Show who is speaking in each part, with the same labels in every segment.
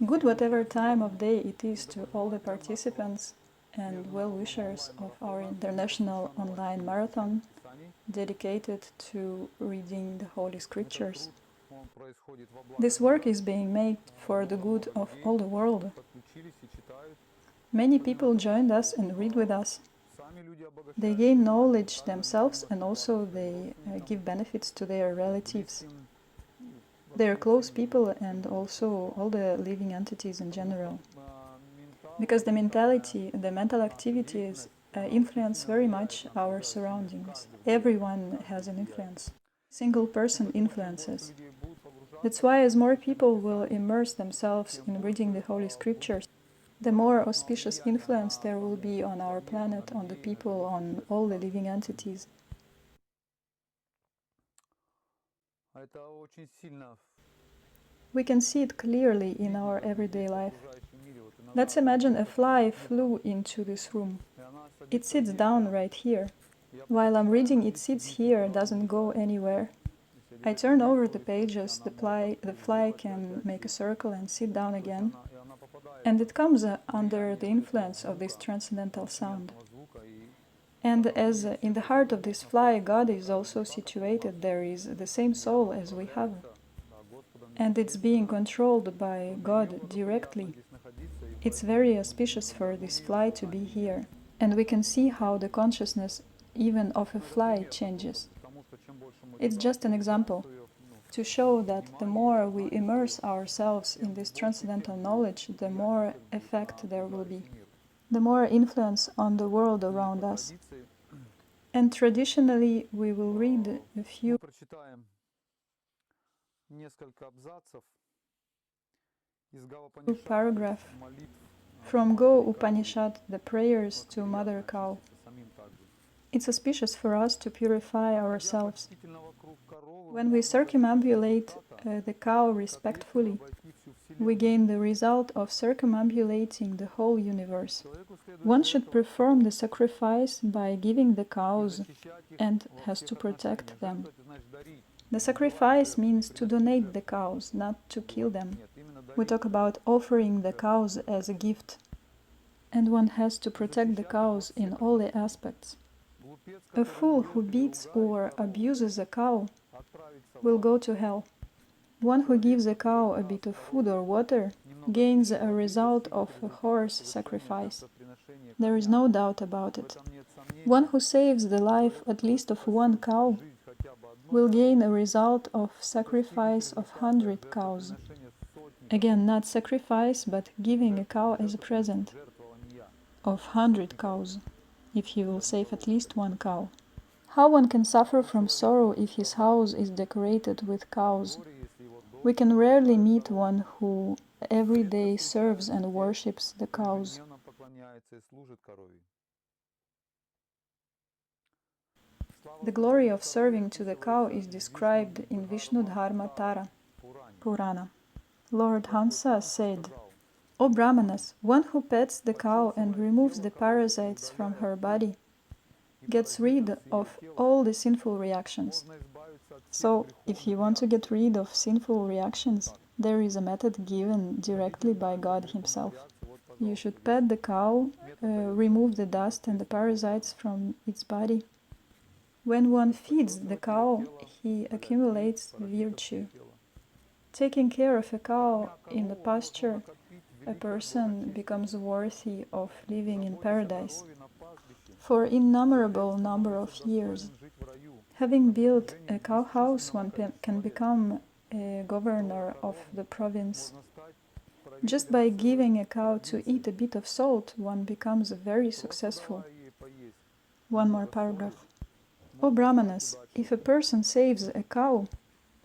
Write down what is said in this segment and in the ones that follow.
Speaker 1: Good whatever time of day it is to all the participants and well-wishers of our international online marathon dedicated to reading the Holy Scriptures. This work is being made for the good of all the world. Many people joined us and read with us. They gain knowledge themselves and also they give benefits to their relatives, their close people and also all the living entities in general. Because the mental activities influence very much our surroundings. Everyone has an influence. Single person influences. That's why as more people will immerse themselves in reading the Holy Scriptures, the more auspicious influence there will be on our planet, on the people, on all the living entities. We can see it clearly in our everyday life. Let's imagine a fly flew into this room. It sits down right here. While I'm reading, it sits here, doesn't go anywhere. I turn over the pages, the fly can make a circle and sit down again. And it comes under the influence of this transcendental sound. And as in the heart of this fly, God is also situated, there is the same soul as we have. And it's being controlled by God directly. It's very auspicious for this fly to be here. And we can see how the consciousness even of a fly changes. It's just an example to show that the more we immerse ourselves in this transcendental knowledge, the more effect there will be, the more influence on the world around us. And traditionally, we will read a few paragraphs from Go Upanishad, the prayers to Mother Cow. It's auspicious for us to purify ourselves. When we circumambulate the cow respectfully, we gain the result of circumambulating the whole universe. One should perform the sacrifice by giving the cows and has to protect them. The sacrifice means to donate the cows, not to kill them. We talk about offering the cows as a gift. And one has to protect the cows in all the aspects. A fool who beats or abuses a cow will go to hell. One who gives a cow a bit of food or water gains a result of a horse sacrifice. There is no doubt about it. One who saves the life at least of one cow will gain a result of sacrifice of 100 cows. Again, not sacrifice, but giving a cow as a present of 100 cows, if he will save at least one cow. How one can suffer from sorrow if his house is decorated with cows? We can rarely meet one who every day serves and worships the cows. The glory of serving to the cow is described in Vishnu Dharma Tara Purana. Lord Hansa said, "O Brahmanas, one who pets the cow and removes the parasites from her body gets rid of all the sinful reactions." So, if you want to get rid of sinful reactions, there is a method given directly by God Himself. You should pet the cow, remove the dust and the parasites from its body. When one feeds the cow, he accumulates virtue. Taking care of a cow in the pasture, a person becomes worthy of living in paradise for innumerable number of years. Having built a cow house, one can become a governor of the province. Just by giving a cow to eat a bit of salt, one becomes very successful. One more paragraph. O Brahmanas, if a person saves a cow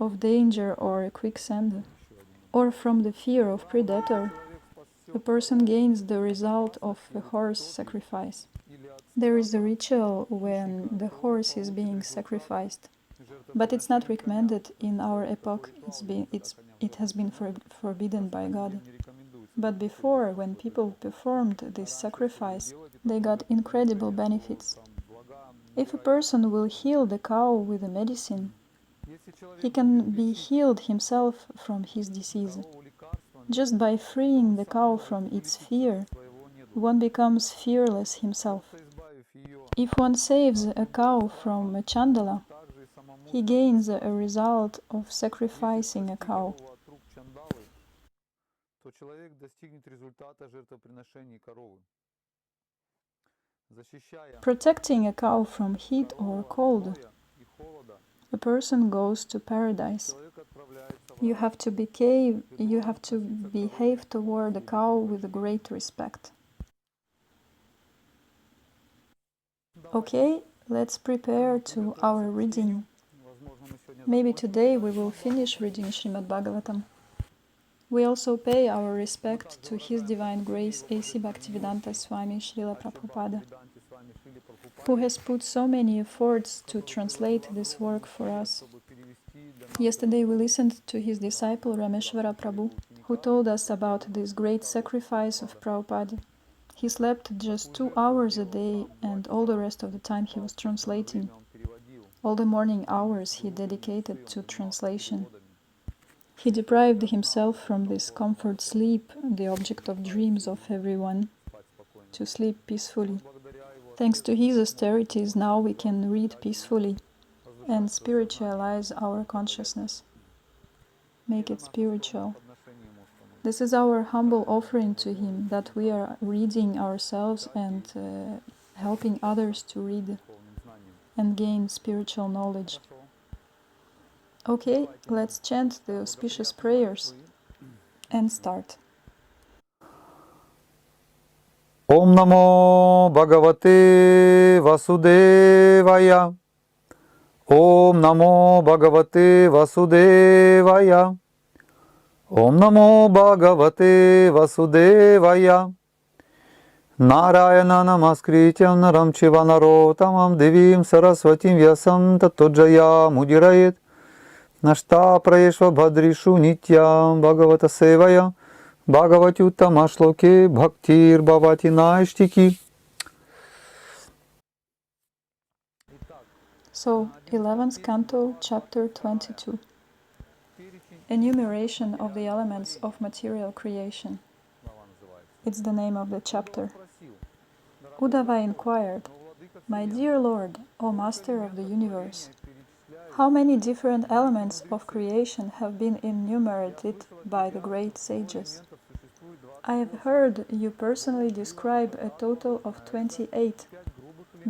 Speaker 1: of danger or quicksand, or from the fear of predator, a person gains the result of a horse sacrifice. There is a ritual when the horse is being sacrificed, but it's not recommended in our epoch. It has been forbidden by God. But before, when people performed this sacrifice, they got incredible benefits. If a person will heal the cow with a medicine, he can be healed himself from his disease. Just by freeing the cow from its fear, one becomes fearless himself. If one saves a cow from a chandala, he gains a result of sacrificing a cow. Protecting a cow from heat or cold, a person goes to paradise. You have to behave toward the cow with great respect. Okay, let's prepare to our reading. Maybe today we will finish reading Srimad Bhagavatam. We also pay our respect to His Divine Grace A.C. Bhaktivedanta Swami Srila Prabhupada, who has put so many efforts to translate this work for us. Yesterday we listened to his disciple Rameshwara Prabhu, who told us about this great sacrifice of Prabhupada. He slept just 2 hours a day, and all the rest of the time he was translating. All the morning hours he dedicated to translation. He deprived himself from this comfort sleep, the object of dreams of everyone, to sleep peacefully. Thanks to his austerities, now we can read peacefully and spiritualize our consciousness. Make it spiritual. This is our humble offering to him, that we are reading ourselves and helping others to read and gain spiritual knowledge. Okay, let's chant the auspicious prayers and start.
Speaker 2: Om Namo Bhagavate Vasudevaya. Om Namo Bhagavate Vasudevaya. Om Namo Bhagavate Vasudevaya. Narayana Namaskrityam Naram Chiva Narotamam Devim Saraswatim Vyasam Tato Jaya Mudirayet Nashta Prayeshva Bhadrishu Nityam Bhagavata Sevaya Bhagavatyuttama Shloke Bhaktir Bhavati Naishtiki.
Speaker 1: So, 11th Canto, Chapter 22. Enumeration of the elements of material creation. It's the name of the chapter. Uddhava inquired, "My dear Lord, O Master of the universe, how many different elements of creation have been enumerated by the great sages? I have heard you personally describe a total of 28.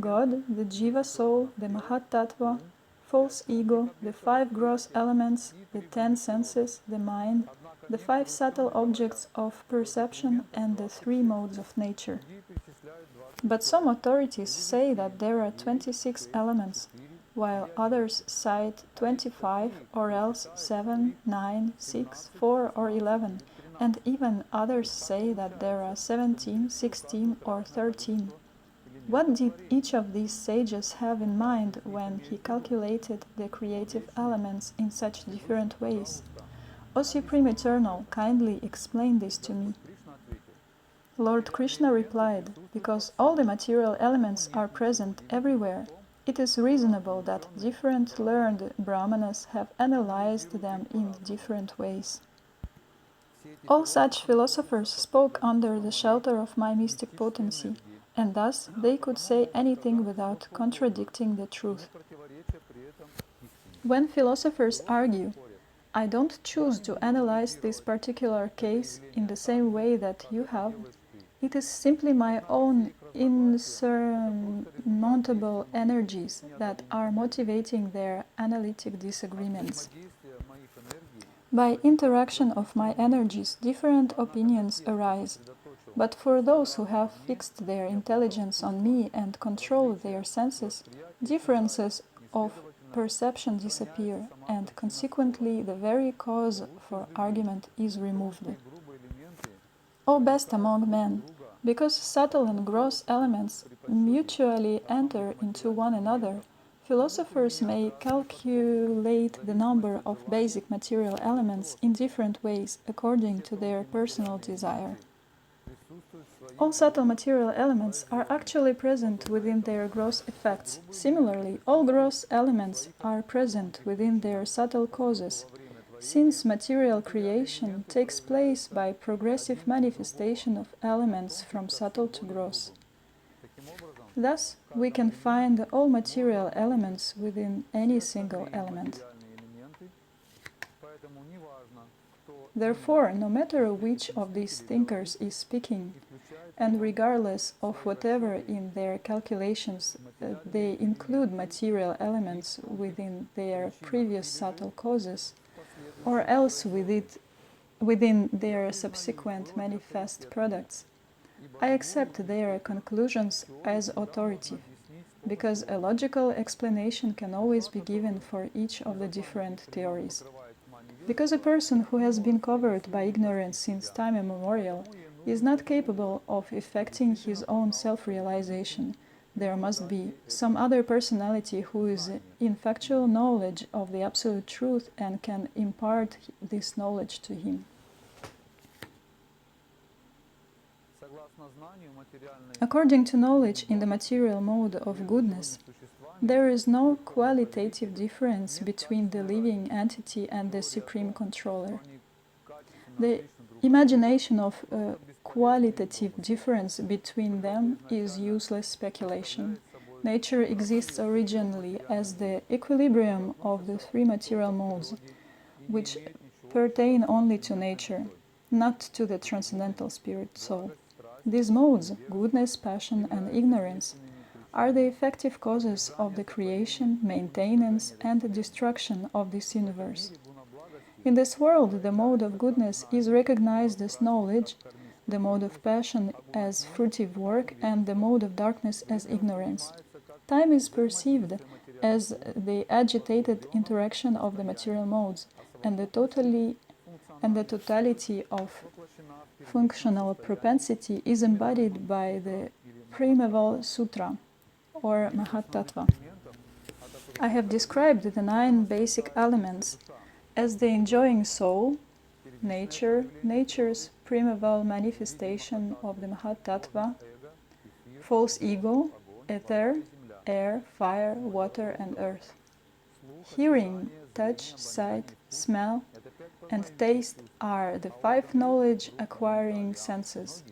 Speaker 1: God, the Jiva soul, the Mahat Tattva, false ego, the 5 gross elements, the 10 senses, the mind, the 5 subtle objects of perception, and the 3 modes of nature. But some authorities say that there are 26 elements, while others cite 25 or else 7, 9, 6, 4 or 11, and even others say that there are 17, 16 or 13. What did each of these sages have in mind when he calculated the creative elements in such different ways? O Supreme Eternal, kindly explain this to me." Lord Krishna replied, "Because all the material elements are present everywhere, it is reasonable that different learned brahmanas have analyzed them in different ways. All such philosophers spoke under the shelter of my mystic potency, and thus they could say anything without contradicting the truth. When philosophers argue, I don't choose to analyze this particular case in the same way that you have. It is simply my own insurmountable energies that are motivating their analytic disagreements. By interaction of my energies, different opinions arise. But for those who have fixed their intelligence on me and control their senses, differences of perception disappear, and consequently the very cause for argument is removed. O best among men, because subtle and gross elements mutually enter into one another, philosophers may calculate the number of basic material elements in different ways according to their personal desire. All subtle material elements are actually present within their gross effects. Similarly, all gross elements are present within their subtle causes. since material creation takes place by progressive manifestation of elements from subtle to gross. Thus, we can find all material elements within any single element. Therefore, no matter which of these thinkers is speaking, and regardless of whatever in their calculations they include material elements within their previous subtle causes, or else within their subsequent manifest products, I accept their conclusions as authoritative, because a logical explanation can always be given for each of the different theories. Because a person who has been covered by ignorance since time immemorial is not capable of effecting his own self-realization, there must be some other personality who is in factual knowledge of the absolute truth and can impart this knowledge to him. According to knowledge in the material mode of goodness, there is no qualitative difference between the living entity and the supreme controller. The imagination of a qualitative difference between them is useless speculation. Nature exists originally as the equilibrium of the three material modes, which pertain only to nature, not to the transcendental spirit soul. These modes, goodness, passion, and ignorance, are the effective causes of the creation, maintenance, and destruction of this universe. In this world, the mode of goodness is recognized as knowledge, the mode of passion as fruitive work, and the mode of darkness as ignorance. Time is perceived as the agitated interaction of the material modes, and the totality of functional propensity is embodied by the primeval sutra, or Mahatattva. I have described the 9 basic elements as the enjoying soul, nature, nature's primeval manifestation of the Mahatattva, false ego, ether, air, fire, water, and earth. Hearing, touch, sight, smell, and taste are the 5 knowledge-acquiring senses,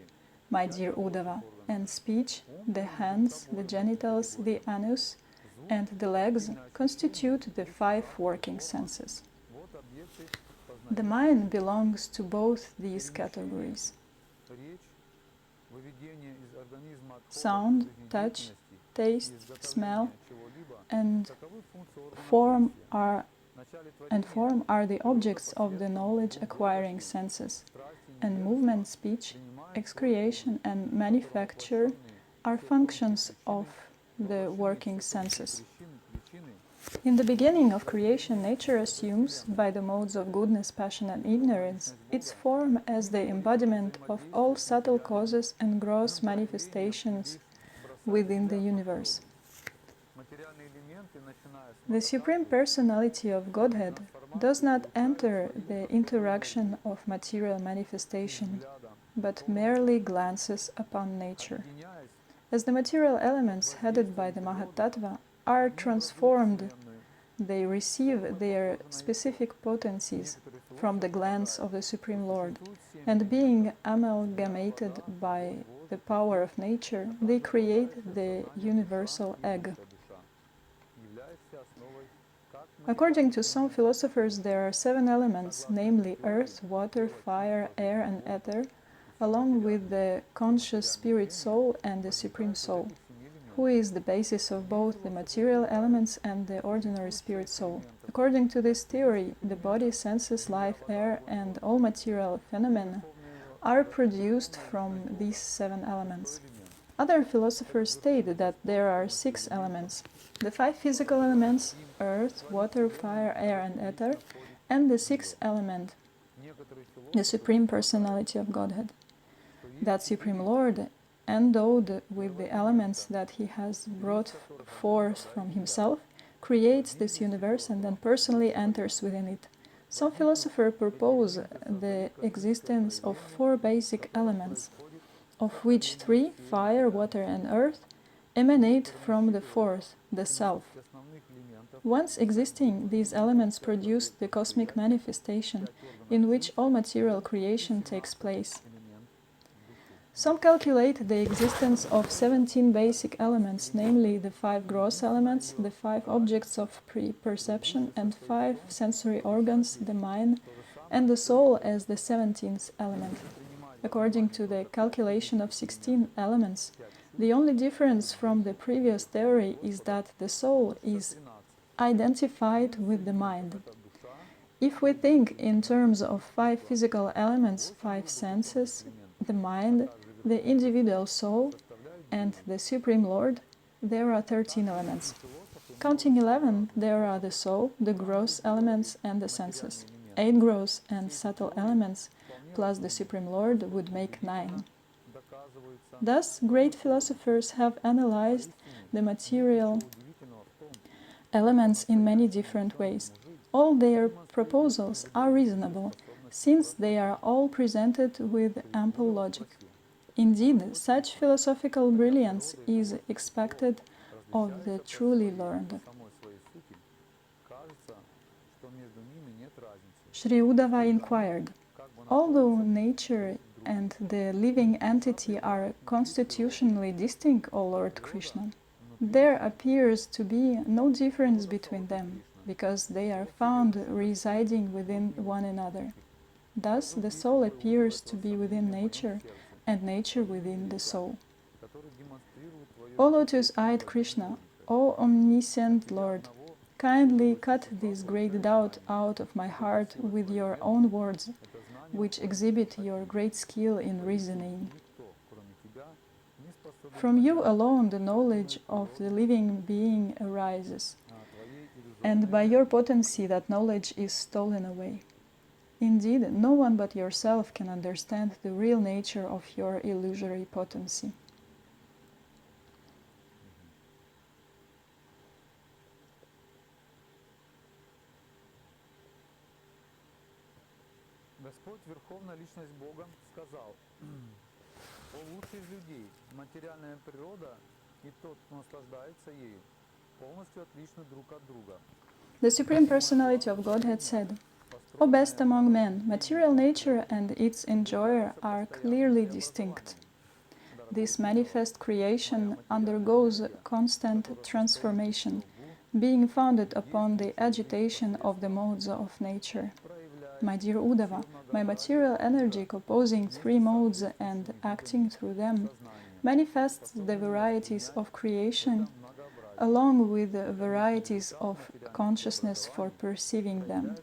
Speaker 1: my dear Uddhava, and speech, the hands, the genitals, the anus, and the legs constitute the 5 working senses. The mind belongs to both these categories. Sound, touch, taste, smell, and form are the objects of the knowledge-acquiring senses, and movement, speech, excretion, and manufacture are functions of the working senses. In the beginning of creation, nature assumes, by the modes of goodness, passion, and ignorance, its form as the embodiment of all subtle causes and gross manifestations within the universe. The Supreme Personality of Godhead does not enter the interaction of material manifestation, but merely glances upon nature. As the material elements headed by the Mahatattva are transformed, they receive their specific potencies from the glance of the Supreme Lord, and being amalgamated by the power of nature, they create the universal egg. According to some philosophers, there are 7 elements, namely earth, water, fire, air, and ether, along with the conscious spirit soul and the supreme soul, who is the basis of both the material elements and the ordinary spirit soul. According to this theory, the body, senses, life, air, and all material phenomena are produced from these 7 elements. Other philosophers state that there are 6 elements: the 5 physical elements, earth, water, fire, air, and ether, and the 6th element, the Supreme Personality of Godhead. That Supreme Lord, endowed with the elements that he has brought forth from himself, creates this universe and then personally enters within it. Some philosophers propose the existence of 4 basic elements, of which 3, fire, water, and earth, emanate from the 4th, the self. Once existing, these elements produce the cosmic manifestation, in which all material creation takes place. Some calculate the existence of 17 basic elements, namely the 5 gross elements, the 5 objects of perception, and 5 sensory organs, the mind, and the soul as the 17th element. According to the calculation of 16 elements, the only difference from the previous theory is that the soul is identified with the mind. If we think in terms of 5 physical elements, 5 senses, the mind, the individual soul, and the Supreme Lord, there are 13 elements. Counting 11, there are the soul, the gross elements, and the senses. 8 gross and subtle elements, plus the Supreme Lord, would make 9. Thus, great philosophers have analyzed the material elements in many different ways. All their proposals are reasonable, since they are all presented with ample logic. Indeed, such philosophical brilliance is expected of the truly learned. Sri Uddhava inquired, although nature and the living entity are constitutionally distinct, O Lord Krishna, there appears to be no difference between them, because they are found residing within one another. Thus, the soul appears to be within nature, and nature within the soul. O lotus-eyed Krishna, O omniscient Lord, kindly cut this great doubt out of my heart with your own words, which exhibit your great skill in reasoning. From you alone the knowledge of the living being arises, and by your potency that knowledge is stolen away. Indeed, no one but yourself can understand the real nature of your illusory potency.
Speaker 2: Господь, Верховная Личность Бога, сказал: «О лучший из людей, материальная природа и тот, кто наслаждается ею, полностью отличны друг от друга».
Speaker 1: The Supreme Personality of Godhead said, O best among men, material nature and its enjoyer are clearly distinct. This manifest creation undergoes constant transformation, being founded upon the agitation of the modes of nature. My dear Uddhava, my material energy composing 3 modes and acting through them manifests the varieties of creation along with the varieties of consciousness for perceiving them.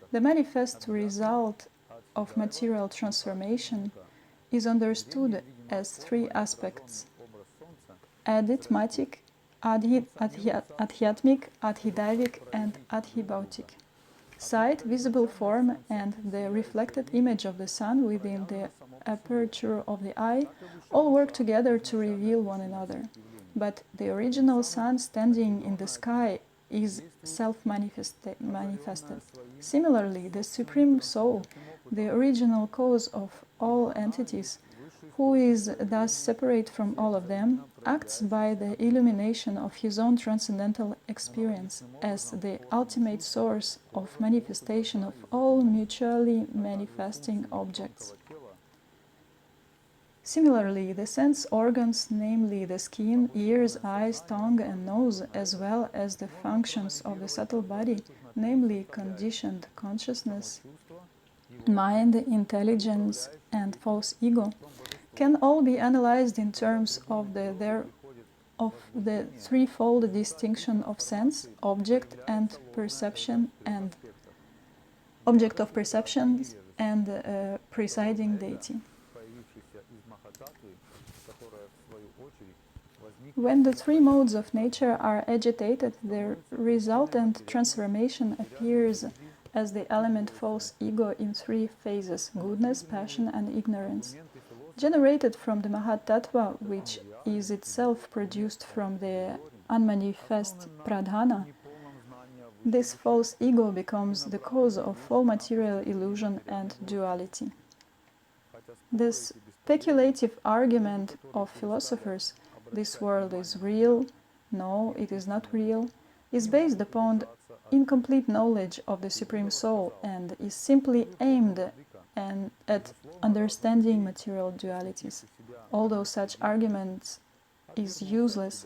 Speaker 1: The manifest result of material transformation is understood as 3 aspects: adhyatmic, adhidaivic, and adhibautic. Sight, visible form, and the reflected image of the sun within the aperture of the eye all work together to reveal one another. But the original sun standing in the sky is self-manifested. Similarly, the Supreme Soul, the original cause of all entities, who is thus separate from all of them, acts by the illumination of his own transcendental experience as the ultimate source of manifestation of all mutually manifesting objects. Similarly, the sense organs, namely the skin, ears, eyes, tongue, and nose, as well as the functions of the subtle body, namely conditioned consciousness, mind, intelligence, and false ego, can all be analyzed in terms of the threefold distinction of sense, object of perception, and presiding deity. When the 3 modes of nature are agitated, the resultant transformation appears as the element false ego in 3 phases: goodness, passion, and ignorance. Generated from the Mahat Tattva, which is itself produced from the unmanifest pradhana, this false ego becomes the cause of all material illusion and duality. The speculative argument of philosophers, this world is real, no, it is not real, is based upon incomplete knowledge of the Supreme Soul and is simply aimed at understanding material dualities. Although such arguments is useless,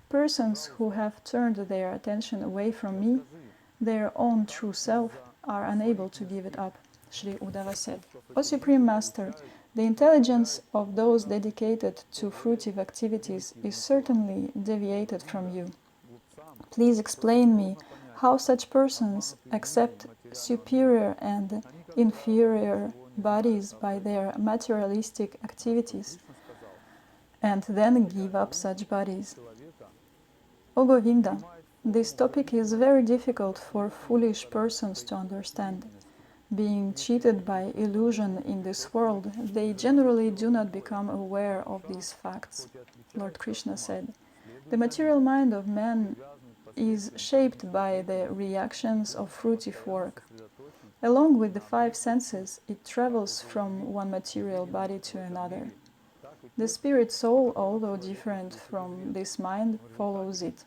Speaker 1: persons who have turned their attention away from me, their own true self, are unable to give it up. Sri Uddhava said, O Supreme Master, the intelligence of those dedicated to fruitive activities is certainly deviated from you. Please explain me how such persons accept superior and inferior bodies by their materialistic activities and then give up such bodies. O Govinda, this topic is very difficult for foolish persons to understand. Being cheated by illusion in this world, they generally do not become aware of these facts. Lord Krishna said, the material mind of man is shaped by the reactions of fruitive work. Along with the five senses, it travels from one material body to another. The spirit soul, although different from this mind, follows it.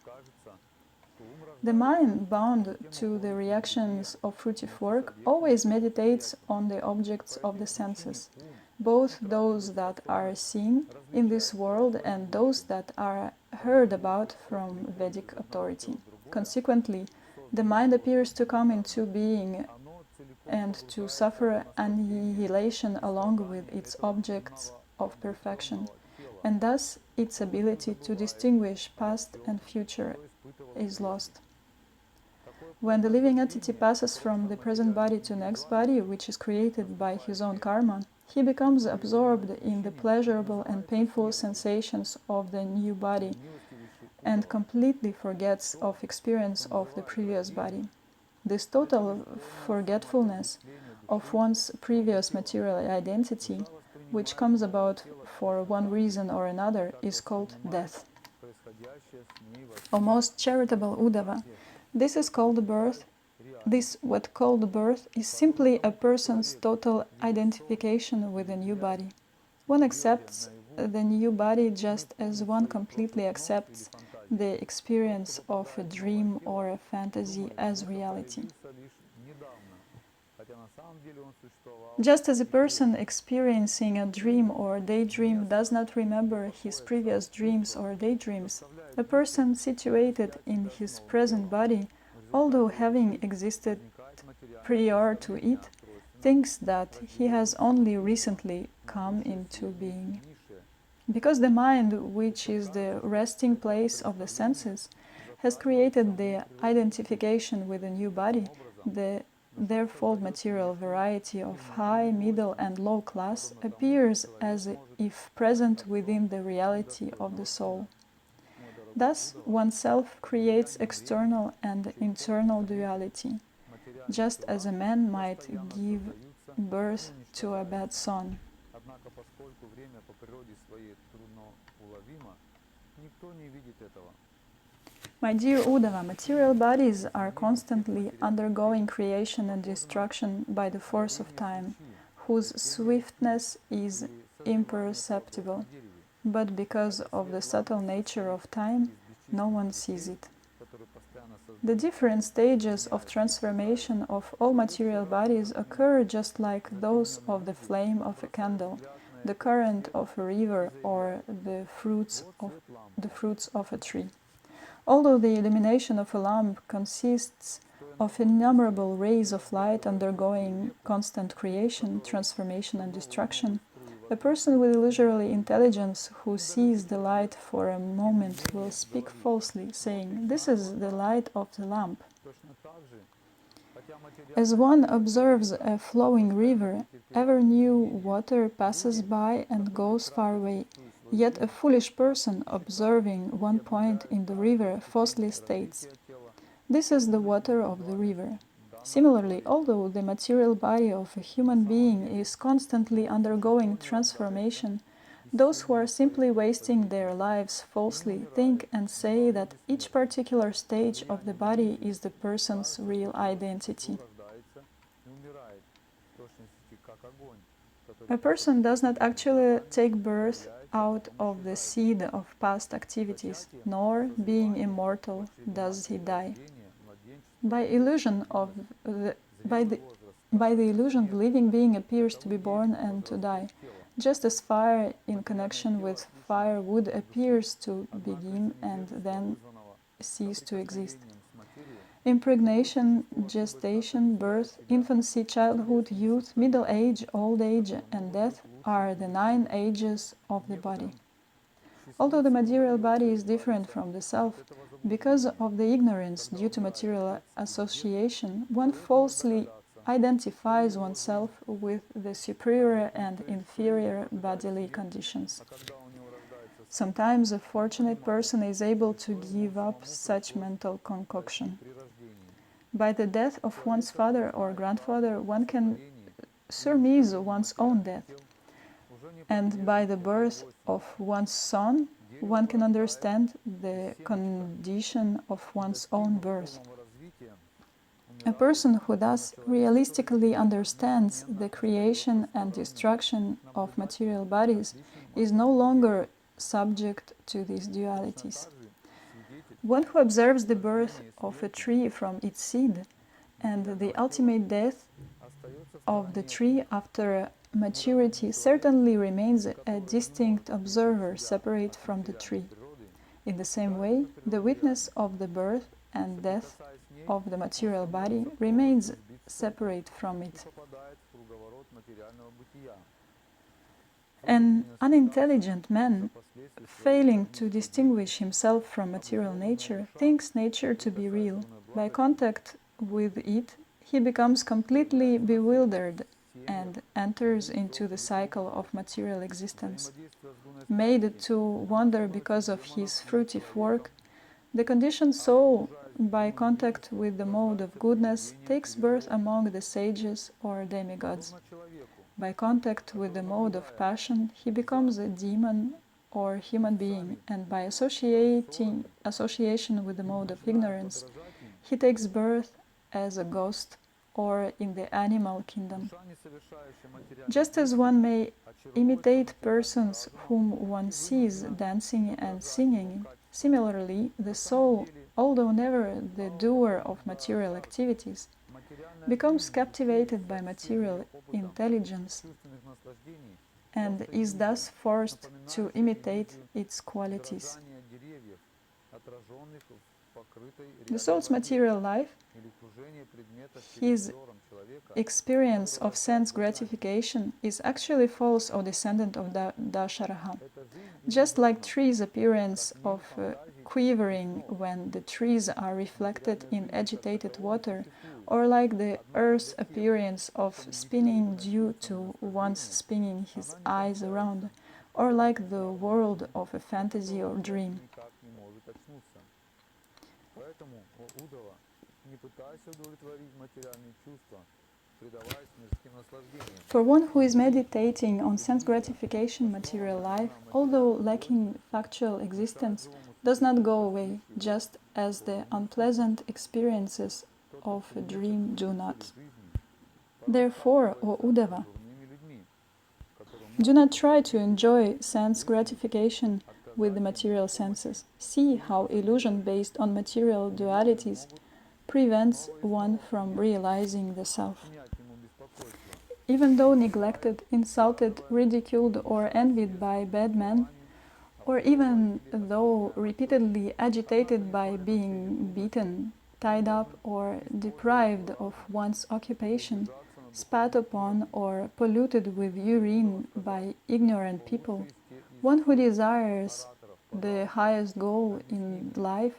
Speaker 1: The mind, bound to the reactions of fruitive work, always meditates on the objects of the senses, both those that are seen in this world and those that are heard about from Vedic authority. Consequently, the mind appears to come into being and to suffer annihilation along with its objects of perfection, and thus its ability to distinguish past and future is lost. When the living entity passes from the present body to next body, which is created by his own karma, he becomes absorbed in the pleasurable and painful sensations of the new body and completely forgets of experience of the previous body. This total forgetfulness of one's previous material identity, which comes about for one reason or another, is called death. O most charitable Uddhava, this is called birth. This, what called birth, is simply a person's total identification with a new body. One accepts the new body just as one completely accepts the experience of a dream or a fantasy as reality. Just as a person experiencing a dream or daydream does not remember his previous dreams or daydreams, a person situated in his present body, although having existed prior to it, thinks that he has only recently come into being. Because the mind, which is the resting place of the senses, has created the identification with a new body, the therefold material variety of high, middle and low class appears as if present within the reality of the soul. Thus, oneself creates external and internal duality, just as a man might give birth to a bad son. My dear Uddhava, material bodies are constantly undergoing creation and destruction by the force of time, whose swiftness is imperceptible. But because of the subtle nature of time, no one sees it. The different stages of transformation of all material bodies occur just like those of the flame of a candle, the current of a river, or the fruits of a tree. Although the illumination of a lamp consists of innumerable rays of light undergoing constant creation, transformation and destruction, a person with illusory intelligence who sees the light for a moment will speak falsely, saying, "This is the light of the lamp." As one observes a flowing river, ever new water passes by and goes far away. Yet a foolish person, observing one point in the river, falsely states, "This is the water of the river." Similarly, although the material body of a human being is constantly undergoing transformation, those who are simply wasting their lives falsely think and say that each particular stage of the body is the person's real identity. A person does not actually take birth out of the seed of past activities, nor, being immortal, does he die. By illusion of the, by the, by the illusion of living being appears to be born and to die, just as fire in connection with firewood appears to begin and then cease to exist. Impregnation, gestation, birth, infancy, childhood, youth, middle age, old age, and death are the 9 ages of the body. Although the material body is different from the self, because of the ignorance due to material association, one falsely identifies oneself with the superior and inferior bodily conditions. Sometimes a fortunate person is able to give up such mental concoction. By the death of one's father or grandfather, one can surmise one's own death. And by the birth of one's son, one can understand the condition of one's own birth. A person who thus realistically understands the creation and destruction of material bodies is no longer subject to these dualities. One who observes the birth of a tree from its seed and the ultimate death of the tree after maturity certainly remains a distinct observer separate from the tree. In the same way, the witness of the birth and death of the material body remains separate from it. An unintelligent man, failing to distinguish himself from material nature, thinks nature to be real. By contact with it, he becomes completely bewildered and enters into the cycle of material existence. Made to wander because of his fruitive work, the conditioned soul, by contact with the mode of goodness, takes birth among the sages or demigods. By contact with the mode of passion, he becomes a demon or human being, and by association with the mode of ignorance, he takes birth as a ghost or in the animal kingdom. Just as one may imitate persons whom one sees dancing and singing, similarly, the soul, although never the doer of material activities, becomes captivated by material intelligence and is thus forced to imitate its qualities. The soul's material life, his experience of sense gratification, is actually false or descendant of Dasharaha. Just like trees' appearance of quivering when the trees are reflected in agitated water, or like the earth's appearance of spinning due to one's spinning his eyes around, or like the world of a fantasy or dream. For one who is meditating on sense gratification, material life, although lacking factual existence, does not go away, just as the unpleasant experiences of a dream do not. Therefore, O Uddhava, do not try to enjoy sense gratification with the material senses. See how illusion based on material dualities prevents one from realizing the self. Even though neglected, insulted, ridiculed, or envied by bad men, or even though repeatedly agitated by being beaten, tied up, or deprived of one's occupation, spat upon or polluted with urine by ignorant people, one who desires the highest goal in life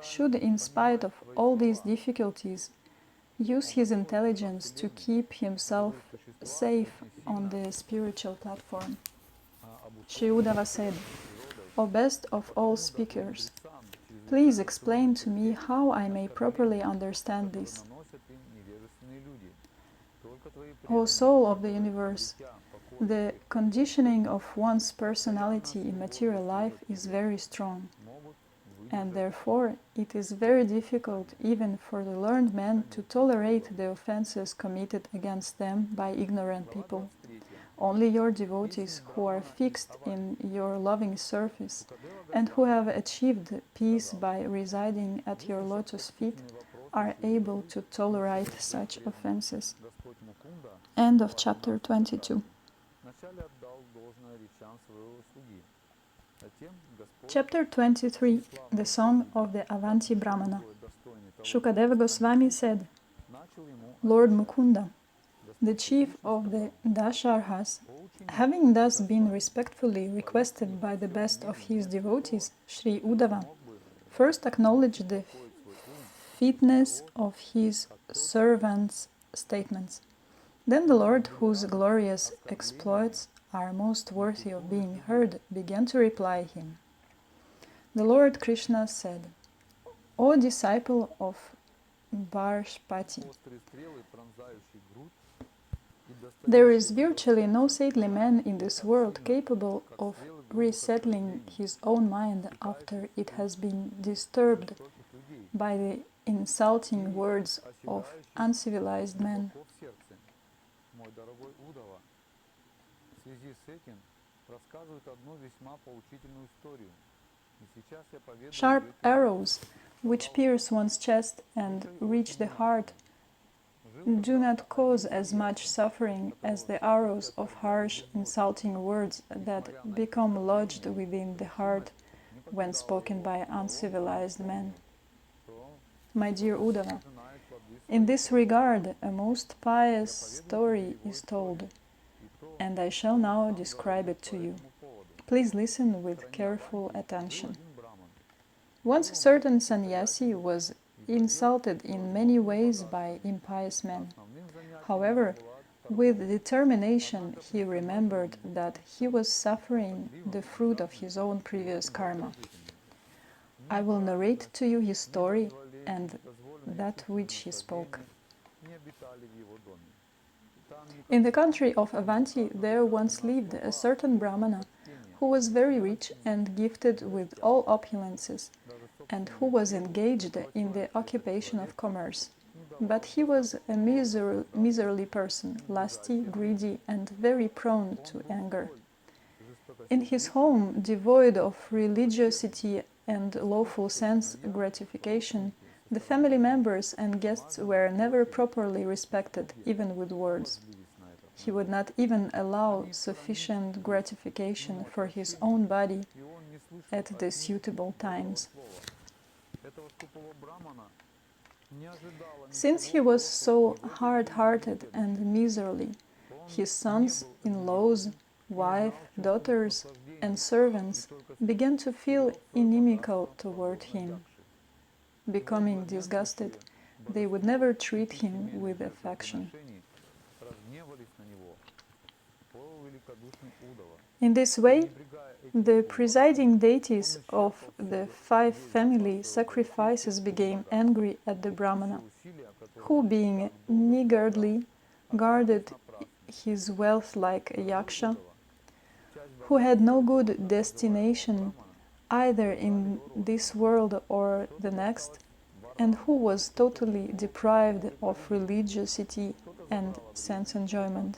Speaker 1: should, in spite of all these difficulties, use his intelligence to keep himself safe on the spiritual platform. Sri Uddhava said, O best of all speakers, please explain to me how I may properly understand this. O soul of the universe, the conditioning of one's personality in material life is very strong, and therefore it is very difficult even for the learned men to tolerate the offenses committed against them by ignorant people. Only your devotees who are fixed in your loving service and who have achieved peace by residing at your lotus feet are able to tolerate such offenses. End of chapter 22. Chapter 23. The Song of the Avanti Brahmana. Shukadeva Goswami said, Lord Mukunda, the chief of the Dasharhas, having thus been respectfully requested by the best of his devotees, Sri Uddhava, first acknowledged the fitness of his servant's statements. Then the Lord, whose glorious exploits are most worthy of being heard, began to reply him. The Lord Krishna said, O disciple of Varshpati, there is virtually no saintly man in this world capable of resettling his own mind after it has been disturbed by the insulting words of uncivilized men. Sharp arrows, which pierce one's chest and reach the heart, do not cause as much suffering as the arrows of harsh, insulting words that become lodged within the heart when spoken by uncivilized men. My dear Uddhava, in this regard, a most pious story is told, and I shall now describe it to you. Please listen with careful attention. Once a certain sannyasi was insulted in many ways by impious men. However, with determination he remembered that he was suffering the fruit of his own previous karma. I will narrate to you his story and that which he spoke. In the country of Avanti there once lived a certain Brahmana who was very rich and gifted with all opulences, and who was engaged in the occupation of commerce. But he was a miserly person, lusty, greedy, and very prone to anger. In his home, devoid of religiosity and lawful sense gratification, the family members and guests were never properly respected, even with words. He would not even allow sufficient gratification for his own body at the suitable times. Since he was so hard-hearted and miserly, his sons-in-laws, wife, daughters, and servants began to feel inimical toward him. Becoming disgusted, they would never treat him with affection. In this way, the presiding deities of the 5 family sacrifices became angry at the Brahmana, who, being niggardly, guarded his wealth like a yaksha, who had no good destination either in this world or the next, and who was totally deprived of religiosity and sense enjoyment.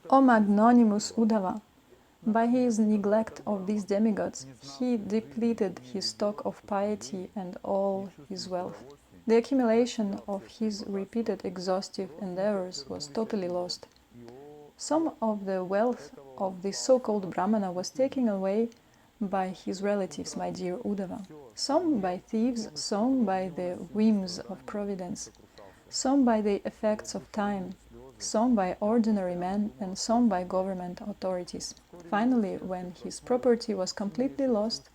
Speaker 1: O magnanimous Uddhava, by his neglect of these demigods, he depleted his stock of piety and all his wealth. The accumulation of his repeated exhaustive endeavors was totally lost. Some of the wealth of this so-called Brahmana was taken away by his relatives, my dear Uddhava. Some by thieves, some by the whims of providence, some by the effects of time, some by ordinary men, and some by government authorities. Finally, when his property was completely lost,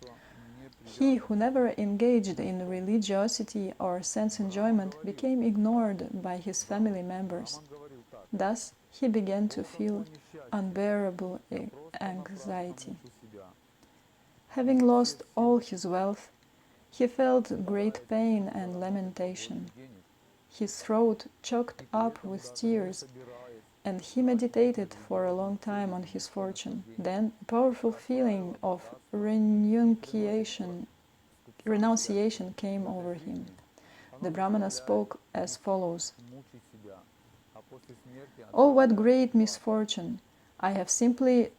Speaker 1: he who never engaged in religiosity or sense enjoyment became ignored by his family members. Thus, he began to feel unbearable anxiety. Having lost all his wealth, he felt great pain and lamentation. His throat choked up with tears, and he meditated for a long time on his fortune. Then a powerful feeling of renunciation came over him. The Brahmana spoke as follows. Oh, what great misfortune! I have simply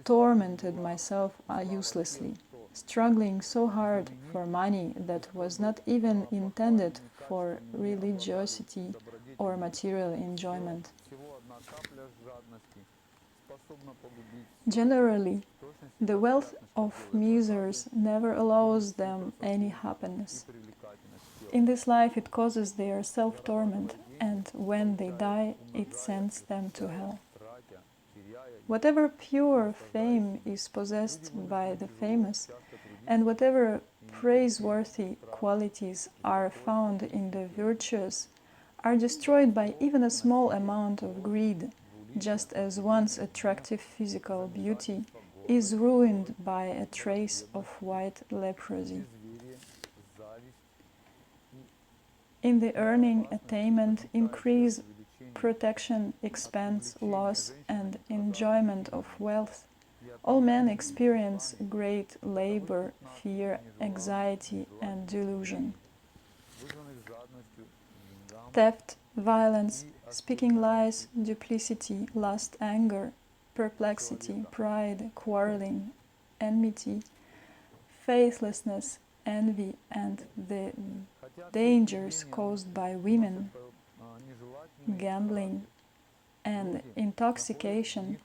Speaker 1: tormented myself uselessly, struggling so hard for money that was not even intended for religiosity or material enjoyment. Generally, the wealth of misers never allows them any happiness. In this life it causes their self-torment, and when they die, it sends them to hell. Whatever pure fame is possessed by the famous, and whatever praiseworthy qualities are found in the virtuous, are destroyed by even a small amount of greed, just as one's attractive physical beauty is ruined by a trace of white leprosy. In the earning, attainment, increase, protection, expense, loss, and enjoyment of wealth, all men experience great labor, fear, anxiety, and delusion. Theft, violence, speaking lies, duplicity, lust, anger, perplexity, pride, quarreling, enmity, faithlessness, envy, and the dangers caused by women, gambling, and intoxication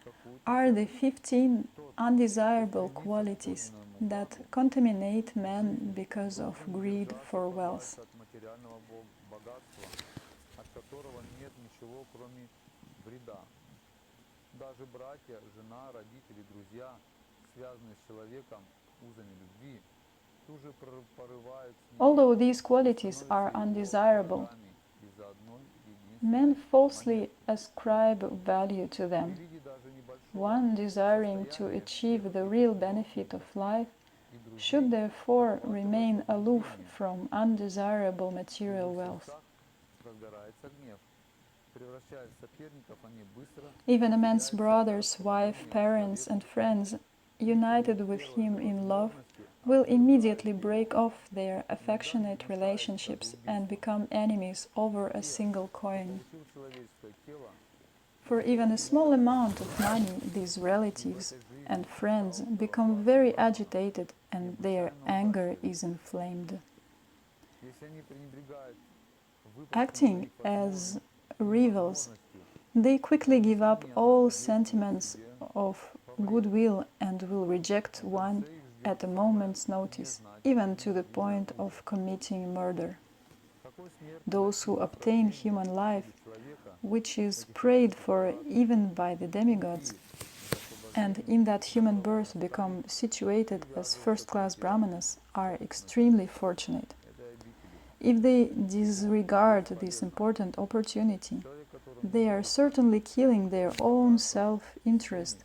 Speaker 1: are the 15 undesirable qualities that contaminate man because of greed for wealth. Although these qualities are undesirable, men falsely ascribe value to them. One desiring to achieve the real benefit of life should therefore remain aloof from undesirable material wealth. Even a man's brothers, wife, parents, and friends, united with him in love, will immediately break off their affectionate relationships and become enemies over a single coin. For even a small amount of money, these relatives and friends become very agitated and their anger is inflamed. Acting as rivals, they quickly give up all sentiments of goodwill and will reject one at a moment's notice, even to the point of committing murder. Those who obtain human life, which is prayed for even by the demigods, and in that human birth become situated as first-class brahmanas, are extremely fortunate. If they disregard this important opportunity, they are certainly killing their own self-interest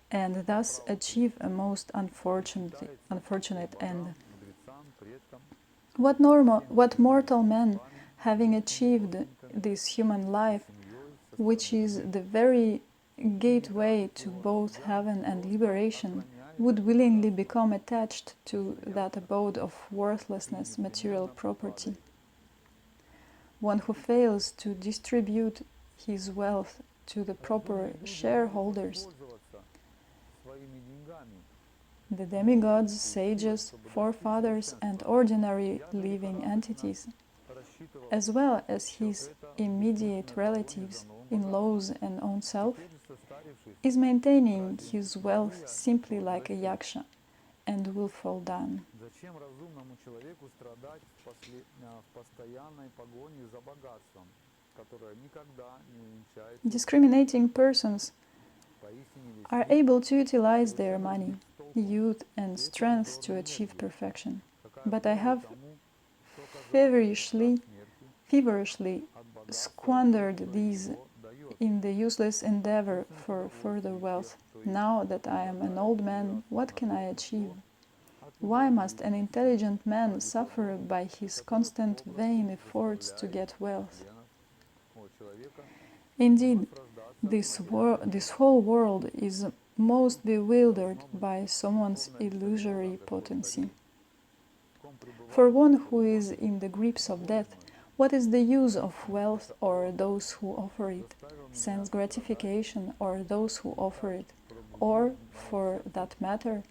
Speaker 1: and thus achieve a most unfortunate end. What mortal man, having achieved this human life, which is the very gateway to both heaven and liberation, would willingly become attached to that abode of worthlessness, material property? One who fails to distribute his wealth to the proper shareholders, the demigods, sages, forefathers, and ordinary living entities, as well as his immediate relatives, in-laws, and own self, is maintaining his wealth simply like a yaksha, and will fall down. Discriminating persons are able to utilize their money, youth, and strength to achieve perfection. But I have feverishly squandered these in the useless endeavor for further wealth. Now that I am an old man, what can I achieve? Why must an intelligent man suffer by his constant vain efforts to get wealth? Indeed, this whole world is most bewildered by someone's illusory potency. For one who is in the grips of death, What is the use of wealth or those who offer it, sense gratification or those who offer it, or, for that matter,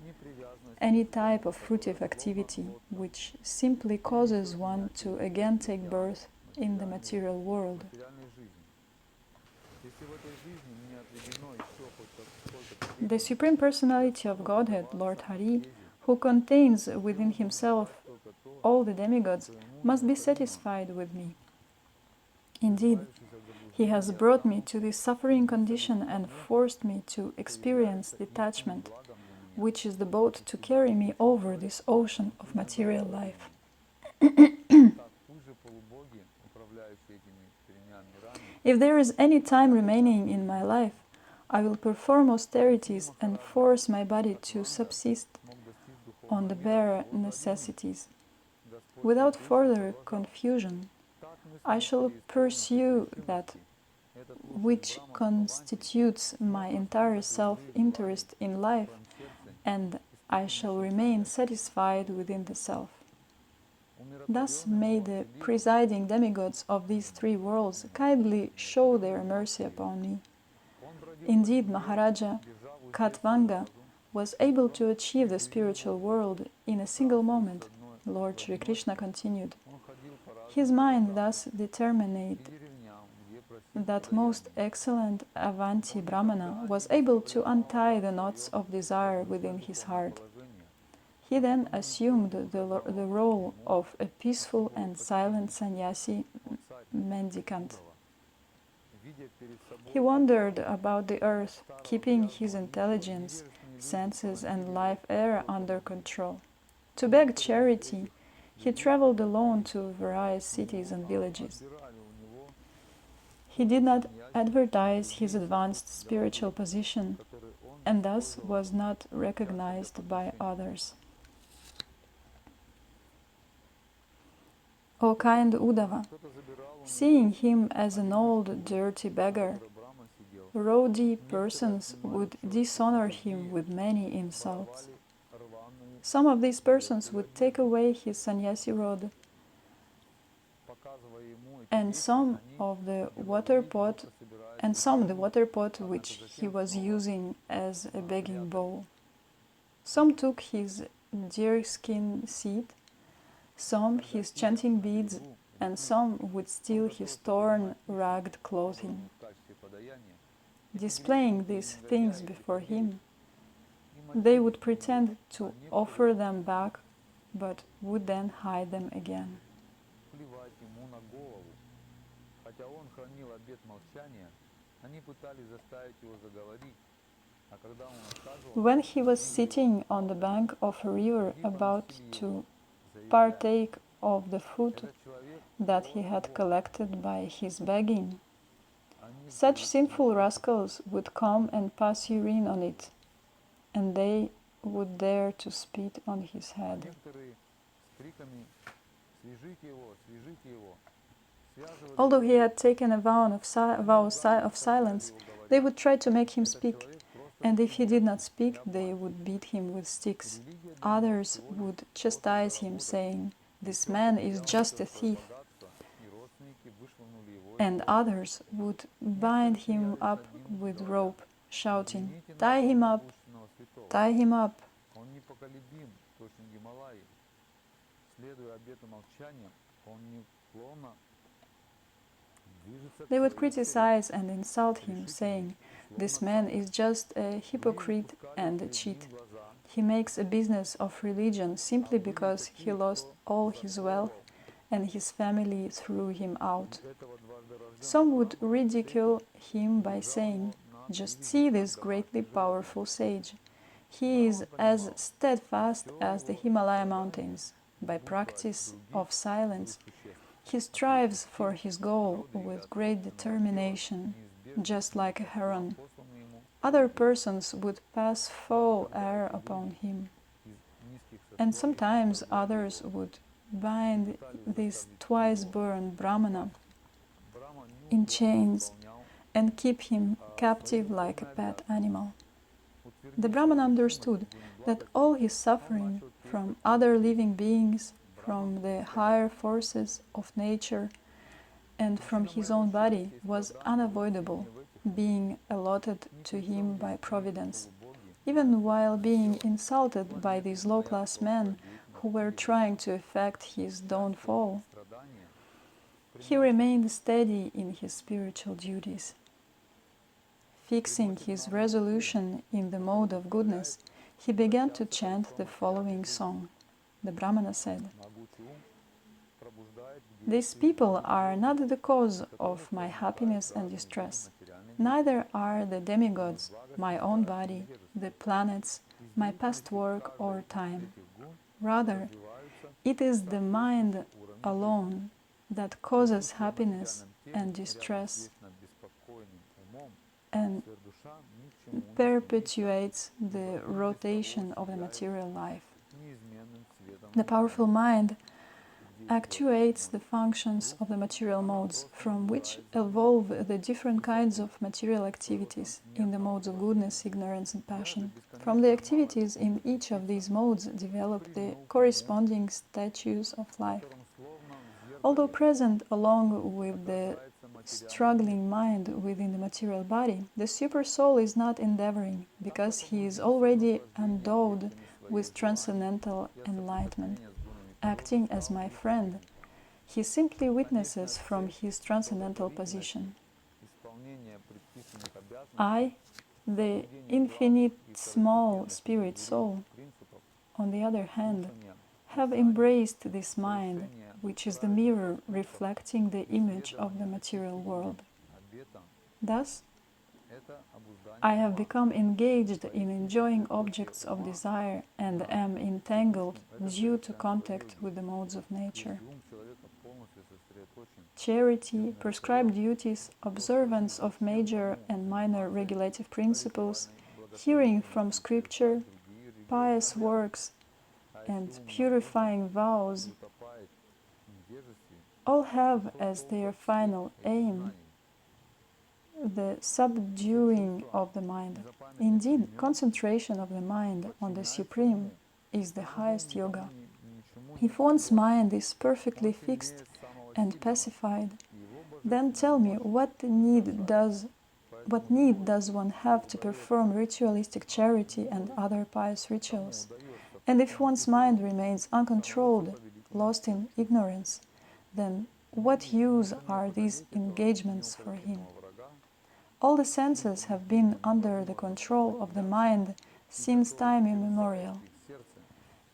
Speaker 1: any type of fruitive activity which simply causes one to again take birth in the material world? The Supreme Personality of Godhead, Lord Hari, who contains within himself all the demigods, must be satisfied with me. Indeed, he has brought me to this suffering condition and forced me to experience detachment, which is the boat to carry me over this ocean of material life. If there is any time remaining in my life, I will perform austerities and force my body to subsist on the bare necessities. Without further confusion, I shall pursue that which constitutes my entire self-interest in life, and I shall remain satisfied within the self. Thus may the presiding demigods of these three worlds kindly show their mercy upon me. Indeed, Maharaja Katvanga was able to achieve the spiritual world in a single moment, Lord Sri Krishna continued. His mind thus determined that most excellent Avanti Brahmana was able to untie the knots of desire within his heart. He then assumed the role of a peaceful and silent sannyasi mendicant. He wandered about the earth, keeping his intelligence, senses and life air under control. To beg charity, he traveled alone to various cities and villages. He did not advertise his advanced spiritual position, and thus was not recognized by others. O kind Uddhava, seeing him as an old, dirty beggar, rowdy persons would dishonor him with many insults. Some of these persons would take away his sannyasi robe, and some the water pot which he was using as a begging bowl. Some took his deerskin seat, some his chanting beads, and some would steal his torn, ragged clothing. Displaying these things before him, they would pretend to offer them back, but would then hide them again. When he was sitting on the bank of a river about to partake of the food that he had collected by his begging, such sinful rascals would come and pass urine on it, and they would dare to spit on his head. Although he had taken a vow of silence, they would try to make him speak, and if he did not speak, they would beat him with sticks. Others would chastise him, saying, "This man is just a thief." And others would bind him up with rope, shouting, "Tie him up! Tie him up!" They would criticize and insult him, saying, "This man is just a hypocrite and a cheat. He makes a business of religion simply because he lost all his wealth and his family threw him out." Some would ridicule him by saying, "Just see this greatly powerful sage. He is as steadfast as the Himalaya mountains. By practice of silence, he strives for his goal with great determination, just like a heron." Other persons would pass foul air upon him, and sometimes others would bind this twice-born Brahmana in chains and keep him captive like a pet animal. The Brahman understood that all his suffering from other living beings, from the higher forces of nature, and from his own body was unavoidable, being allotted to him by providence, even while being insulted by these low-class men who were trying to effect his downfall. He remained steady in his spiritual duties. Fixing his resolution in the mode of goodness, he began to chant the following song. The Brahmana said, "These people are not the cause of my happiness and distress. Neither are the demigods, my own body, the planets, my past work or time. Rather, it is the mind alone that causes happiness and distress and perpetuates the rotation of the material life. The powerful mind actuates the functions of the material modes, from which evolve the different kinds of material activities in the modes of goodness, ignorance, and passion. From the activities in each of these modes develop the corresponding statues of life. Although present along with the struggling mind within the material body, the super-soul is not endeavoring, because he is already endowed with transcendental enlightenment. Acting as my friend, he simply witnesses from his transcendental position. I, the infinite small spirit soul, on the other hand, have embraced this mind, which is the mirror reflecting the image of the material world. Thus, I have become engaged in enjoying objects of desire and am entangled due to contact with the modes of nature. Charity, prescribed duties, observance of major and minor regulative principles, hearing from scripture, pious works, and purifying vows all have as their final aim the subduing of the mind. Indeed, concentration of the mind on the Supreme is the highest yoga. If one's mind is perfectly fixed and pacified, then tell me, what need does one have to perform ritualistic charity and other pious rituals? And if one's mind remains uncontrolled, lost in ignorance, then what use are these engagements for him? All the senses have been under the control of the mind since time immemorial,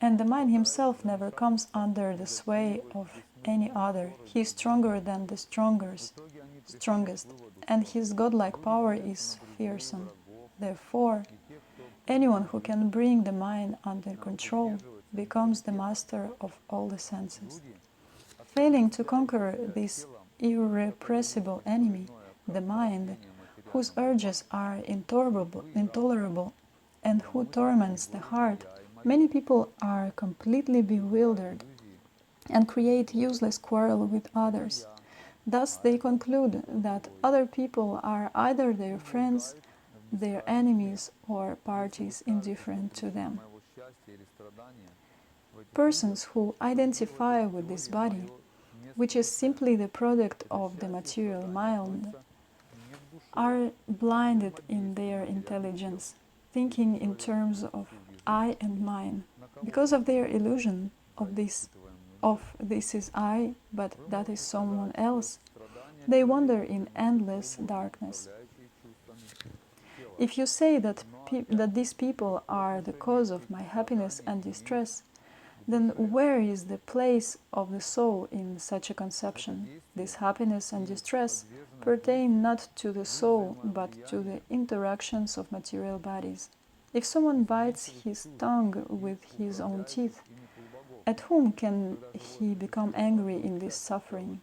Speaker 1: and the mind himself never comes under the sway of any other. He is stronger than the strongest, and his godlike power is fearsome. Therefore, anyone who can bring the mind under control becomes the master of all the senses. Failing to conquer this irrepressible enemy, the mind, whose urges are intolerable and who torments the heart, many people are completely bewildered and create useless quarrel with others. Thus they conclude that other people are either their friends, their enemies, or parties indifferent to them. Persons who identify with this body, which is simply the product of the material mind, are blinded in their intelligence, thinking in terms of I and mine. Because of their illusion of this is I, but that is someone else, they wander in endless darkness. If you say that these people are the cause of my happiness and distress, then where is the place of the soul in such a conception? This happiness and distress pertain not to the soul, but to the interactions of material bodies. If someone bites his tongue with his own teeth, at whom can he become angry in this suffering?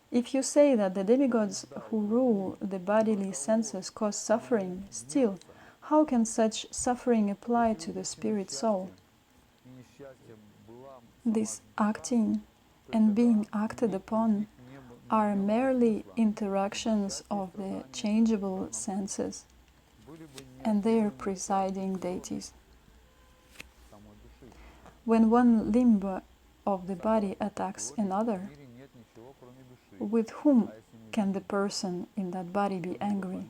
Speaker 1: If you say that the demigods who rule the bodily senses cause suffering, still, how can such suffering apply to the spirit soul? This acting and being acted upon are merely interactions of the changeable senses and their presiding deities. When one limb of the body attacks another, with whom can the person in that body be angry?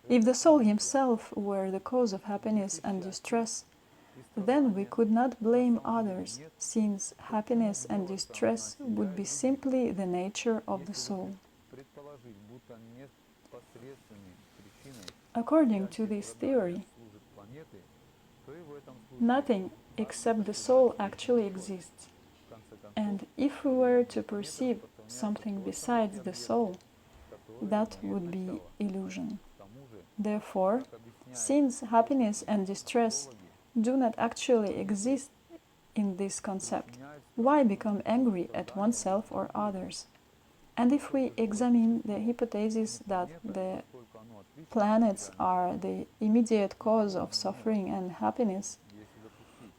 Speaker 1: If the soul himself were the cause of happiness and distress, then we could not blame others, since happiness and distress would be simply the nature of the soul. According to this theory, nothing except the soul actually exists. And if we were to perceive something besides the soul, that would be illusion. Therefore, since happiness and distress do not actually exist in this concept, why become angry at oneself or others? And if we examine the hypothesis that the planets are the immediate cause of suffering and happiness,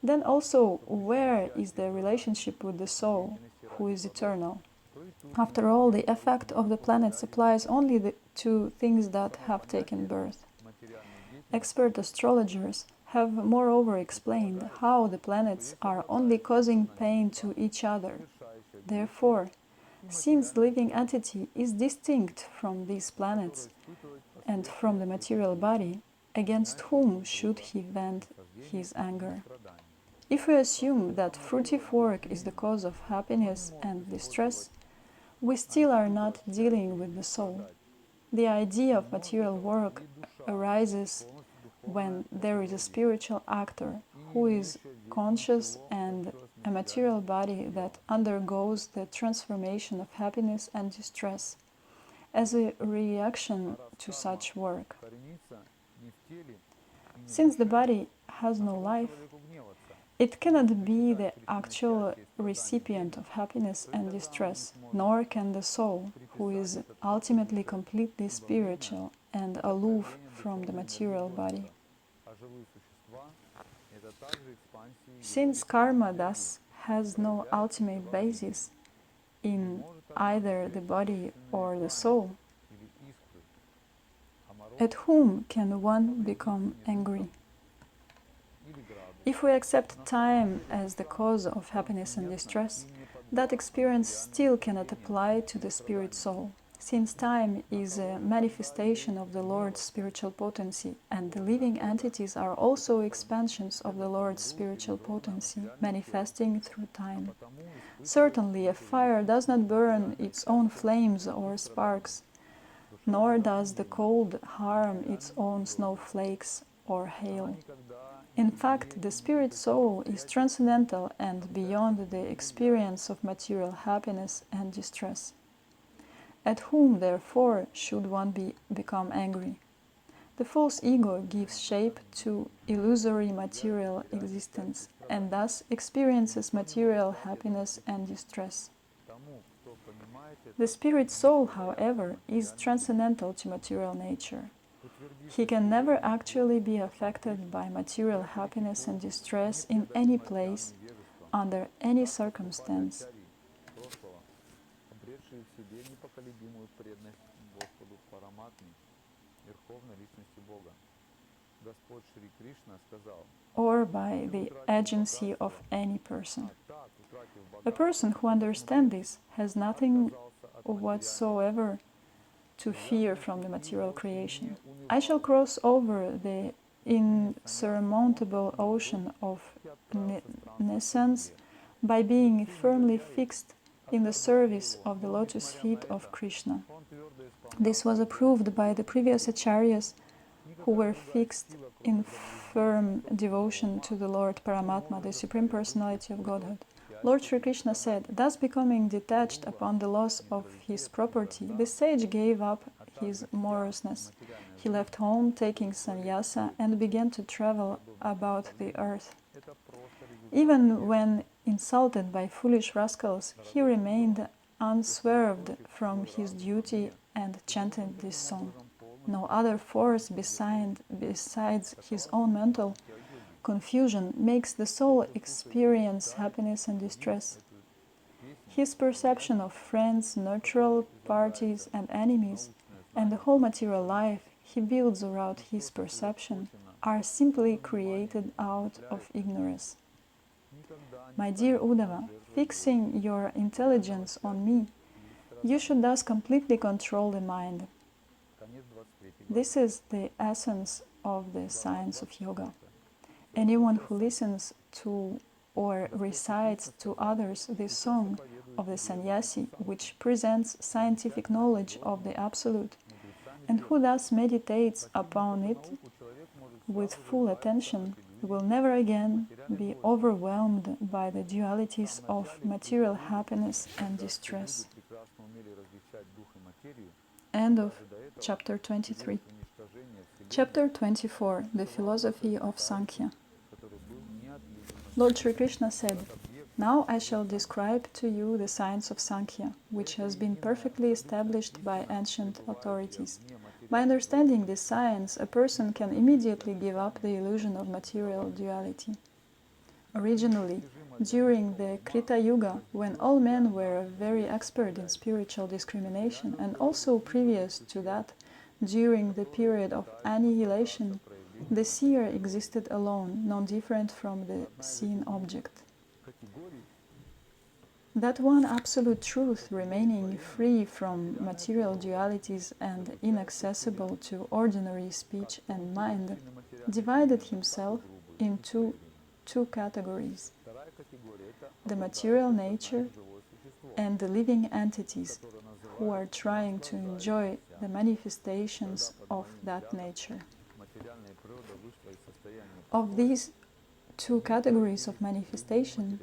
Speaker 1: then also where is the relationship with the soul, who is eternal? After all, the effect of the planets applies only to things that have taken birth. Expert astrologers have moreover explained how the planets are only causing pain to each other. Therefore, since the living entity is distinct from these planets and from the material body, against whom should he vent his anger? If we assume that fruitive work is the cause of happiness and distress, we still are not dealing with the soul. The idea of material work arises when there is a spiritual actor who is conscious and a material body that undergoes the transformation of happiness and distress as a reaction to such work. Since the body has no life, it cannot be the actual recipient of happiness and distress, nor can the soul, who is ultimately completely spiritual and aloof from the material body. Since karma thus has no ultimate basis in either the body or the soul, at whom can one become angry? If we accept time as the cause of happiness and distress, that experience still cannot apply to the spirit soul, since time is a manifestation of the Lord's spiritual potency, and the living entities are also expansions of the Lord's spiritual potency, manifesting through time. Certainly, a fire does not burn its own flames or sparks, nor does the cold harm its own snowflakes or hail. In fact, the spirit soul is transcendental and beyond the experience of material happiness and distress. At whom, therefore, should one become angry? The false ego gives shape to illusory material existence and thus experiences material happiness and distress. The spirit soul, however, is transcendental to material nature. He can never actually be affected by material happiness and distress in any place, under any circumstance. Or by the agency of any person. A person who understands this has nothing whatsoever to fear from the material creation. I shall cross over the insurmountable ocean of nescience by being firmly fixed in the service of the lotus feet of Krishna. This was approved by the previous acharyas who were fixed in firm devotion to the Lord Paramatma, the Supreme Personality of Godhead. Lord Sri Krishna said, thus becoming detached upon the loss of his property, the sage gave up his moroseness. He left home, taking sannyasa, and began to travel about the earth. Even when insulted by foolish rascals, he remained unswerved from his duty and chanted this song. No other force besides his own mental confusion makes the soul experience happiness and distress. His perception of friends, neutral parties, and enemies, and the whole material life he builds around his perception, are simply created out of ignorance. My dear Uddhava, fixing your intelligence on me, you should thus completely control the mind. This is the essence of the science of yoga. Anyone who listens to or recites to others this song of the sannyasi, which presents scientific knowledge of the Absolute, and who thus meditates upon it with full attention, will never again be overwhelmed by the dualities of material happiness and distress. End of chapter 23. Chapter 24. The Philosophy of Sankhya. Lord Sri Krishna said, "Now I shall describe to you the science of Sankhya, which has been perfectly established by ancient authorities. By understanding this science, a person can immediately give up the illusion of material duality. Originally, during the Krita Yuga, when all men were very expert in spiritual discrimination, and also previous to that, during the period of annihilation, the seer existed alone, non-different from the seen object. That one absolute truth, remaining free from material dualities and inaccessible to ordinary speech and mind, divided himself into two categories: the material nature and the living entities who are trying to enjoy the manifestations of that nature. Of these two categories of manifestation,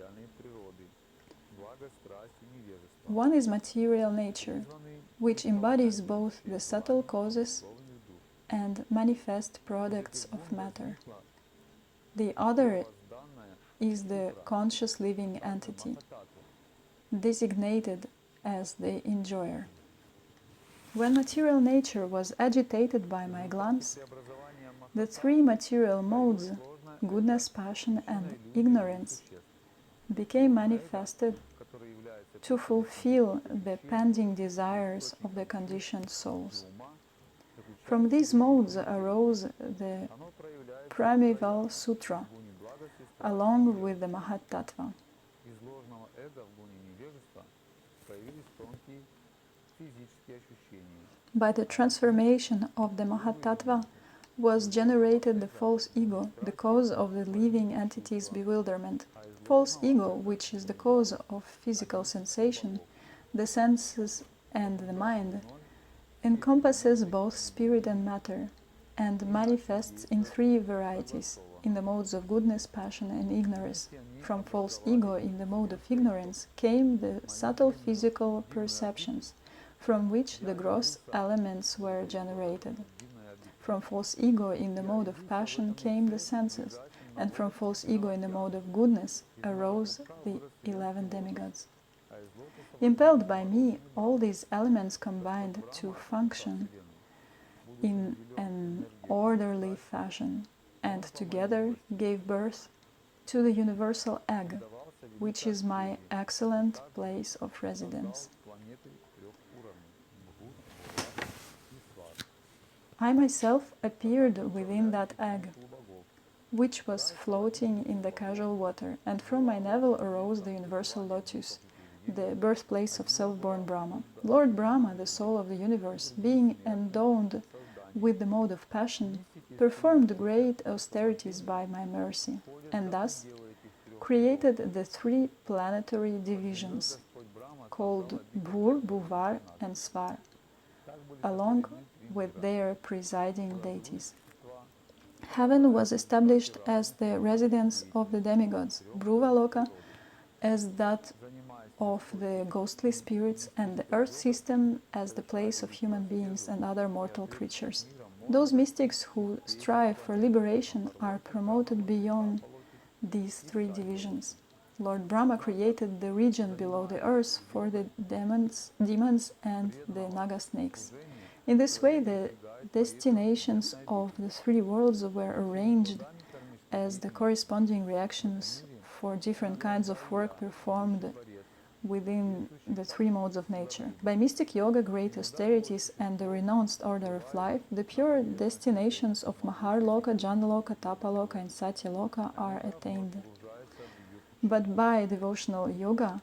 Speaker 1: one is material nature, which embodies both the subtle causes and manifest products of matter. The other is the conscious living entity, designated as the enjoyer. When material nature was agitated by my glance, the three material modes, goodness, passion, and ignorance, became manifested to fulfill the pending desires of the conditioned souls. From these modes arose the primeval sutra, along with the Mahat-tattva. By the transformation of the Mahat-tattva was generated the false ego, the cause of the living entity's bewilderment. False ego, which is the cause of physical sensation, the senses and the mind, encompasses both spirit and matter, and manifests in three varieties, in the modes of goodness, passion, and ignorance. From false ego in the mode of ignorance came the subtle physical perceptions, from which the gross elements were generated. From false ego in the mode of passion came the senses, and from false ego in the mode of goodness arose the 11 demigods. Impelled by me, all these elements combined to function in an orderly fashion, and together gave birth to the universal egg, which is my excellent place of residence. I myself appeared within that egg, which was floating in the casual water, and from my navel arose the universal lotus, the birthplace of self-born Brahma. Lord Brahma, the soul of the universe, being endowed with the mode of passion, performed great austerities by my mercy, and thus created the three planetary divisions, called Bhur, Bhuvar, and Svar, along with their presiding deities. Heaven was established as the residence of the demigods, Bhruvaloka as that of the ghostly spirits, and the earth system as the place of human beings and other mortal creatures. Those mystics who strive for liberation are promoted beyond these three divisions. Lord Brahma created the region below the earth for the demons and the Naga snakes. In this way, the destinations of the three worlds were arranged as the corresponding reactions for different kinds of work performed within the three modes of nature. By mystic yoga, great austerities, and the renounced order of life, the pure destinations of Maharloka, Janaloka, Tapaloka, and Satyaloka are attained. But by devotional yoga,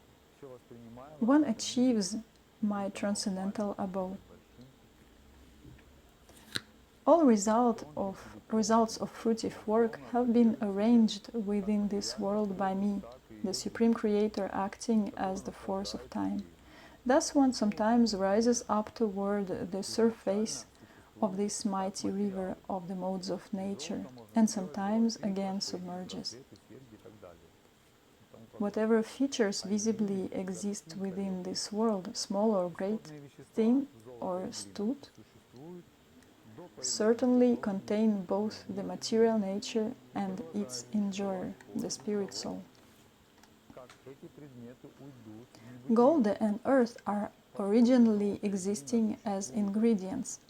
Speaker 1: one achieves my transcendental abode. All results of fruitive work have been arranged within this world by me, the Supreme Creator acting as the force of time. Thus one sometimes rises up toward the surface of this mighty river of the modes of nature, and sometimes again submerges. Whatever features visibly exist within this world, small or great, thin or stout, certainly contain both the material nature and its enjoyer, the spirit soul. Gold and earth are originally existing as ingredients.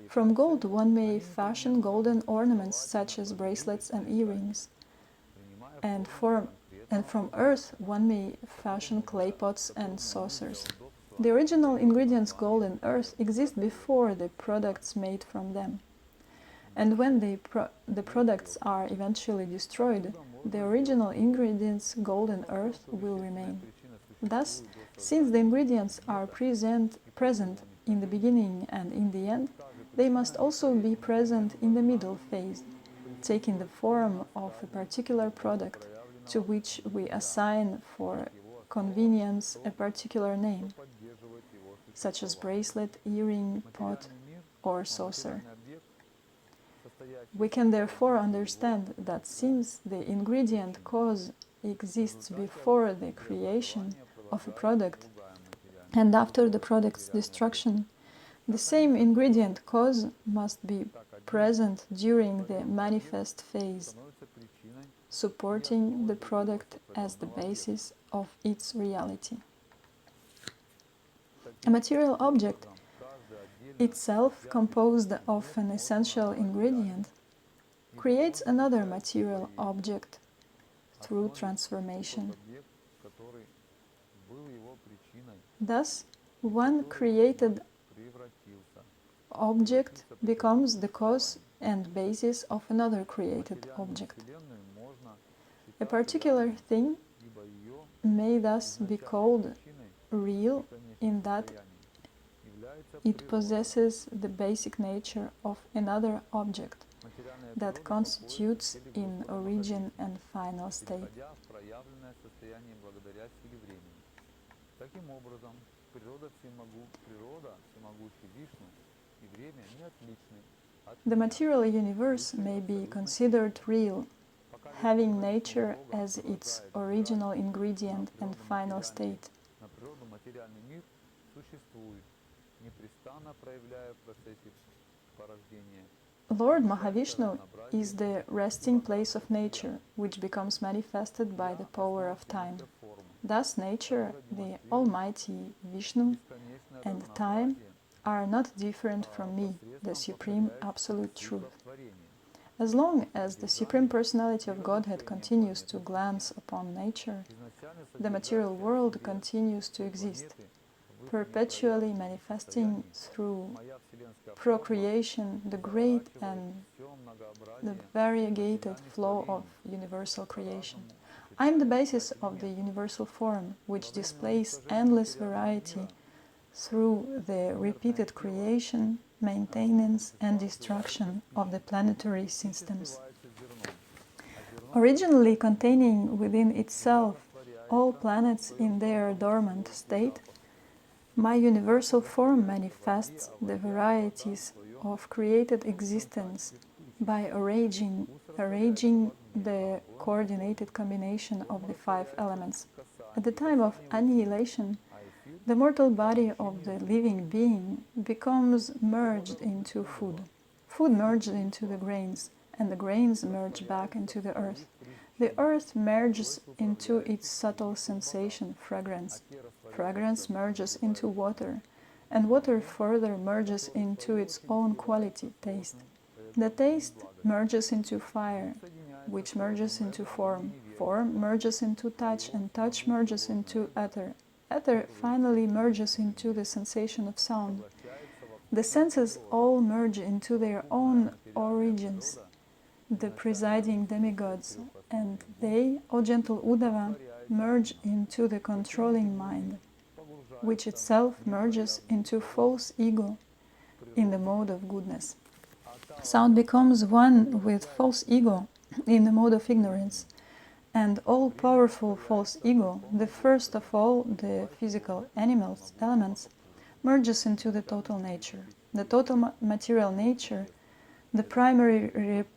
Speaker 1: From gold one may fashion golden ornaments such as bracelets and earrings, and from earth one may fashion clay pots and saucers. The original ingredients gold and earth exist before the products made from them. And when the products are eventually destroyed, the original ingredients gold and earth will remain. Thus, since the ingredients are present in the beginning and in the end, they must also be present in the middle phase, taking the form of a particular product, to which we assign for convenience a particular name, such as bracelet, earring, pot, or saucer. We can therefore understand that since the ingredient cause exists before the creation of a product and after the product's destruction, the same ingredient cause must be present during the manifest phase, supporting the product as the basis of its reality. A material object, itself composed of an essential ingredient, creates another material object through transformation. Thus, one created object becomes the cause and basis of another created object. A particular thing may thus be called real in that it possesses the basic nature of another object that constitutes in origin and final state. The material universe may be considered real, having nature as its original ingredient and final state. Lord Mahavishnu is the resting place of nature, which becomes manifested by the power of time. Thus nature, the Almighty Vishnu, and time are not different from me, the Supreme Absolute Truth. As long as the Supreme Personality of Godhead continues to glance upon nature, the material world continues to exist, perpetually manifesting through procreation the great and the variegated flow of universal creation. I am the basis of the universal form, which displays endless variety through the repeated creation, maintenance, and destruction of the planetary systems. Originally containing within itself all planets in their dormant state, my universal form manifests the varieties of created existence by arranging the coordinated combination of the five elements. At the time of annihilation, the mortal body of the living being becomes merged into food. Food merged into the grains, and the grains merge back into the earth. The earth merges into its subtle sensation, fragrance. Fragrance merges into water, and water further merges into its own quality, taste. The taste merges into fire, which merges into form. Form merges into touch, and touch merges into ether. Ether finally merges into the sensation of sound. The senses all merge into their own origins, the presiding demigods, And they, O gentle Uddhava, merge into the controlling mind, which itself merges into false ego in the mode of goodness. Sound becomes one with false ego in the mode of ignorance, and all-powerful false ego, the first of all the physical elements, merges into the total nature. The total material nature, the primary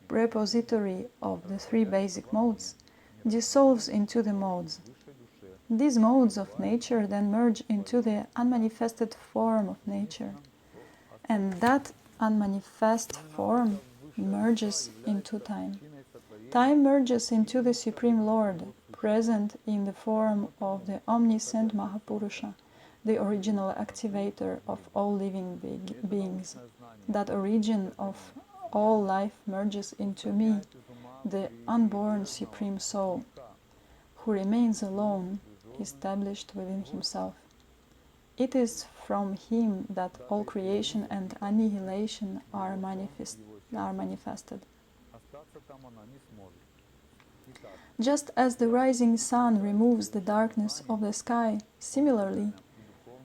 Speaker 1: repository of the three basic modes, dissolves into the modes. These modes of nature then merge into the unmanifested form of nature, and that unmanifest form merges into time. Time merges into the Supreme Lord, present in the form of the omniscient Mahapurusha, the original activator of all living beings. That origin of all life merges into me, the unborn Supreme Soul, who remains alone, established within himself. It is from him that all creation and annihilation are manifested. Just as the rising sun removes the darkness of the sky, similarly,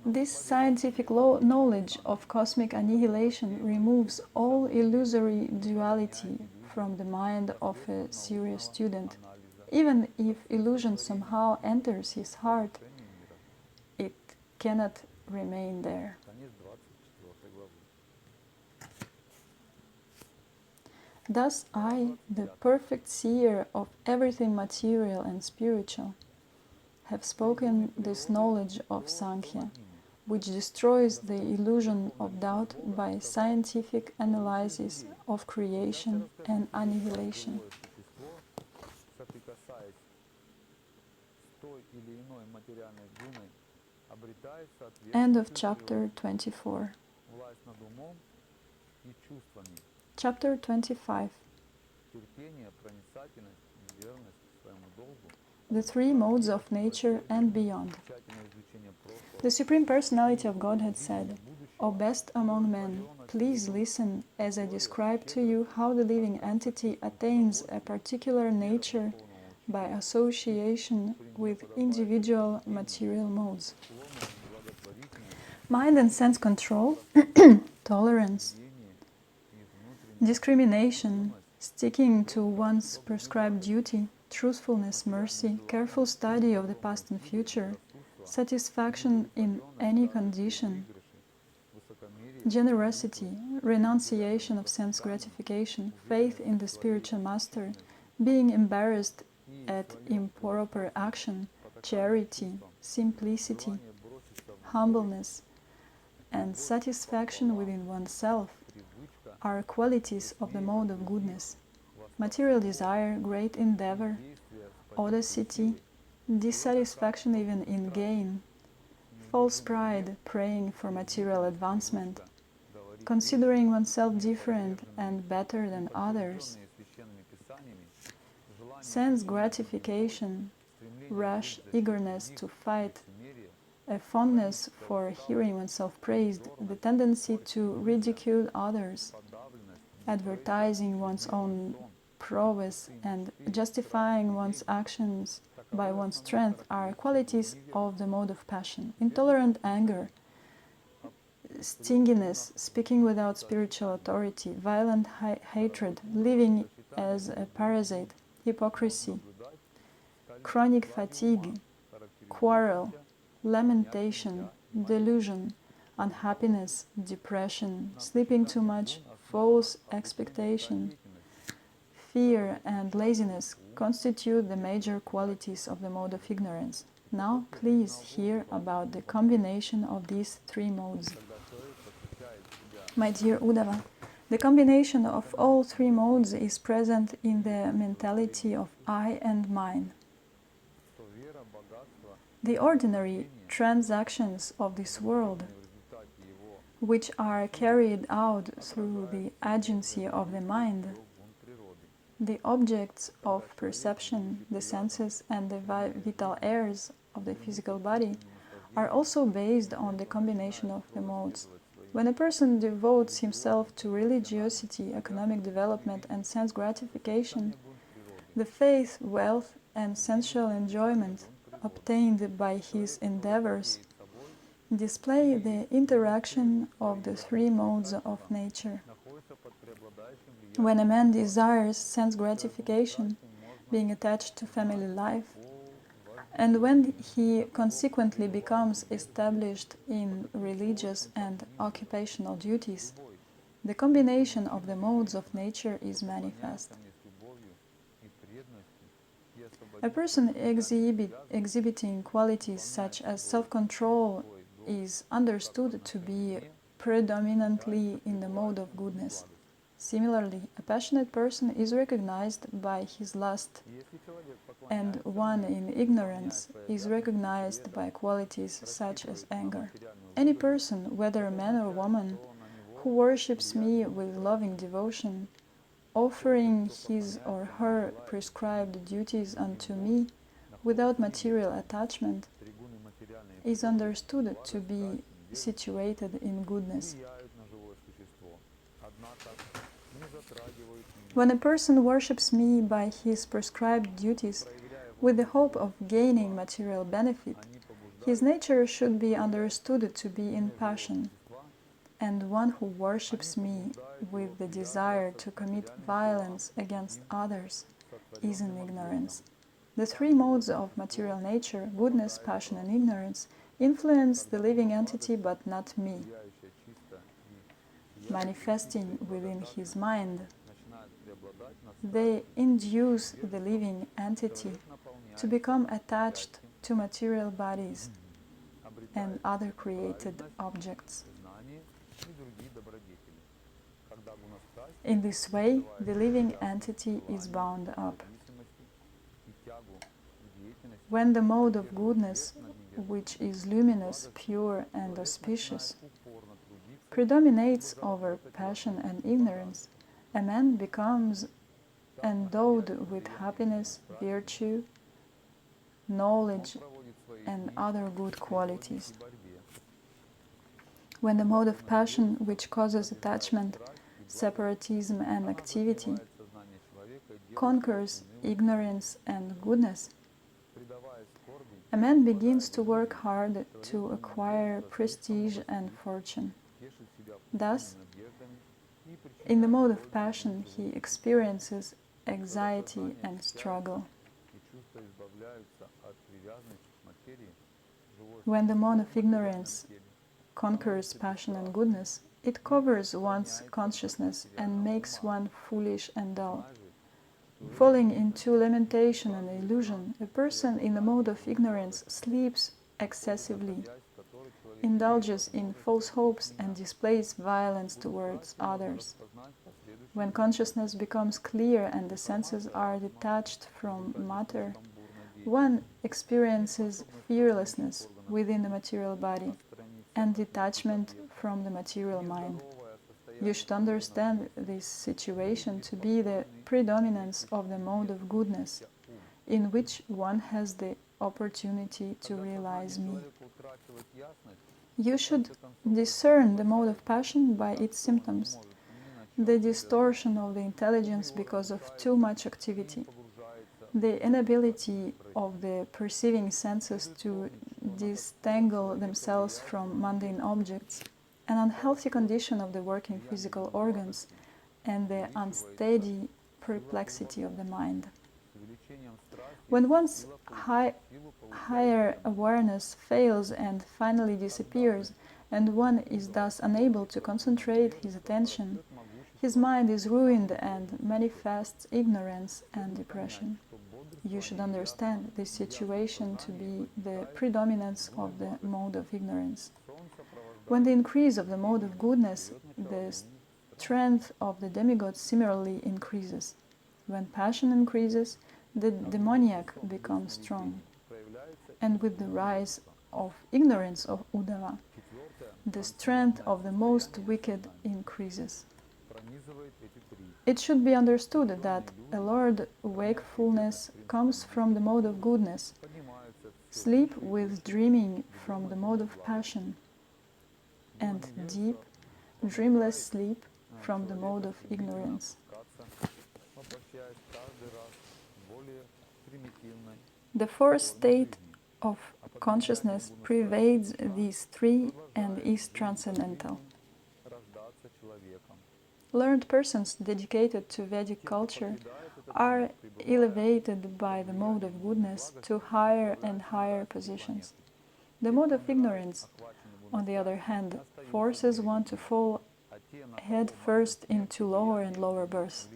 Speaker 1: this scientific knowledge of cosmic annihilation removes all illusory duality from the mind of a serious student. Even if illusion somehow enters his heart, it cannot remain there. Thus I, the perfect seer of everything material and spiritual, have spoken this knowledge of Sankhya, which destroys the illusion of doubt by scientific analysis of creation and annihilation. End of chapter 24. Chapter 25. The three modes of nature and beyond. The Supreme Personality of Godhead said, O best among men, please listen as I describe to you how the living entity attains a particular nature by association with individual material modes. Mind and sense control, tolerance, discrimination, sticking to one's prescribed duty, truthfulness, mercy, careful study of the past and future, satisfaction in any condition, generosity, renunciation of sense gratification, faith in the spiritual master, being embarrassed at improper action, charity, simplicity, humbleness, and satisfaction within oneself are qualities of the mode of goodness. Material desire, great endeavor, audacity, dissatisfaction even in gain, false pride, praying for material advancement, considering oneself different and better than others, sense gratification, rash eagerness to fight, a fondness for hearing oneself praised, the tendency to ridicule others, advertising one's own prowess and justifying one's actions by one's strength are qualities of the mode of passion. Intolerant anger, stinginess, speaking without spiritual authority, violent hatred, living as a parasite, hypocrisy, chronic fatigue, quarrel, lamentation, delusion, unhappiness, depression, sleeping too much, false expectation, fear and laziness constitute the major qualities of the mode of ignorance. Now please hear about the combination of these three modes. My dear Uddhava, the combination of all three modes is present in the mentality of I and mine. The ordinary transactions of this world, which are carried out through the agency of the mind, the objects of perception, the senses, and the vital airs of the physical body, are also based on the combination of the modes. When a person devotes himself to religiosity, economic development, and sense gratification, The faith, wealth, and sensual enjoyment obtained by his endeavors display the interaction of the three modes of nature. When a man desires sense gratification, being attached to family life, and when he consequently becomes established in religious and occupational duties, the combination of the modes of nature is manifest. A person exhibiting qualities such as self-control is understood to be predominantly in the mode of goodness. Similarly, a passionate person is recognized by his lust, and one in ignorance is recognized by qualities such as anger. Any person, whether man or woman, who worships me with loving devotion, offering his or her prescribed duties unto me without material attachment, is understood to be situated in goodness. When a person worships me by his prescribed duties with the hope of gaining material benefit, his nature should be understood to be in passion, and one who worships me with the desire to commit violence against others is in ignorance. The three modes of material nature, goodness, passion, and ignorance, influence the living entity but not me, manifesting within his mind. They induce the living entity to become attached to material bodies and other created objects. In this way, the living entity is bound up. When the mode of goodness, which is luminous, pure, and auspicious, predominates over passion and ignorance, a man becomes endowed with happiness, virtue, knowledge, and other good qualities. When the mode of passion, which causes attachment, separatism, and activity, conquers ignorance and goodness, a man begins to work hard to acquire prestige and fortune. Thus, in the mode of passion, he experiences anxiety and struggle. When the mode of ignorance conquers passion and goodness, it covers one's consciousness and makes one foolish and dull. Falling into lamentation and illusion, a person in the mode of ignorance sleeps excessively, indulges in false hopes, and displays violence towards others. When consciousness becomes clear and the senses are detached from matter, one experiences fearlessness within the material body and detachment from the material mind. You should understand this situation to be the predominance of the mode of goodness, in which one has the opportunity to realize me. You should discern the mode of passion by its symptoms, the distortion of the intelligence because of too much activity, the inability of the perceiving senses to disentangle themselves from mundane objects, an unhealthy condition of the working physical organs, and the unsteady perplexity of the mind. When one's higher awareness fails and finally disappears, and one is thus unable to concentrate his attention, his mind is ruined and manifests ignorance and depression. You should understand this situation to be the predominance of the mode of ignorance. When the increase of the mode of goodness, the strength of the demigod similarly increases. When passion increases, the demoniac becomes strong. And with the rise of ignorance of Uddhava, the strength of the most wicked increases. It should be understood that a Lord wakefulness comes from the mode of goodness, sleep with dreaming from the mode of passion, and deep, dreamless sleep from the mode of ignorance. The fourth state of consciousness pervades these three and is transcendental. Learned persons dedicated to Vedic culture are elevated by the mode of goodness to higher and higher positions. The mode of ignorance, on the other hand, forces one to fall head first into lower and lower births.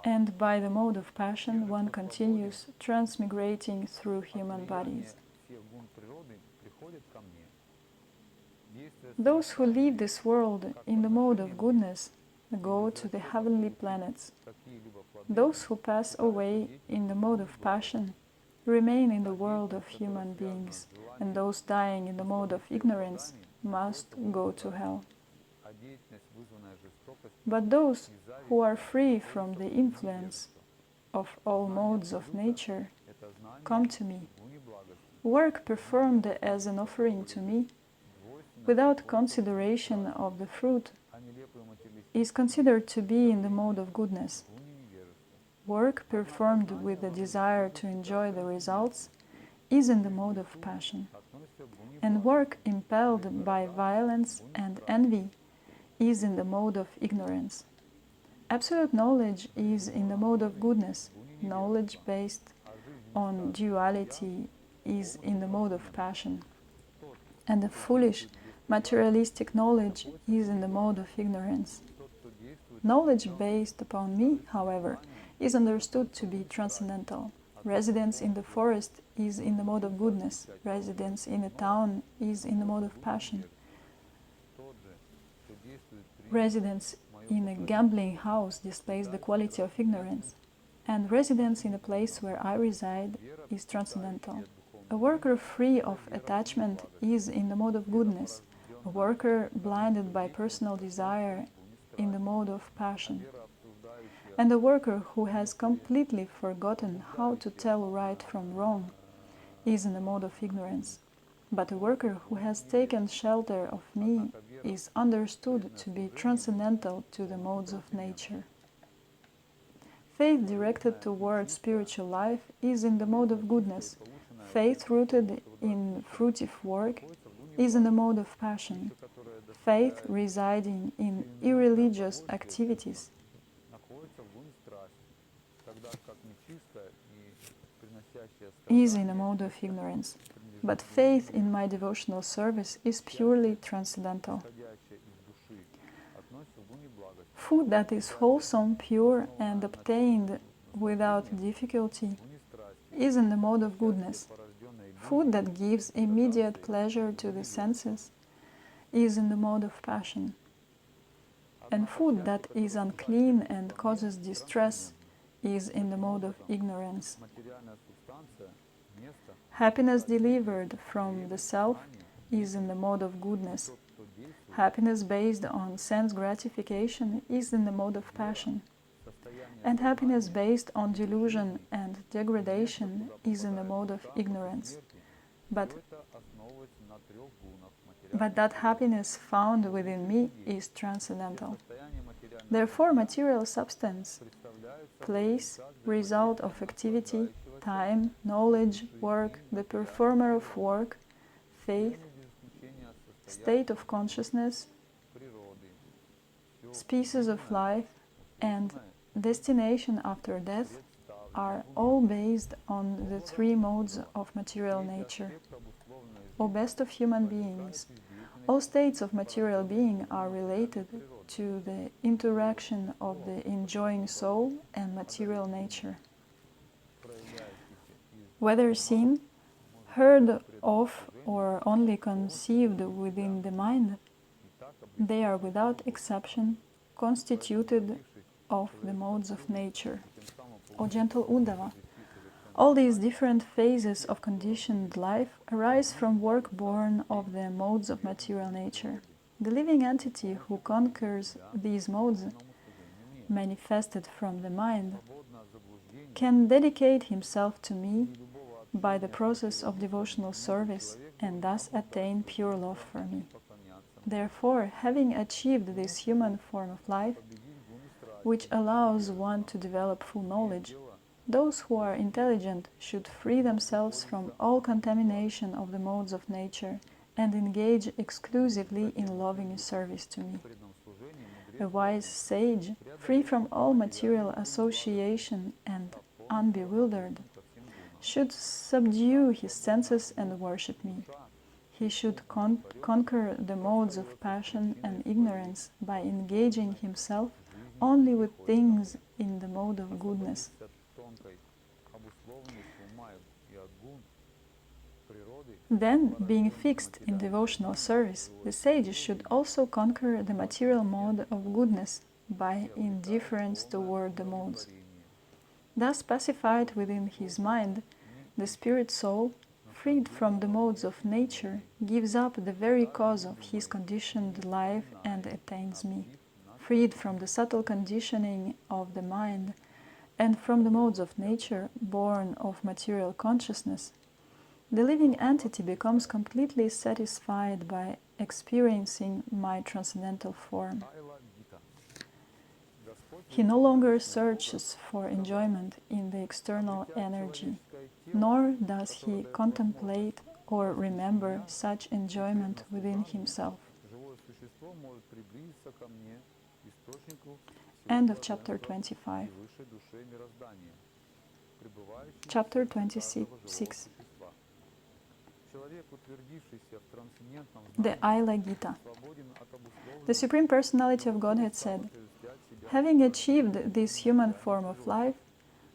Speaker 1: And by the mode of passion, one continues transmigrating through human bodies. Those who leave this world in the mode of goodness go to the heavenly planets. Those who pass away in the mode of passion remain in the world of human beings, and those dying in the mode of ignorance must go to hell. But those who are free from the influence of all modes of nature come to me. Work performed as an offering to me, without consideration of the fruit, is considered to be in the mode of goodness. Work performed with the desire to enjoy the results is in the mode of passion. And work impelled by violence and envy is in the mode of ignorance. Absolute knowledge is in the mode of goodness. Knowledge based on duality is in the mode of passion. And the foolish, materialistic knowledge is in the mode of ignorance. Knowledge based upon me, however, is understood to be transcendental. Residence in the forest is in the mode of goodness. Residence in a town is in the mode of passion. Residence in a gambling house displays the quality of ignorance. And residence in a place where I reside is transcendental. A worker free of attachment is in the mode of goodness. A worker blinded by personal desire in the mode of passion. And a worker who has completely forgotten how to tell right from wrong is in the mode of ignorance. But a worker who has taken shelter of me is understood to be transcendental to the modes of nature. Faith directed towards spiritual life is in the mode of goodness. Faith rooted in fruitive work is in the mode of passion. Faith residing in irreligious activities is in a mode of ignorance. But faith in my devotional service is purely transcendental. Food that is wholesome, pure, and obtained without difficulty is in the mode of goodness. Food that gives immediate pleasure to the senses is in the mode of passion. And food that is unclean and causes distress is in the mode of ignorance. Happiness delivered from the self is in the mode of goodness. Happiness based on sense gratification is in the mode of passion. And happiness based on delusion and degradation is in the mode of ignorance. But that happiness found within me is transcendental. Therefore, material substance, place, result of activity, time, knowledge, work, the performer of work, faith, state of consciousness, species of life, and destination after death are all based on the three modes of material nature. O best of human beings, all states of material being are related to the interaction of the enjoying soul and material nature. Whether seen, heard of, or only conceived within the mind, they are without exception constituted of the modes of nature. O gentle Uddhava, all these different phases of conditioned life arise from work born of the modes of material nature. The living entity who conquers these modes, manifested from the mind, can dedicate himself to me by the process of devotional service and thus attain pure love for me. Therefore, having achieved this human form of life, which allows one to develop full knowledge, those who are intelligent should free themselves from all contamination of the modes of nature and engage exclusively in loving service to me. A wise sage, free from all material association and unbewildered, should subdue his senses and worship me. He should conquer the modes of passion and ignorance by engaging himself only with things in the mode of goodness. Then, being fixed in devotional service, the sage should also conquer the material mode of goodness by indifference toward the modes. Thus pacified within his mind, the spirit soul, freed from the modes of nature, gives up the very cause of his conditioned life and attains me. Freed from the subtle conditioning of the mind and from the modes of nature born of material consciousness, the living entity becomes completely satisfied by experiencing my transcendental form. He no longer searches for enjoyment in the external energy, nor does he contemplate or remember such enjoyment within himself. End of chapter 25. Chapter 26. The Bhagavad-gita. The Supreme Personality of Godhead said, "Having achieved this human form of life,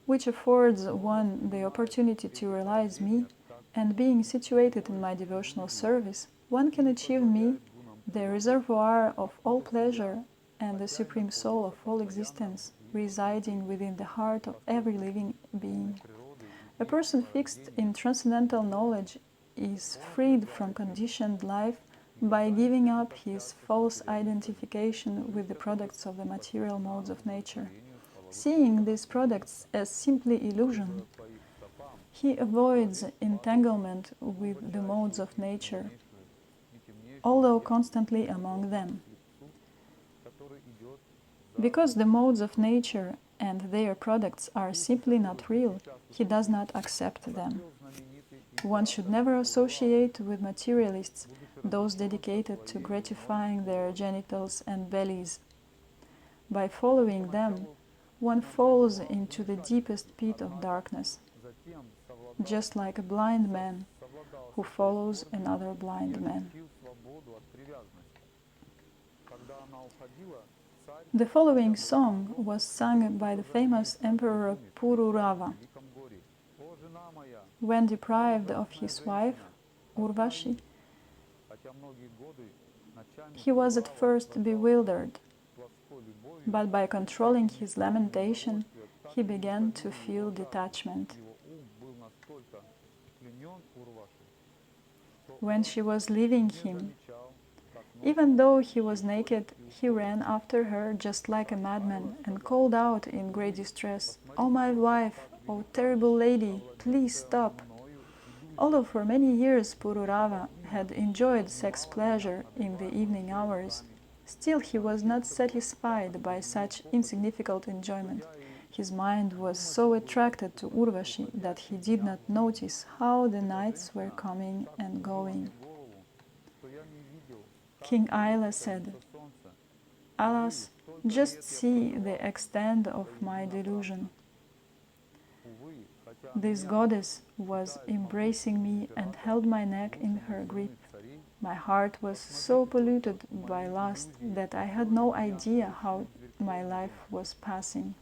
Speaker 1: which affords one the opportunity to realize me, and being situated in my devotional service, one can achieve me, the reservoir of all pleasure and the Supreme Soul of all existence, residing within the heart of every living being. A person fixed in transcendental knowledge is freed from conditioned life by giving up his false identification with the products of the material modes of nature. Seeing these products as simply illusion, he avoids entanglement with the modes of nature, although constantly among them. Because the modes of nature and their products are simply not real, he does not accept them. One should never associate with materialists, those dedicated to gratifying their genitals and bellies. By following them, one falls into the deepest pit of darkness, just like a blind man who follows another blind man. The following song was sung by the famous Emperor Pururava. When deprived of his wife, Urvashi, he was at first bewildered, but by controlling his lamentation, he began to feel detachment. When she was leaving him, even though he was naked, he ran after her just like a madman and called out in great distress, "O my wife, O terrible lady, please stop." Although for many years Pururava had enjoyed sex pleasure in the evening hours, still he was not satisfied by such insignificant enjoyment. His mind was so attracted to Urvashi that he did not notice how the nights were coming and going. King Aila said, "Alas, just see the extent of my delusion. This goddess was embracing me and held my neck in her grip. My heart was so polluted by lust that I had no idea how my life was passing.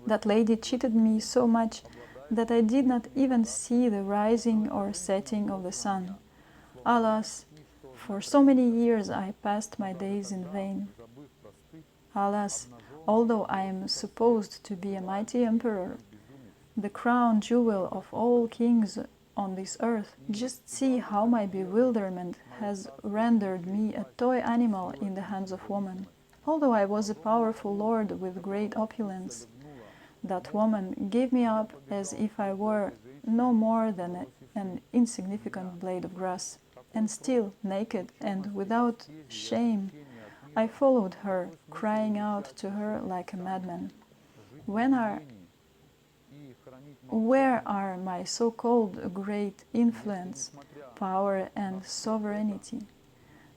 Speaker 1: That lady cheated me so much that I did not even see the rising or setting of the sun. Alas, for so many years I passed my days in vain. Alas, although I am supposed to be a mighty emperor, the crown jewel of all kings on this earth, just see how my bewilderment has rendered me a toy animal in the hands of woman. Although I was a powerful lord with great opulence, that woman gave me up as if I were no more than an insignificant blade of grass. And still, naked and without shame, I followed her, crying out to her like a madman. Where are my so-called great influence, power and sovereignty?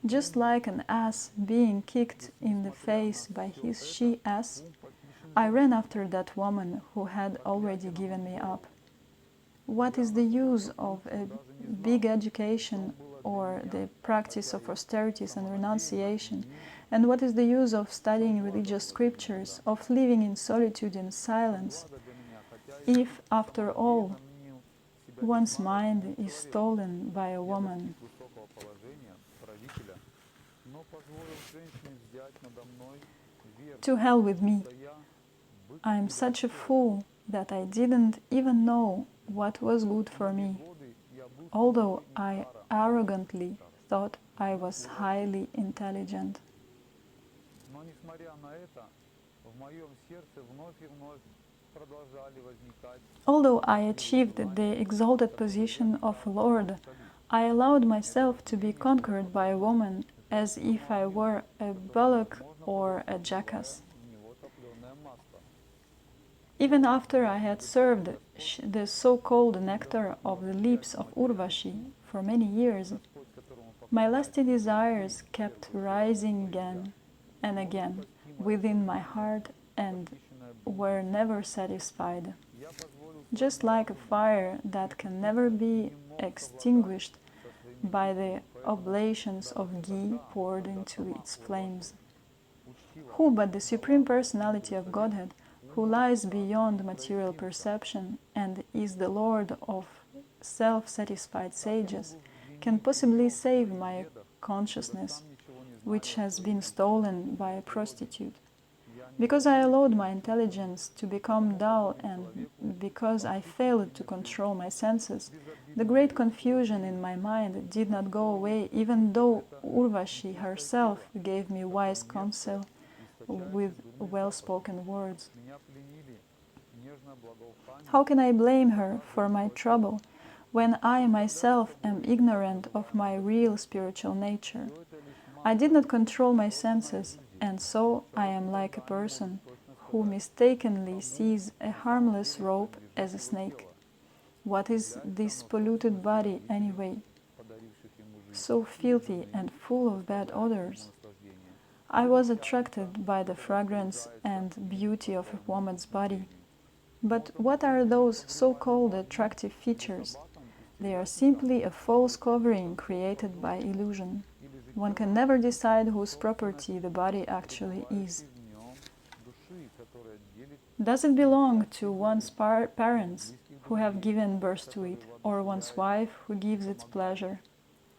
Speaker 1: Just like an ass being kicked in the face by his she-ass, I ran after that woman who had already given me up. What is the use of a big education or the practice of austerities and renunciation? And what is the use of studying religious scriptures, of living in solitude and silence, if, after all, one's mind is stolen by a woman? To hell with me. I'm such a fool that I didn't even know what was good for me, although I arrogantly thought I was highly intelligent. Although I achieved the exalted position of Lord, I allowed myself to be conquered by a woman as if I were a bullock or a jackass. Even after I had served the so-called nectar of the lips of Urvashi for many years, my lusty desires kept rising again and again within my heart and were never satisfied. Just like a fire that can never be extinguished by the oblations of ghee poured into its flames. Who but the Supreme Personality of Godhead, who lies beyond material perception and is the Lord of self-satisfied sages, can possibly save my consciousness, which has been stolen by a prostitute? Because I allowed my intelligence to become dull and because I failed to control my senses, the great confusion in my mind did not go away, even though Urvashi herself gave me wise counsel with well-spoken words. How can I blame her for my trouble when I myself am ignorant of my real spiritual nature? I did not control my senses, and so I am like a person who mistakenly sees a harmless rope as a snake. What is this polluted body anyway? So filthy and full of bad odors. I was attracted by the fragrance and beauty of a woman's body. But what are those so-called attractive features? They are simply a false covering created by illusion. One can never decide whose property the body actually is. Does it belong to one's parents who have given birth to it, or one's wife who gives it pleasure,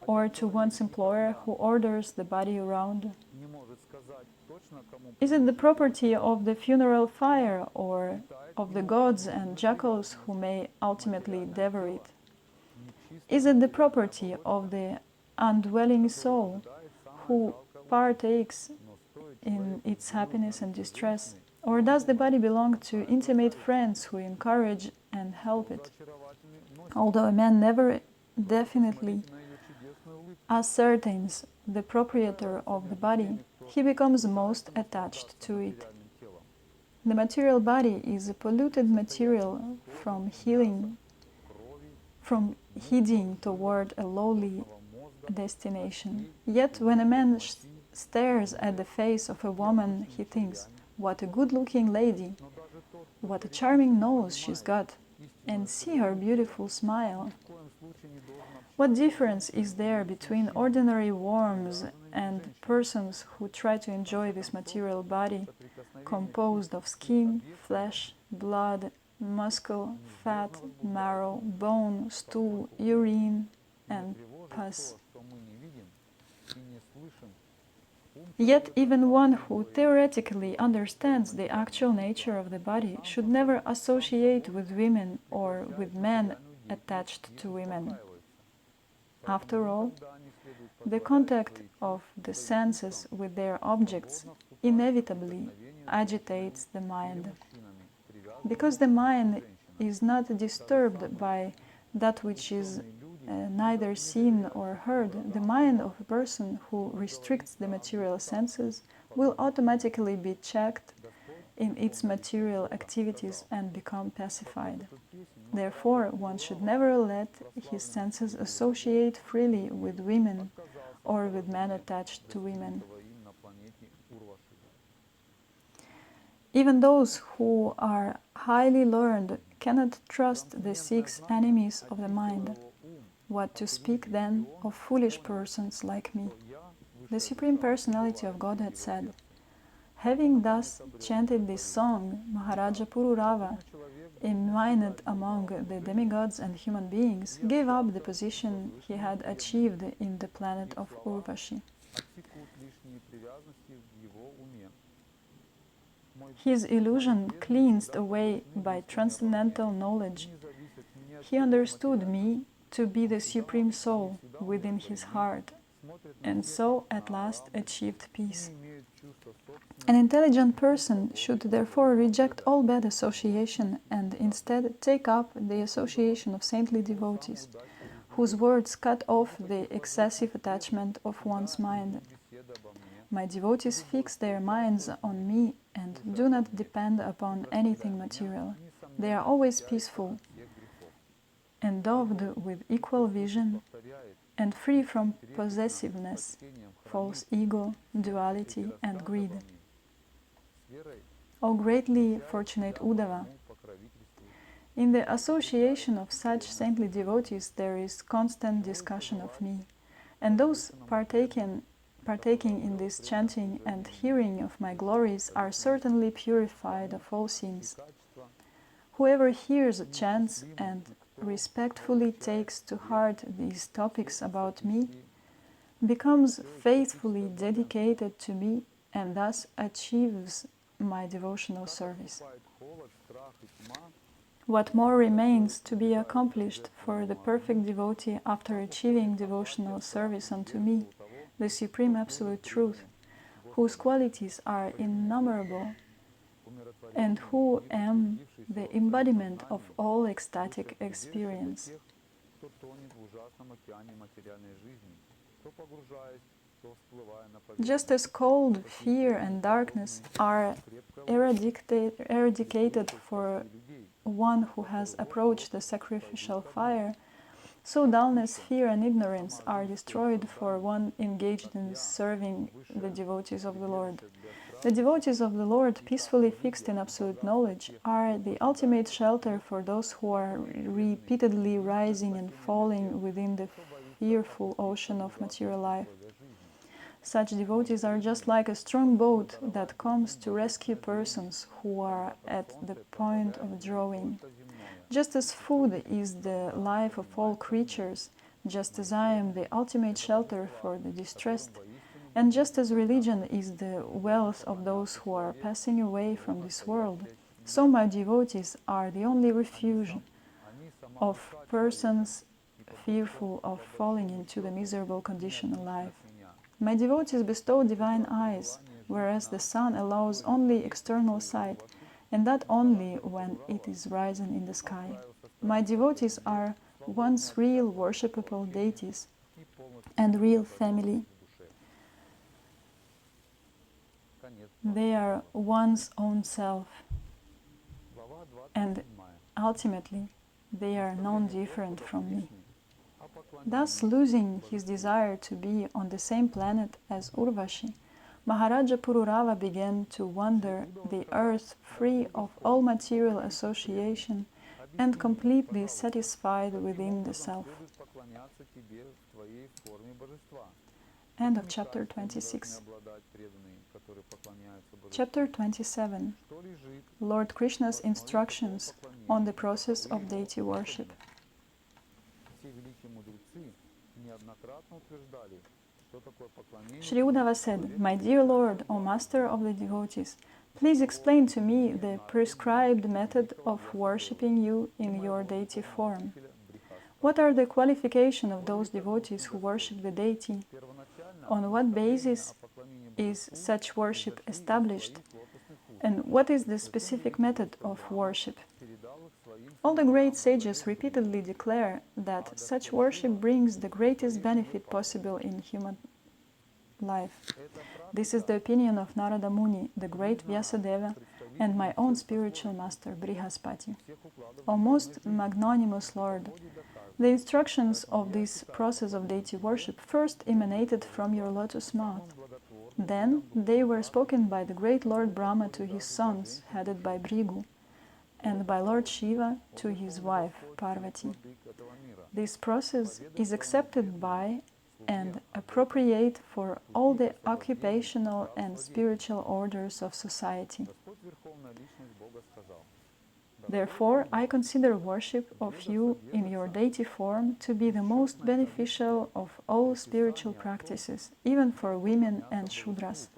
Speaker 1: or to one's employer who orders the body around? Is it the property of the funeral fire, or of the gods and jackals who may ultimately devour it? Is it the property of the undwelling soul who partakes in its happiness and distress? Or does the body belong to intimate friends who encourage and help it? Although a man never definitely ascertains the proprietor of the body, he becomes most attached to it. The material body is a polluted material from heading toward a lowly destination. Yet when a man stares at the face of a woman, he thinks, "What a good-looking lady! What a charming nose she's got! And see her beautiful smile!" What difference is there between ordinary worms and persons who try to enjoy this material body, composed of skin, flesh, blood, muscle, fat, marrow, bone, stool, urine, and pus? Yet even one who theoretically understands the actual nature of the body should never associate with women or with men attached to women. After all, the contact of the senses with their objects inevitably agitates the mind. Because the mind is not disturbed by that which is neither seen or heard, the mind of a person who restricts the material senses will automatically be checked in its material activities and become pacified. Therefore, one should never let his senses associate freely with women or with men attached to women. Even those who are highly learned cannot trust the 6 enemies of the mind. What to speak then of foolish persons like me? The Supreme Personality of Godhead said, having thus chanted this song, Maharaja Pururava, eminent among the demigods and human beings, gave up the position he had achieved in the planet of Urvashi. His illusion cleansed away by transcendental knowledge, he understood me to be the Supreme Soul within his heart, and so at last achieved peace. An intelligent person should therefore reject all bad association and instead take up the association of saintly devotees, whose words cut off the excessive attachment of one's mind. My devotees fix their minds on me and do not depend upon anything material. They are always peaceful, endowed with equal vision, and free from possessiveness, false ego, duality, and greed. O greatly fortunate Uddhava, in the association of such saintly devotees there is constant discussion of me, and those partaking in this chanting and hearing of my glories are certainly purified of all sins. Whoever hears, chants, and respectfully takes to heart these topics about me becomes faithfully dedicated to me and thus achieves my devotional service. What more remains to be accomplished for the perfect devotee after achieving devotional service unto me, the Supreme Absolute Truth, whose qualities are innumerable, and who am the embodiment of all ecstatic experience. Just as cold, fear, and darkness are eradicated for one who has approached the sacrificial fire, so dullness, fear, and ignorance are destroyed for one engaged in serving the devotees of the Lord. The devotees of the Lord, peacefully fixed in absolute knowledge, are the ultimate shelter for those who are repeatedly rising and falling within the fearful ocean of material life. Such devotees are just like a strong boat that comes to rescue persons who are at the point of drowning. Just as food is the life of all creatures, just as I am the ultimate shelter for the distressed, and just as religion is the wealth of those who are passing away from this world, so my devotees are the only refuge of persons fearful of falling into the miserable condition of life. My devotees bestow divine eyes, whereas the sun allows only external sight, and that only when it is rising in the sky. My devotees are one's real worshipable deities and real family. They are one's own self, and ultimately they are non-different from me. Thus, losing his desire to be on the same planet as Urvashi, Maharaja Pururava began to wander the earth free of all material association and completely satisfied within the self. End of chapter 26. Chapter 27. Lord Krishna's instructions on the process of deity worship. Sri Uddhava said, "My dear Lord, O Master of the devotees, please explain to me the prescribed method of worshipping you in your deity form. What are the qualifications of those devotees who worship the deity? On what basis is such worship established? And what is the specific method of worship?" All the great sages repeatedly declare that such worship brings the greatest benefit possible in human life. This is the opinion of Narada Muni, the great Vyasadeva, and my own spiritual master Brihaspati. O most magnanimous Lord, the instructions of this process of deity worship first emanated from your lotus mouth. Then they were spoken by the great Lord Brahma to his sons, headed by Bhrigu, and by Lord Shiva to his wife, Parvati. This process is accepted by and appropriate for all the occupational and spiritual orders of society. Therefore, I consider worship of you in your deity form to be the most beneficial of all spiritual practices, even for women and Shudras.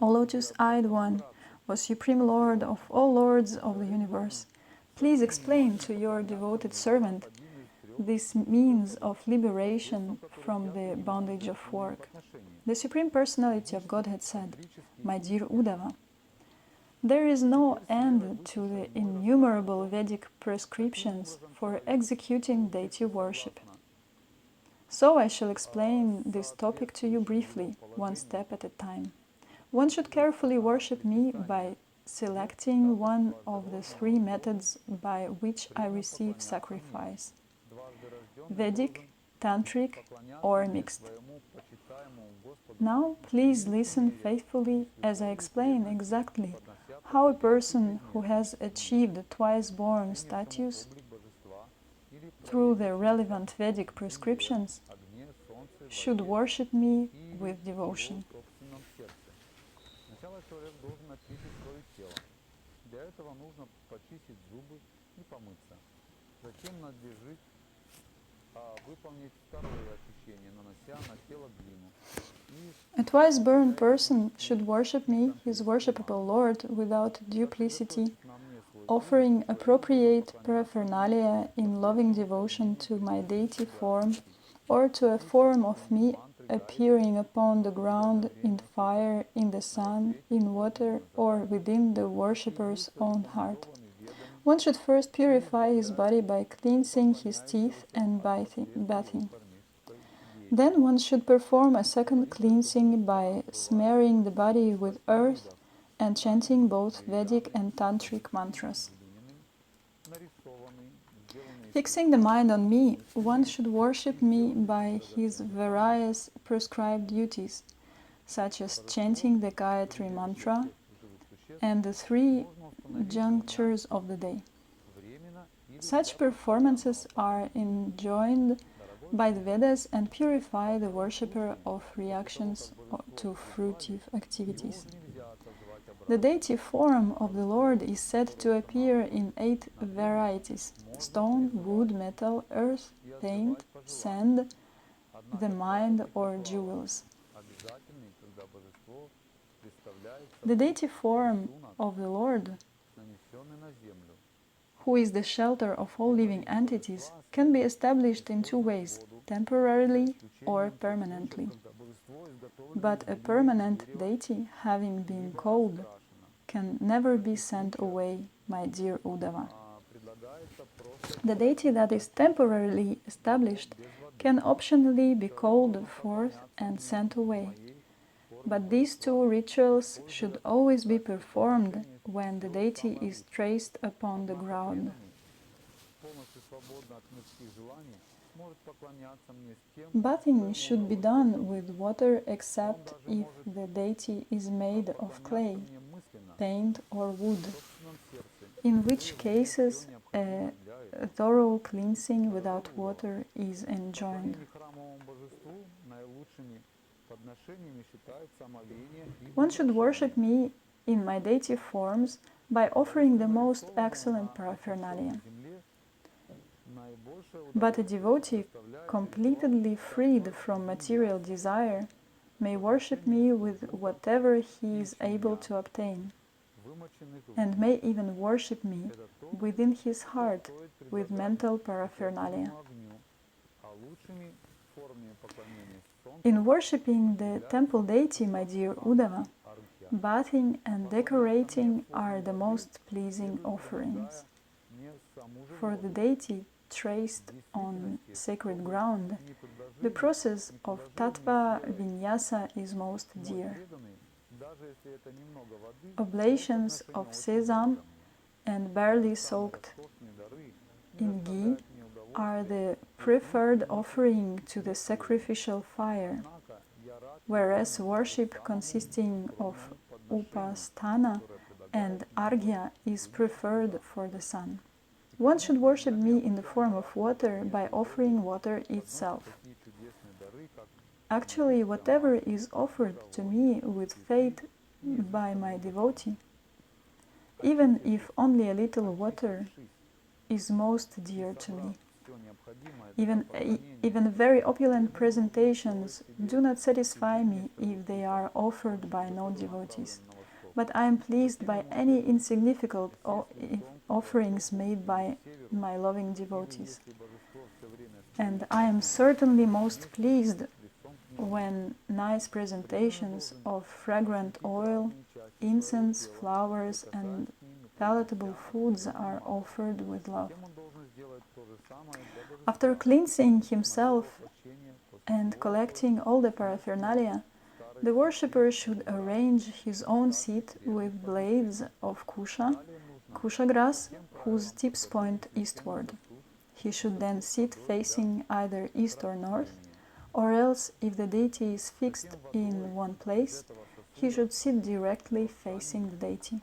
Speaker 1: O Lotus-eyed One, O Supreme Lord of all lords of the universe, please explain to your devoted servant this means of liberation from the bondage of work. The Supreme Personality of Godhead said, "My dear Uddhava, there is no end to the innumerable Vedic prescriptions for executing deity worship. So I shall explain this topic to you briefly, one step at a time. One should carefully worship me by selecting one of the three methods by which I receive sacrifice: Vedic, Tantric, or mixed. Now, please listen faithfully as I explain exactly how a person who has achieved twice-born status through the relevant Vedic prescriptions should worship me with devotion. A twice-born person should worship me, his worshipable Lord, without duplicity, offering appropriate paraphernalia in loving devotion to my deity form, or to a form of me appearing upon the ground, in fire, in the sun, in water, or within the worshipper's own heart. One should first purify his body by cleansing his teeth and bathing. Then one should perform a second cleansing by smearing the body with earth and chanting both Vedic and Tantric mantras. Fixing the mind on me, one should worship me by his various prescribed duties, such as chanting the Gayatri mantra and the three junctures of the day. Such performances are enjoined by the Vedas and purify the worshipper of reactions to fruitive activities. The deity form of the Lord is said to appear in 8 varieties: stone, wood, metal, earth, paint, sand, the mind, or jewels. The deity form of the Lord, who is the shelter of all living entities, can be established in 2 ways, temporarily or permanently. But a permanent deity, having been called, can never be sent away, my dear Uddhava. The deity that is temporarily established can optionally be called forth and sent away. But these 2 rituals should always be performed when the deity is traced upon the ground. Bathing should be done with water except if the deity is made of clay, paint, or wood, in which cases a thorough cleansing without water is enjoined. One should worship me in my deity forms by offering the most excellent paraphernalia. But a devotee completely freed from material desire may worship me with whatever he is able to obtain, and may even worship me within his heart with mental paraphernalia. In worshipping the temple deity, my dear Uddhava, bathing and decorating are the most pleasing offerings. for the deity traced on sacred ground, the process of tattva vinyasa is most dear. Oblations of sesame and barley soaked in ghee are the preferred offering to the sacrificial fire, whereas worship consisting of upasthana and arghya is preferred for the sun. One should worship me in the form of water by offering water itself. Actually, whatever is offered to me with faith by my devotee, even if only a little water, is most dear to me. Even very opulent presentations do not satisfy me if they are offered by non-devotees. But I am pleased by any insignificant offerings made by my loving devotees. And I am certainly most pleased when nice presentations of fragrant oil, incense, flowers, and palatable foods are offered with love. After cleansing himself and collecting all the paraphernalia, the worshipper should arrange his own seat with blades of kusha grass, whose tips point eastward. He should then sit facing either east or north, or else, if the deity is fixed in one place, he should sit directly facing the deity.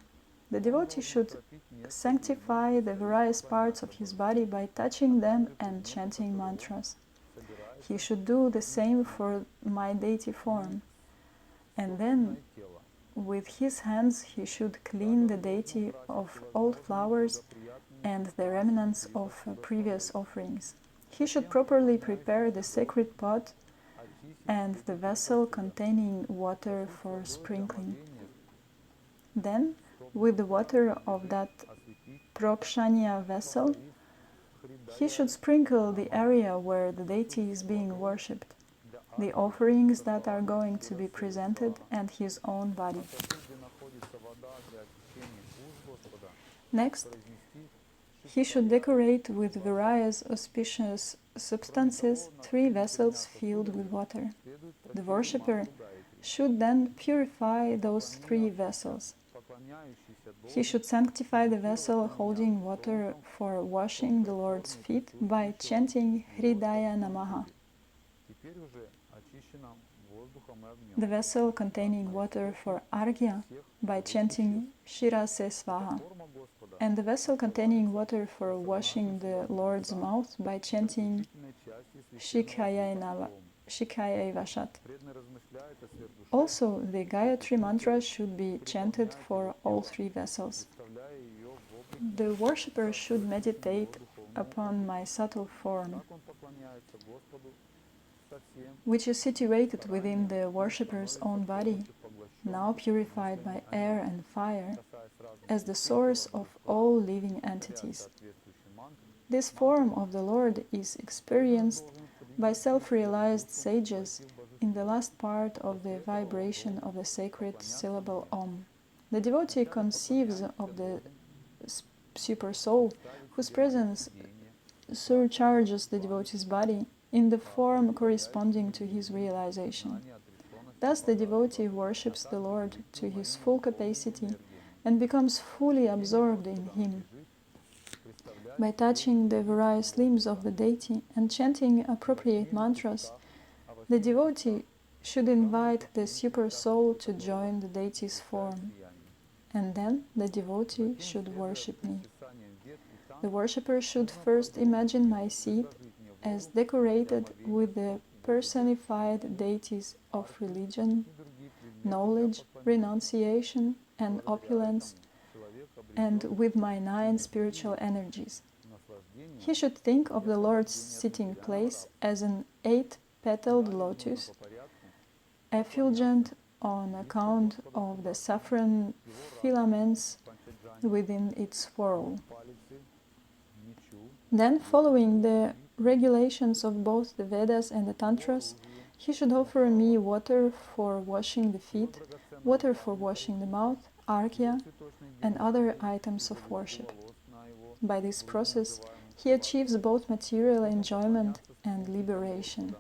Speaker 1: The devotee should sanctify the various parts of his body by touching them and chanting mantras. He should do the same for my deity form. And then, with his hands, he should clean the deity of old flowers and the remnants of previous offerings. He should properly prepare the sacred pot and the vessel containing water for sprinkling. Then, with the water of that prokshanya vessel, he should sprinkle the area where the deity is being worshipped, the offerings that are going to be presented, and his own body. Next, he should decorate with various auspicious substances 3 vessels filled with water. The worshipper should then purify those 3 vessels. He should sanctify the vessel holding water for washing the Lord's feet by chanting Hridaya Namaha. The vessel containing water for Arghya by chanting Shirase Svaha, and the vessel containing water for washing the Lord's mouth by chanting Shikhayai Vashat. Also, the Gayatri mantra should be chanted for all 3 vessels. The worshipper should meditate upon my subtle form, which is situated within the worshipper's own body, now purified by air and fire, as the source of all living entities. This form of the Lord is experienced by self-realized sages in the last part of the vibration of the sacred syllable Om. The devotee conceives of the super soul, whose presence surcharges the devotee's body in the form corresponding to his realization. Thus the devotee worships the Lord to his full capacity and becomes fully absorbed in him. By touching the various limbs of the deity and chanting appropriate mantras, the devotee should invite the super soul to join the deity's form, and then the devotee should worship me. The worshipper should first imagine my seat as decorated with the personified deities of religion, knowledge, renunciation, and opulence, and with my 9 spiritual energies. He should think of the Lord's sitting place as an 8-petaled lotus, effulgent on account of the saffron filaments within its whorl. Then, following the regulations of both the Vedas and the Tantras, he should offer me water for washing the feet, water for washing the mouth, arghya, and other items of worship. By this process, he achieves both material enjoyment and liberation.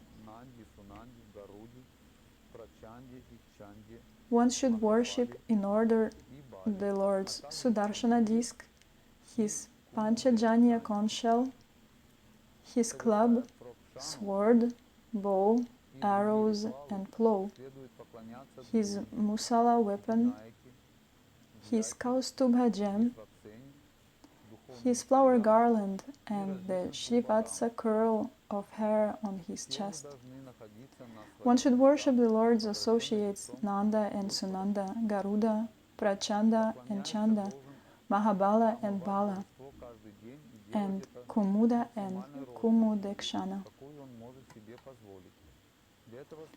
Speaker 1: One should worship in order the Lord's Sudarshana disc, his Panchajanya conch shell, his club, sword, bow, arrows and plow, his Musala weapon, his Kaustubha gem, his flower garland and the Shrivatsa curl of hair on his chest. One should worship the Lord's associates Nanda and Sunanda, Garuda, Prachanda and Chanda, Mahabala and Bala, and Kumuda and Kumudekshana.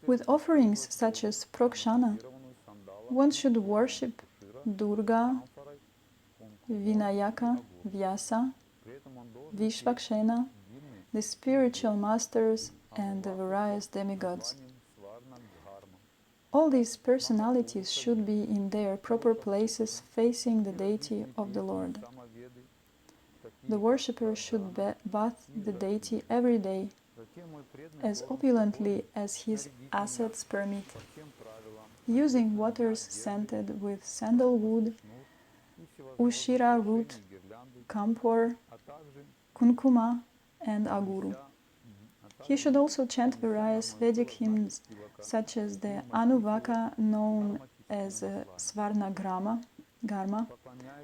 Speaker 1: With offerings such as Prokshana, one should worship Durga, Vinayaka, Vyasa, Vishvakshena, the spiritual masters and the various demigods. All these personalities should be in their proper places facing the deity of the Lord. The worshipper should bathe the deity every day, as opulently as his assets permit, using waters scented with sandalwood, ushira root, kampor, kunkuma, and aguru. He should also chant various Vedic hymns, such as the Anuvaka, known as Svarna Garma,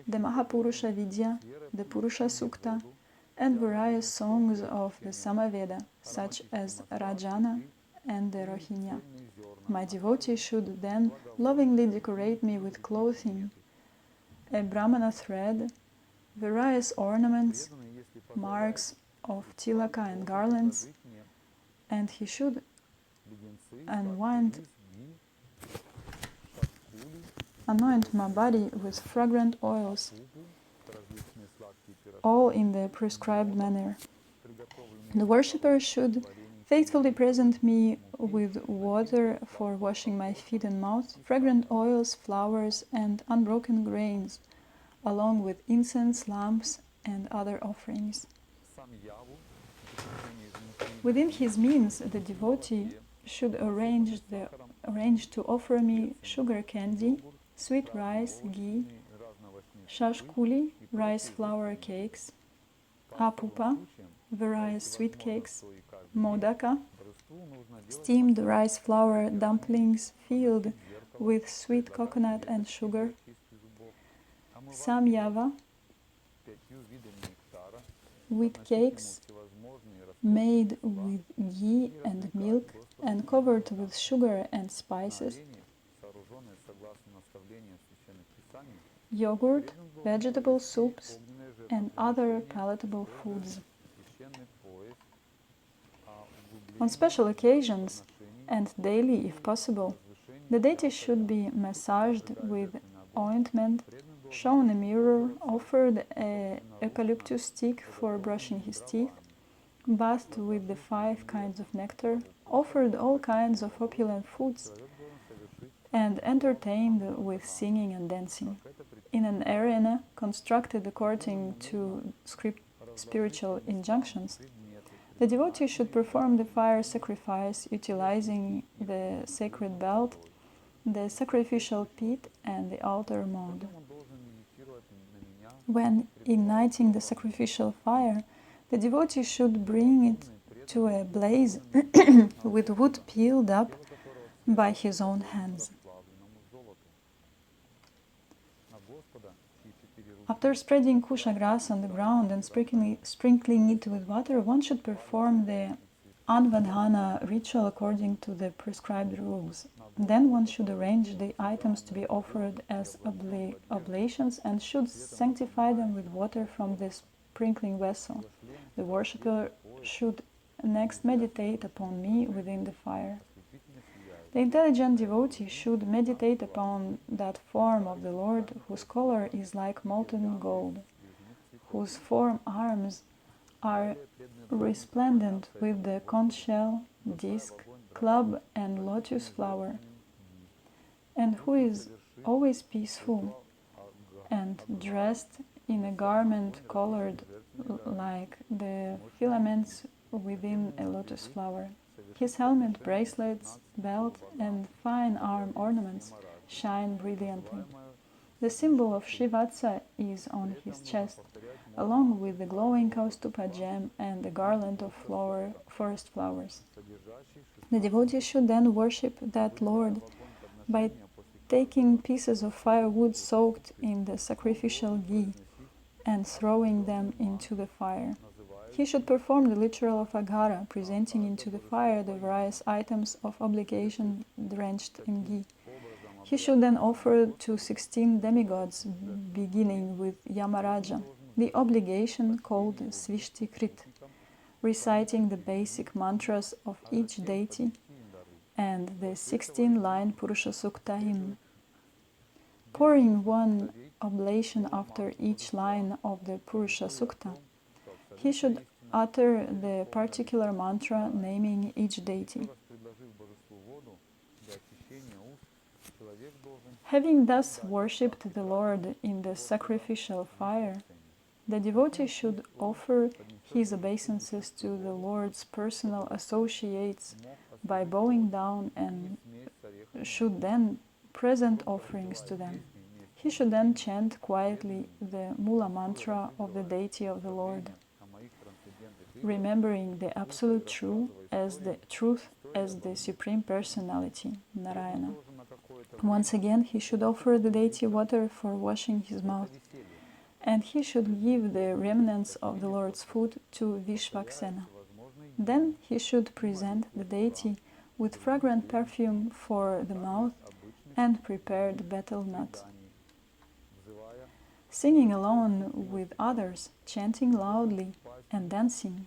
Speaker 1: the Mahapurusha Vidya, the Purusha Sukta, and various songs of the Samaveda, such as Rajana and the Rohinya. My devotee should then lovingly decorate me with clothing, a Brahmana thread, various ornaments, marks of tilaka and garlands, and he should anoint my body with fragrant oils, all in the prescribed manner. The worshipper should faithfully present me with water for washing my feet and mouth, fragrant oils, flowers, and unbroken grains, along with incense, lamps, and other offerings. Within his means, the devotee should arrange to offer me sugar candy, sweet rice, ghee, shashkuli, rice flour cakes, apupa, various sweet cakes, modaka, steamed rice flour dumplings filled with sweet coconut and sugar, samyava, wheat cakes made with ghee and milk and covered with sugar and spices, yogurt, vegetable soups, and other palatable foods. On special occasions, and daily if possible, the deity should be massaged with ointment, shown a mirror, offered an eucalyptus stick for brushing his teeth, bathed with the 5 kinds of nectar, offered all kinds of opulent foods, and entertained with singing and dancing. In an arena constructed according to spiritual injunctions, the devotee should perform the fire sacrifice utilizing the sacred belt, the sacrificial pit, and the altar mound. When igniting the sacrificial fire, the devotee should bring it to a blaze with wood peeled up by his own hands. After spreading kusha grass on the ground and sprinkling it with water, one should perform the Anvadhana ritual according to the prescribed rules. Then one should arrange the items to be offered as oblations and should sanctify them with water from the sprinkling vessel. The worshipper should next meditate upon me within the fire. The intelligent devotee should meditate upon that form of the Lord whose color is like molten gold, whose arms are resplendent with the conch shell, disc, club, and lotus flower, and who is always peaceful and dressed in a garment colored like the filaments within a lotus flower. His helmet, bracelets, belt, and fine arm ornaments shine brilliantly. The symbol of Shivatsa is on his chest, along with the glowing Kaustupa gem and the garland of forest flowers. The devotee should then worship that Lord by taking pieces of firewood soaked in the sacrificial ghee and throwing them into the fire. He should perform the ritual of Aghara, presenting into the fire the various items of obligation drenched in ghee. He should then offer to 16 demigods, beginning with Yamaraja, the obligation called Svishti Krit, reciting the basic mantras of each deity and the 16-line Purusha Sukta hymn. Pouring one oblation after each line of the Purusha Sukta, he should utter the particular mantra naming each deity. Having thus worshipped the Lord in the sacrificial fire, the devotee should offer his obeisances to the Lord's personal associates by bowing down and should then present offerings to them. He should then chant quietly the Mula mantra of the deity of the Lord, remembering the absolute truth as the Supreme Personality, Narayana. Once again, he should offer the deity water for washing his mouth, and he should give the remnants of the Lord's food to Vishvaksena. Then he should present the deity with fragrant perfume for the mouth and prepared betel nut. Singing alone with others, chanting loudly and dancing,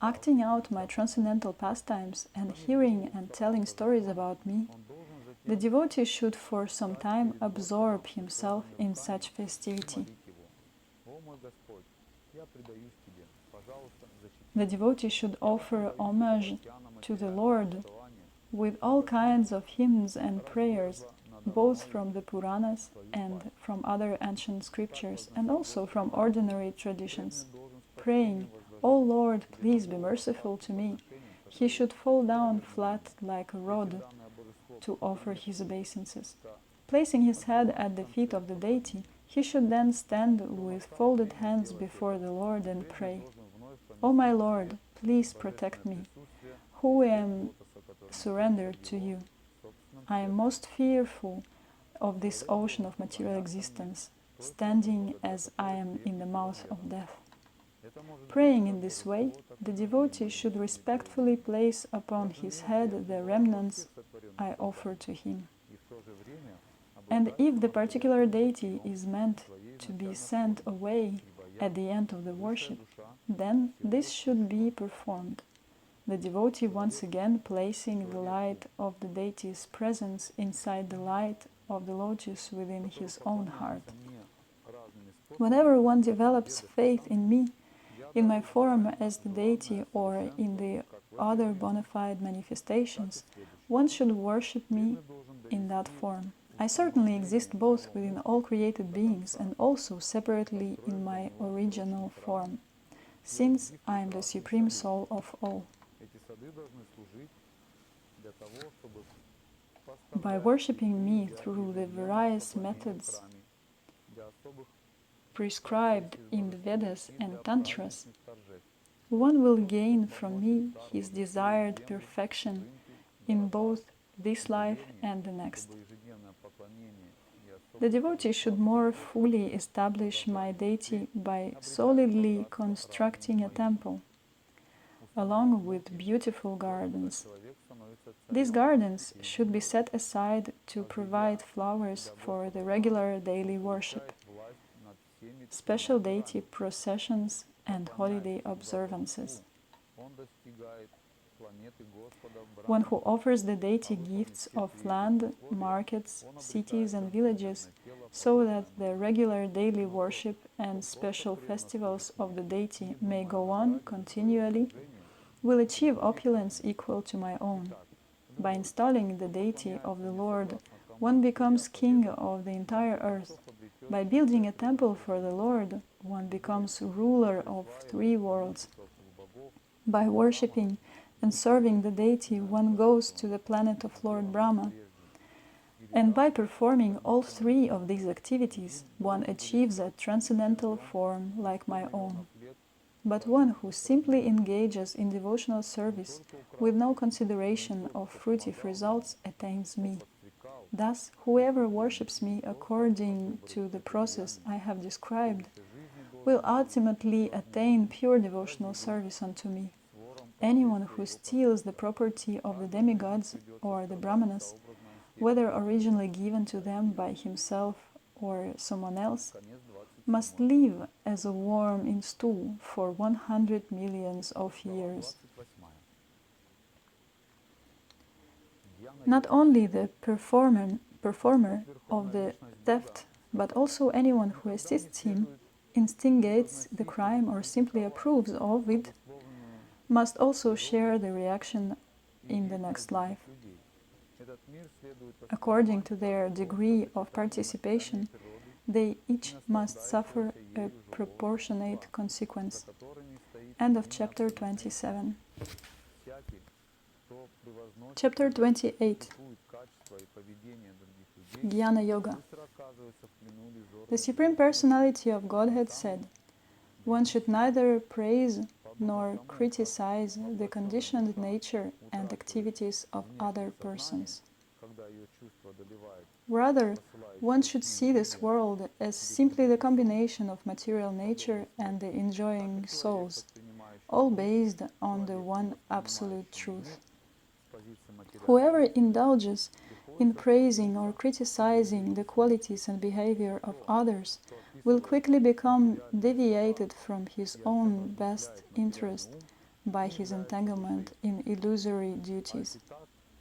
Speaker 1: acting out my transcendental pastimes and hearing and telling stories about me, the devotee should for some time absorb himself in such festivity. The devotee should offer homage to the Lord with all kinds of hymns and prayers, both from the Puranas and from other ancient scriptures, and also from ordinary traditions, praying, "O Lord, please be merciful to me." He should fall down flat like a rod to offer his obeisances. Placing his head at the feet of the deity, he should then stand with folded hands before the Lord and pray, "O my Lord, please protect me, who am surrendered to you. I am most fearful of this ocean of material existence, standing as I am in the mouth of death." Praying in this way, the devotee should respectfully place upon his head the remnants I offer to him. And if the particular deity is meant to be sent away at the end of the worship, then this should be performed. The devotee once again placing the light of the deity's presence inside the light of the lotus within his own heart. Whenever one develops faith in me, in my form as the deity or in the other bona fide manifestations, one should worship me in that form. I certainly exist both within all created beings and also separately in my original form, since I am the Supreme Soul of all. By worshipping me through the various methods prescribed in the Vedas and Tantras, one will gain from me his desired perfection in both this life and the next. The devotee should more fully establish my deity by solidly constructing a temple, along with beautiful gardens. These gardens should be set aside to provide flowers for the regular daily worship, special deity processions, and holiday observances. One who offers the deity gifts of land, markets, cities, and villages, so that the regular daily worship and special festivals of the deity may go on continually, will achieve opulence equal to my own. By installing the deity of the Lord, one becomes king of the entire earth. By building a temple for the Lord, one becomes ruler of 3 worlds. By worshipping and serving the deity, one goes to the planet of Lord Brahma. And by performing all 3 of these activities, one achieves a transcendental form like my own. But one who simply engages in devotional service with no consideration of fruitive results attains me. Thus, whoever worships me according to the process I have described will ultimately attain pure devotional service unto me. Anyone who steals the property of the demigods or the brahmanas, whether originally given to them by himself or someone else, must live as a worm in stool for 100 millions of years. Not only the performer of the theft, but also anyone who assists him, instigates the crime or simply approves of it, must also share the reaction in the next life. According to their degree of participation, they each must suffer a proportionate consequence. End of chapter 27. Chapter 28. Jnana Yoga. The Supreme Personality of Godhead said, "One should neither praise nor criticize the conditioned nature and activities of other persons. Rather, one should see this world as simply the combination of material nature and the enjoying souls, all based on the one absolute truth. Whoever indulges in praising or criticizing the qualities and behavior of others will quickly become deviated from his own best interest by his entanglement in illusory duties.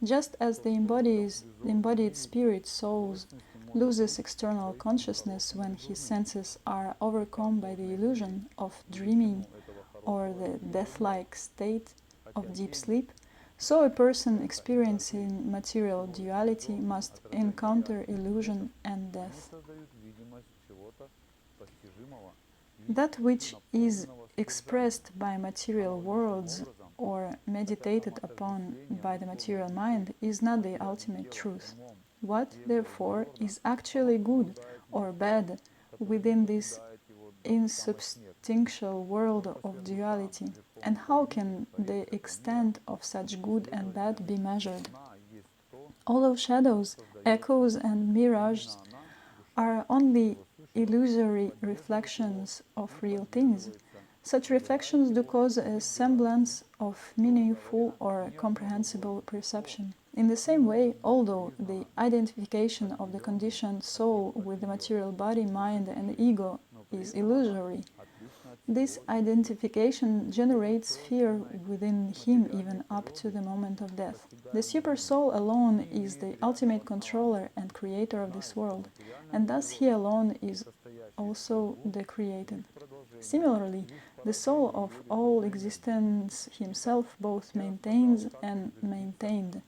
Speaker 1: Just as the embodied spirit souls loses external consciousness when his senses are overcome by the illusion of dreaming or the death-like state of deep sleep, so a person experiencing material duality must encounter illusion and death. That which is expressed by material worlds or meditated upon by the material mind is not the ultimate truth. What, therefore, is actually good or bad within this insubstantial world of duality, and how can the extent of such good and bad be measured? Although shadows, echoes, and mirages are only illusory reflections of real things, such reflections do cause a semblance of meaningful or comprehensible perception. In the same way, although the identification of the conditioned soul with the material body, mind, and ego is illusory, this identification generates fear within him even up to the moment of death. The Super-Soul alone is the ultimate controller and creator of this world, and thus he alone is also the created. Similarly, the soul of all existence himself both maintains and maintained,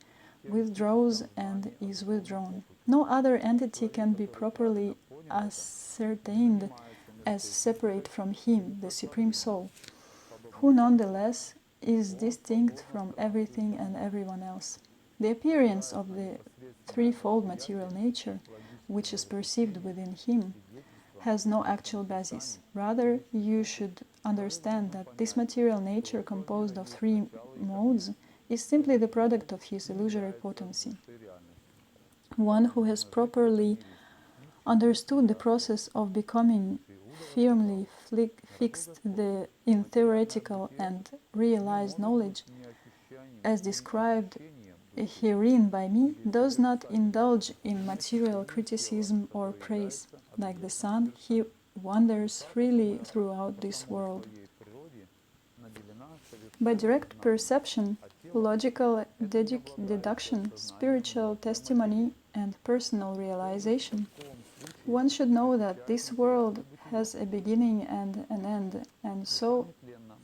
Speaker 1: withdraws and is withdrawn. No other entity can be properly ascertained as separate from him, the Supreme Soul, who nonetheless is distinct from everything and everyone else. The appearance of the threefold material nature, which is perceived within him, has no actual basis. Rather, you should understand that this material nature, composed of 3 modes, is simply the product of his illusory potency. One who has properly understood the process of becoming firmly fixed in theoretical and realized knowledge, as described herein by me, does not indulge in material criticism or praise. Like the sun, he wanders freely throughout this world. By direct perception, logical deduction, spiritual testimony, and personal realization, one should know that this world has a beginning and an end, and so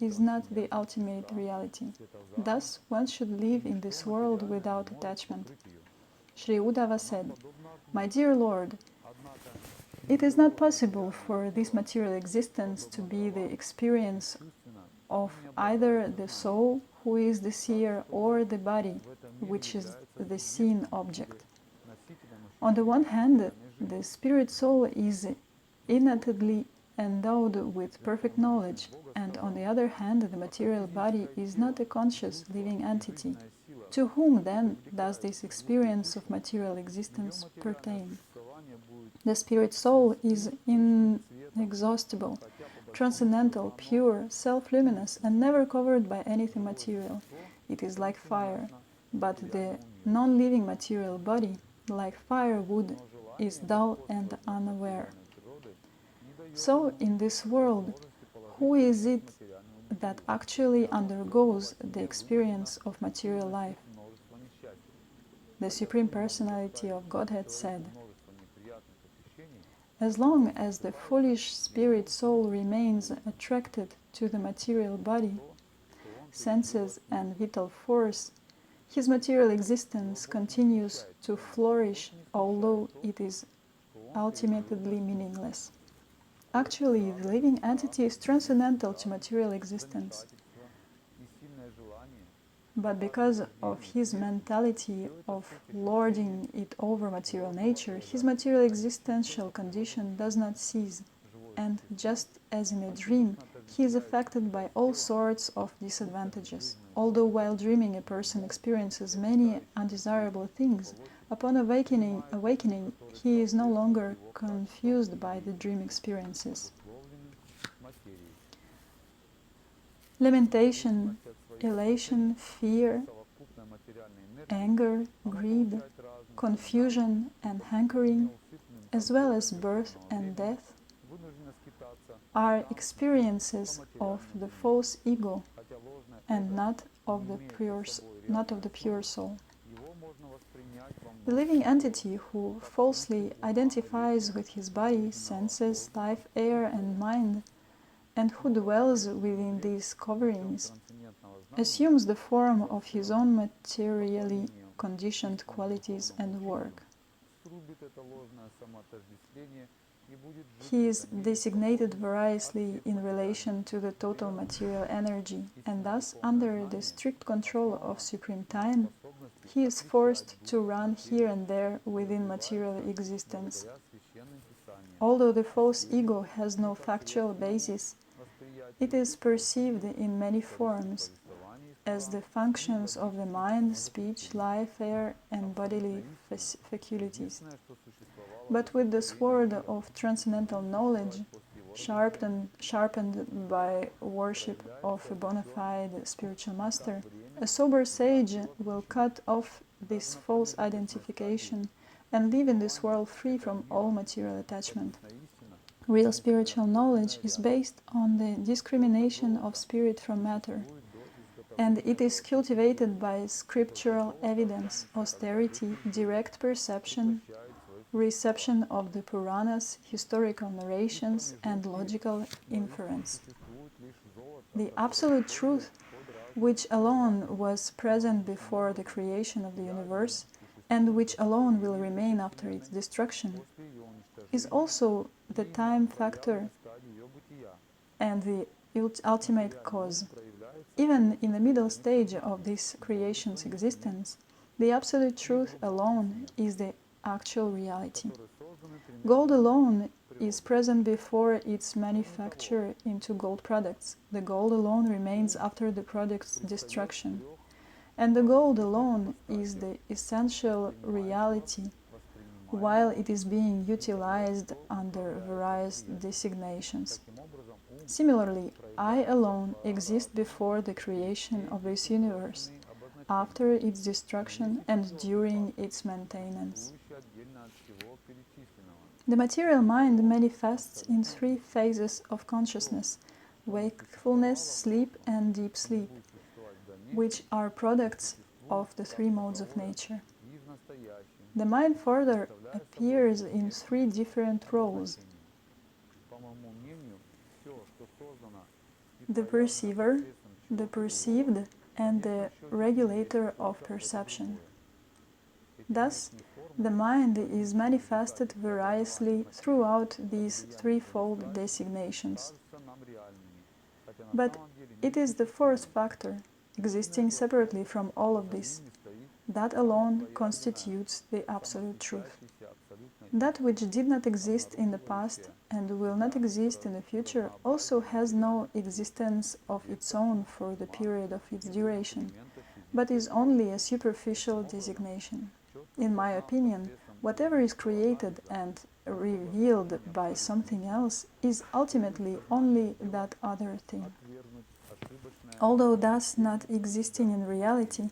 Speaker 1: is not the ultimate reality. Thus, one should live in this world without attachment. Sri Uddhava said, "My dear Lord, It is not possible for this material existence to be the experience of either the soul, who is the seer, or the body, which is the seen object. On the one hand, the spirit soul is innately endowed with perfect knowledge, and on the other hand, the material body is not a conscious living entity. To whom then does this experience of material existence pertain? The spirit soul is inexhaustible, transcendental, pure, self-luminous, and never covered by anything material. It is like fire, but the non-living material body, like firewood, is dull and unaware. So, in this world, who is it that actually undergoes the experience of material life? The Supreme Personality of Godhead said, "As long as the foolish spirit soul remains attracted to the material body, senses, and vital force, his material existence continues to flourish, although it is ultimately meaningless." Actually, the living entity is transcendental to material existence. But because of his mentality of lording it over material nature, his material existential condition does not cease. And just as in a dream, he is affected by all sorts of disadvantages. Although while dreaming a person experiences many undesirable things, upon awakening, he is no longer confused by the dream experiences. Lamentation, elation, fear, anger, greed, confusion and hankering, as well as birth and death, are experiences of the false ego and not of the pure soul. The living entity who falsely identifies with his body, senses, life, air, and mind, and who dwells within these coverings, assumes the form of his own materially conditioned qualities and work. He is designated variously in relation to the total material energy, and thus, under the strict control of Supreme Time, he is forced to run here and there within material existence. Although the false ego has no factual basis, it is perceived in many forms as the functions of the mind, speech, life, air, and bodily faculties. But with the sword of transcendental knowledge, sharpened by worship of a bona fide spiritual master, a sober sage will cut off this false identification and live in this world free from all material attachment. Real spiritual knowledge is based on the discrimination of spirit from matter, and it is cultivated by scriptural evidence, austerity, direct perception, reception of the Puranas, historical narrations, and logical inference. The absolute truth, which alone was present before the creation of the universe, and which alone will remain after its destruction, is also the time factor and the ultimate cause. Even in the middle stage of this creation's existence, the absolute truth alone is the actual reality. Gold alone is present before its manufacture into gold products. The gold alone remains after the product's destruction. And the gold alone is the essential reality, while it is being utilized under various designations. Similarly, I alone exist before the creation of this universe, after its destruction and during its maintenance. The material mind manifests in three phases of consciousness: wakefulness, sleep, and deep sleep, which are products of the three modes of nature. The mind further appears in three different roles: the perceiver, the perceived, and the regulator of perception. Thus, The mind is manifested variously throughout these threefold designations. But it is the fourth factor, existing separately from all of this, that alone constitutes the absolute truth. That which did not exist in the past and will not exist in the future also has no existence of its own for the period of its duration, but is only a superficial designation. In my opinion, whatever is created and revealed by something else is ultimately only that other thing. Although thus not existing in reality,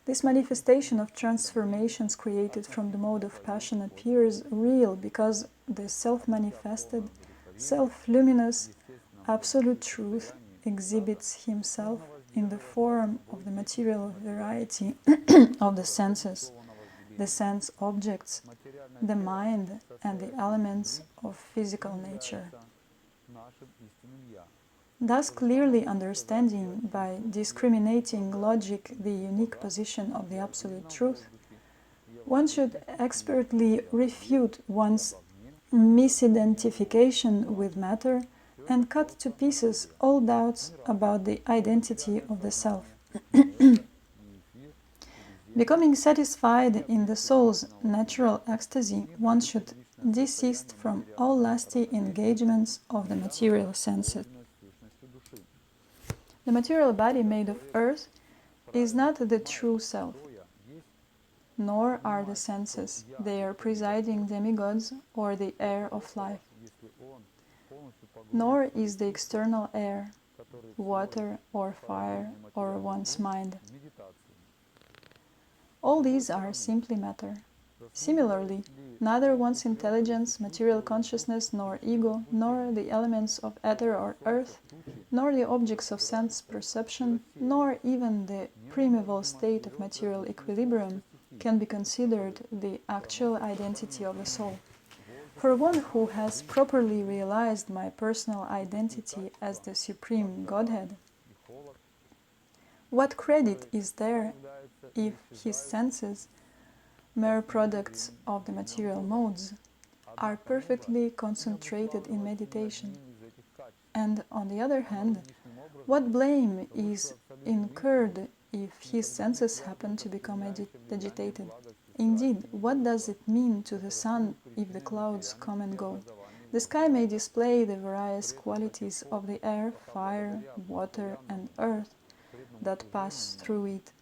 Speaker 1: this manifestation of transformations created from the mode of passion appears real because the self-manifested, self-luminous, absolute truth exhibits himself in the form of the material variety of the senses, the sense objects, the mind, and the elements of physical nature. Thus clearly understanding by discriminating logic the unique position of the Absolute Truth, one should expertly refute one's misidentification with matter and cut to pieces all doubts about the identity of the self. Becoming satisfied in the soul's natural ecstasy, one should desist from all lusty engagements of the material senses. The material body made of earth is not the true self, nor are the senses their presiding demigods or the air of life, nor is the external air, water or fire or one's mind. All these are simply matter. Similarly, neither one's intelligence, material consciousness, nor ego, nor the elements of ether or earth, nor the objects of sense perception, nor even the primeval state of material equilibrium can be considered the actual identity of the soul. For one who has properly realized my personal identity as the Supreme Godhead, what credit is there if his senses, mere products of the material modes, are perfectly concentrated in meditation? And on the other hand, what blame is incurred if his senses happen to become agitated? Indeed, what does it mean to the sun if the clouds come and go? The sky may display the various qualities of the air, fire, water, and earth that pass through it,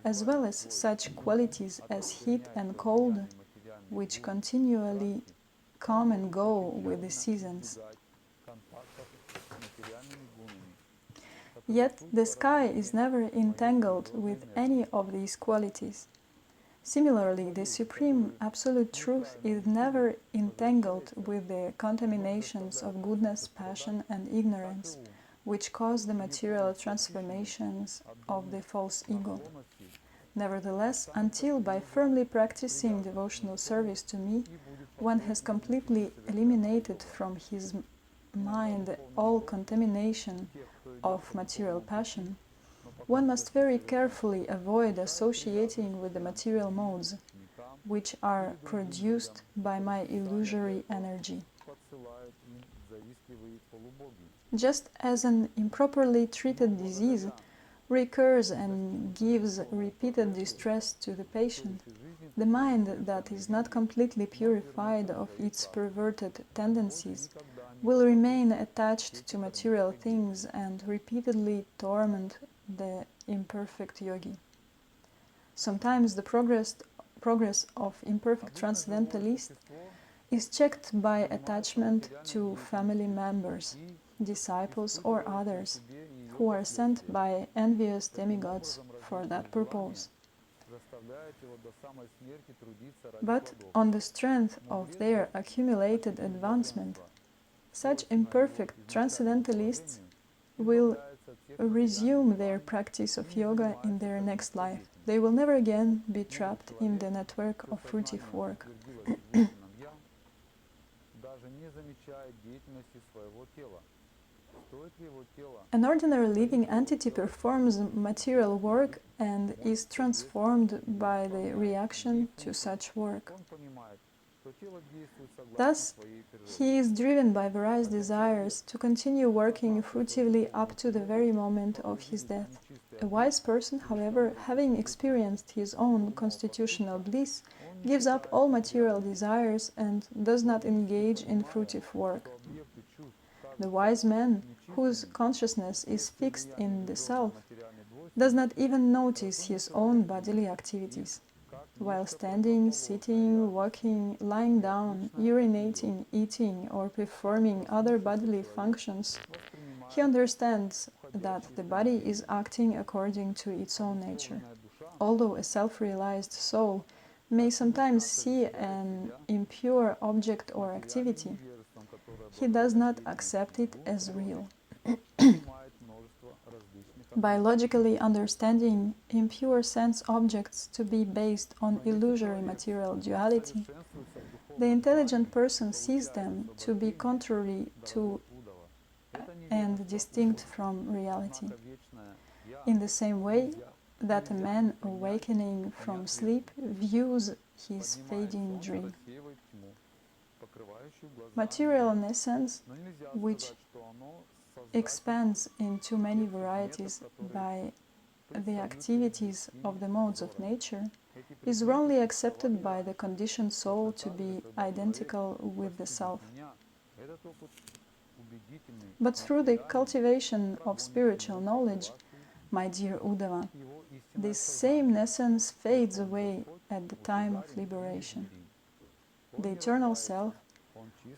Speaker 1: as well as such qualities as heat and cold, which continually come and go with the seasons. Yet the sky is never entangled with any of these qualities. Similarly, the Supreme Absolute Truth is never entangled with the contaminations of goodness, passion, and ignorance, which cause the material transformations of the false ego. Nevertheless, until by firmly practicing devotional service to me, one has completely eliminated from his mind all contamination of material passion, one must very carefully avoid associating with the material modes, which are produced by my illusory energy. Just as an improperly treated disease recurs and gives repeated distress to the patient, the mind that is not completely purified of its perverted tendencies will remain attached to material things and repeatedly torment the imperfect yogi. Sometimes the progress of imperfect transcendentalists is checked by attachment to family members, disciples or others, who are sent by envious demigods for that purpose. But on the strength of their accumulated advancement, such imperfect transcendentalists will resume their practice of yoga in their next life. They will never again be trapped in the network of fruitive work. An ordinary living entity performs material work and is transformed by the reaction to such work. Thus, he is driven by various desires to continue working fruitively up to the very moment of his death. A wise person, however, having experienced his own constitutional bliss, gives up all material desires and does not engage in fruitive work. The wise man, whose consciousness is fixed in the self, does not even notice his own bodily activities. While standing, sitting, walking, lying down, urinating, eating, or performing other bodily functions, he understands that the body is acting according to its own nature. Although a self-realized soul may sometimes see an impure object or activity, he does not accept it as real. By logically understanding impure sense objects to be based on illusory material duality, the intelligent person sees them to be contrary to and distinct from reality. In the same way that a man awakening from sleep views his fading dream. Material essence, which expands into many varieties by the activities of the modes of nature, is wrongly accepted by the conditioned soul to be identical with the self. But through the cultivation of spiritual knowledge, my dear Uddhava, this same essence fades away at the time of liberation. The eternal self,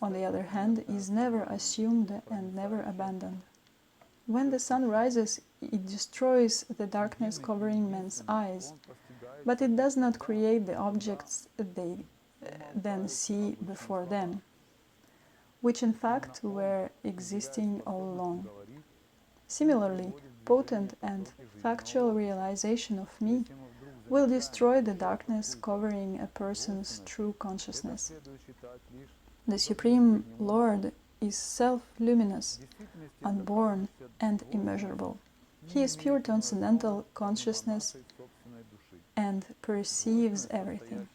Speaker 1: on the other hand, is never assumed and never abandoned. When the sun rises, it destroys the darkness covering men's eyes, but it does not create the objects they then see before them, which in fact were existing all along. Similarly, potent and factual realization of me will destroy the darkness covering a person's true consciousness. The Supreme Lord is self-luminous, unborn, and immeasurable. He is pure transcendental consciousness and perceives everything.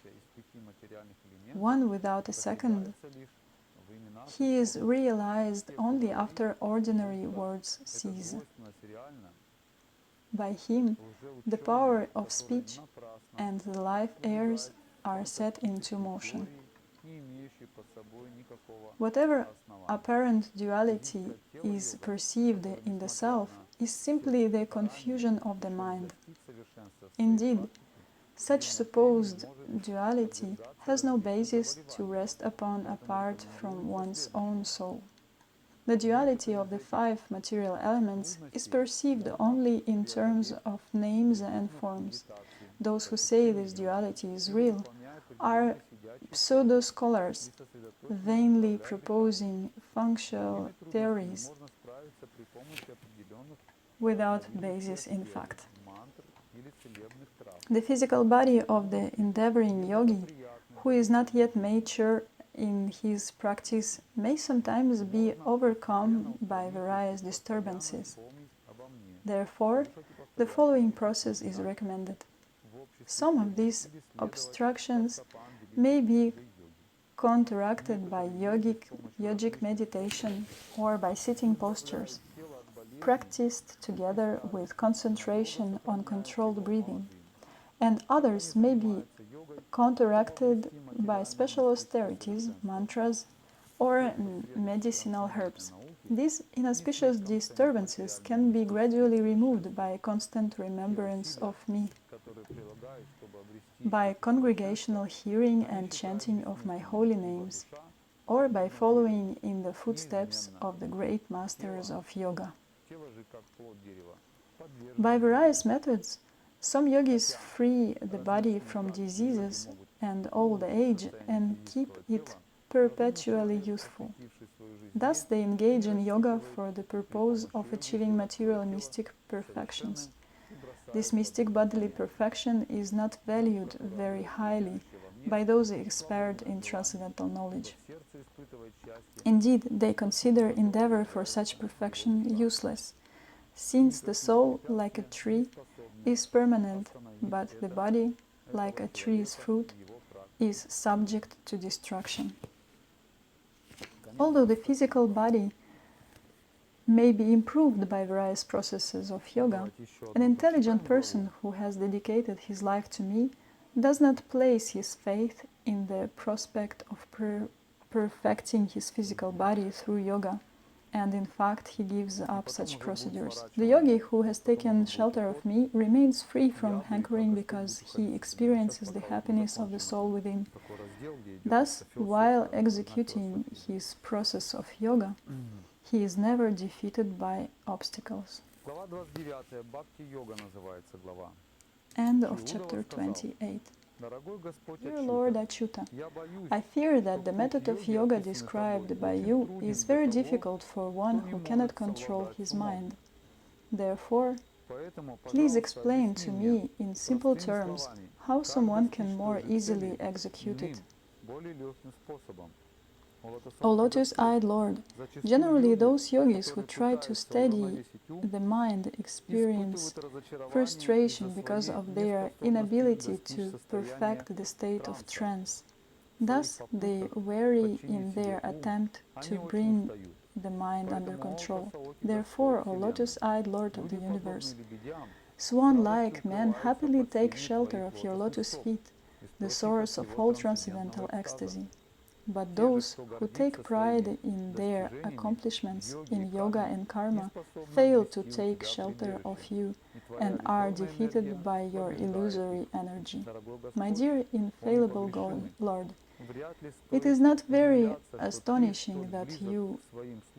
Speaker 1: One without a second, he is realized only after ordinary words cease. By him, the power of speech and the life airs are set into motion. Whatever apparent duality is perceived in the self is simply the confusion of the mind. Indeed, such supposed duality has no basis to rest upon apart from one's own soul. The duality of the five material elements is perceived only in terms of names and forms. Those who say this duality is real are pseudo-scholars, vainly proposing functional theories without basis in fact. The physical body of the endeavoring yogi, who is not yet mature in his practice, may sometimes be overcome by various disturbances. Therefore, the following process is recommended. Some of these obstructions may be counteracted by yogic meditation or by sitting postures, practiced together with concentration on controlled breathing, and others may be counteracted by special austerities, mantras, or medicinal herbs. These inauspicious disturbances can be gradually removed by constant remembrance of me, by congregational hearing and chanting of my holy names, or by following in the footsteps of the great masters of yoga. By various methods, some yogis free the body from diseases and old age and keep it perpetually youthful. Thus they engage in yoga for the purpose of achieving material mystic perfections. This mystic bodily perfection is not valued very highly by those expert in transcendental knowledge. Indeed, they consider endeavor for such perfection useless, since the soul, like a tree, is permanent, but the body, like a tree's fruit, is subject to destruction. Although the physical body may be improved by various processes of yoga, an intelligent person who has dedicated his life to me does not place his faith in the prospect of perfecting his physical body through yoga, and in fact he gives up such procedures. The yogi who has taken shelter of me remains free from hankering because he experiences the happiness of the soul within. Thus, while executing his process of yoga, he is never defeated by obstacles. End of chapter 28. Dear Lord Achyuta, I fear that the method of yoga described by you is very difficult for one who cannot control his mind. Therefore, please explain to me in simple terms how someone can more easily execute it. O lotus-eyed Lord, generally those yogis who try to steady the mind experience frustration because of their inability to perfect the state of trance. Thus, they vary in their attempt to bring the mind under control. Therefore, O lotus-eyed Lord of the universe, swan-like men happily take shelter of your lotus feet, the source of all transcendental ecstasy. But those who take pride in their accomplishments in yoga and karma fail to take shelter of you and are defeated by your illusory energy. My dear infallible Lord, it is not very astonishing that you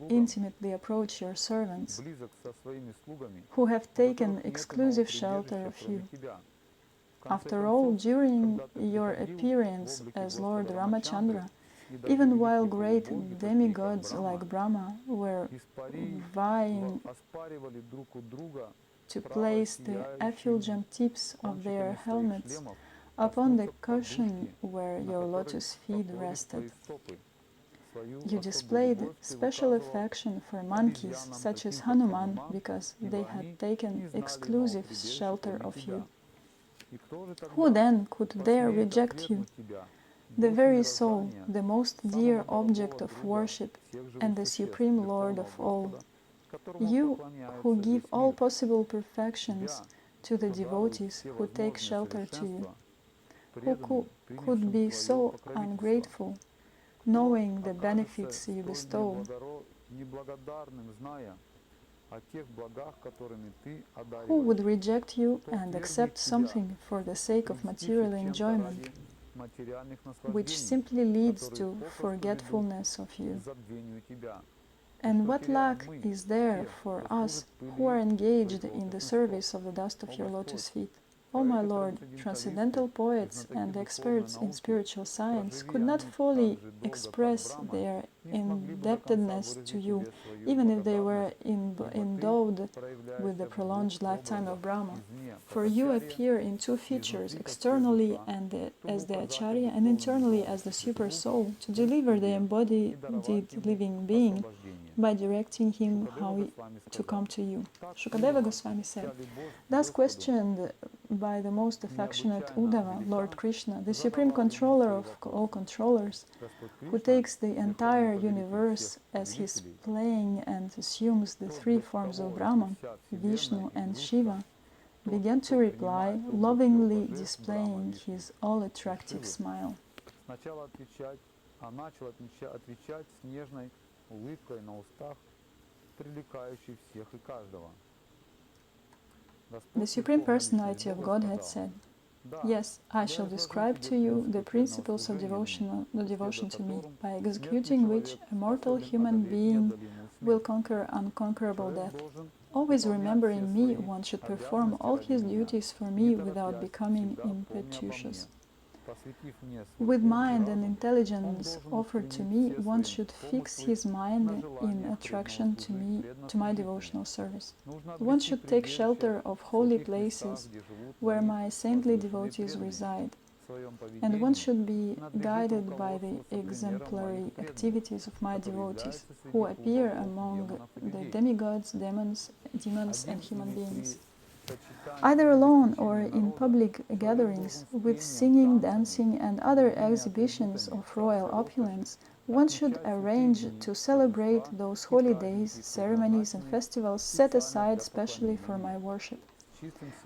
Speaker 1: intimately approach your servants who have taken exclusive shelter of you. After all, during your appearance as Lord Ramachandra, even while great demigods like Brahma were vying to place the effulgent tips of their helmets upon the cushion where your lotus feet rested, you displayed special affection for monkeys such as Hanuman because they had taken exclusive shelter of you. Who then could dare reject you, the very soul, the most dear object of worship and the supreme Lord of all? You who give all possible perfections to the devotees who take shelter to you. Who could be so ungrateful, knowing the benefits you bestow? Who would reject you and accept something for the sake of material enjoyment, which simply leads to forgetfulness of you? And what lack is there for us who are engaged in the service of the dust of your lotus feet? O my Lord, transcendental poets and experts in spiritual science could not fully express their indebtedness to you, even if they were endowed with the prolonged lifetime of Brahma. For you appear in two features, externally as the Acharya and internally as the Super Soul, to deliver the embodied living being by directing him how to come to you. Shukadeva Goswami said, thus questioned by the most affectionate Uddhava, Lord Krishna, the supreme controller of all controllers, who takes the entire universe as his playing and assumes the three forms of Brahma, Vishnu and Shiva, began to reply, lovingly displaying his all-attractive smile. The Supreme Personality of Godhead said, yes, I shall describe to you the principles of devotion to me, by executing which a mortal human being will conquer unconquerable death. Always remembering me, one should perform all his duties for me without becoming impetuous. With mind and intelligence offered to me, one should fix his mind in attraction to me, to my devotional service. One should take shelter of holy places where my saintly devotees reside. and one should be guided by the exemplary activities of my devotees, who appear among the demigods, demons, and human beings. Either alone or in public gatherings, with singing, dancing, and other exhibitions of royal opulence, one should arrange to celebrate those holy days, ceremonies, and festivals set aside specially for my worship.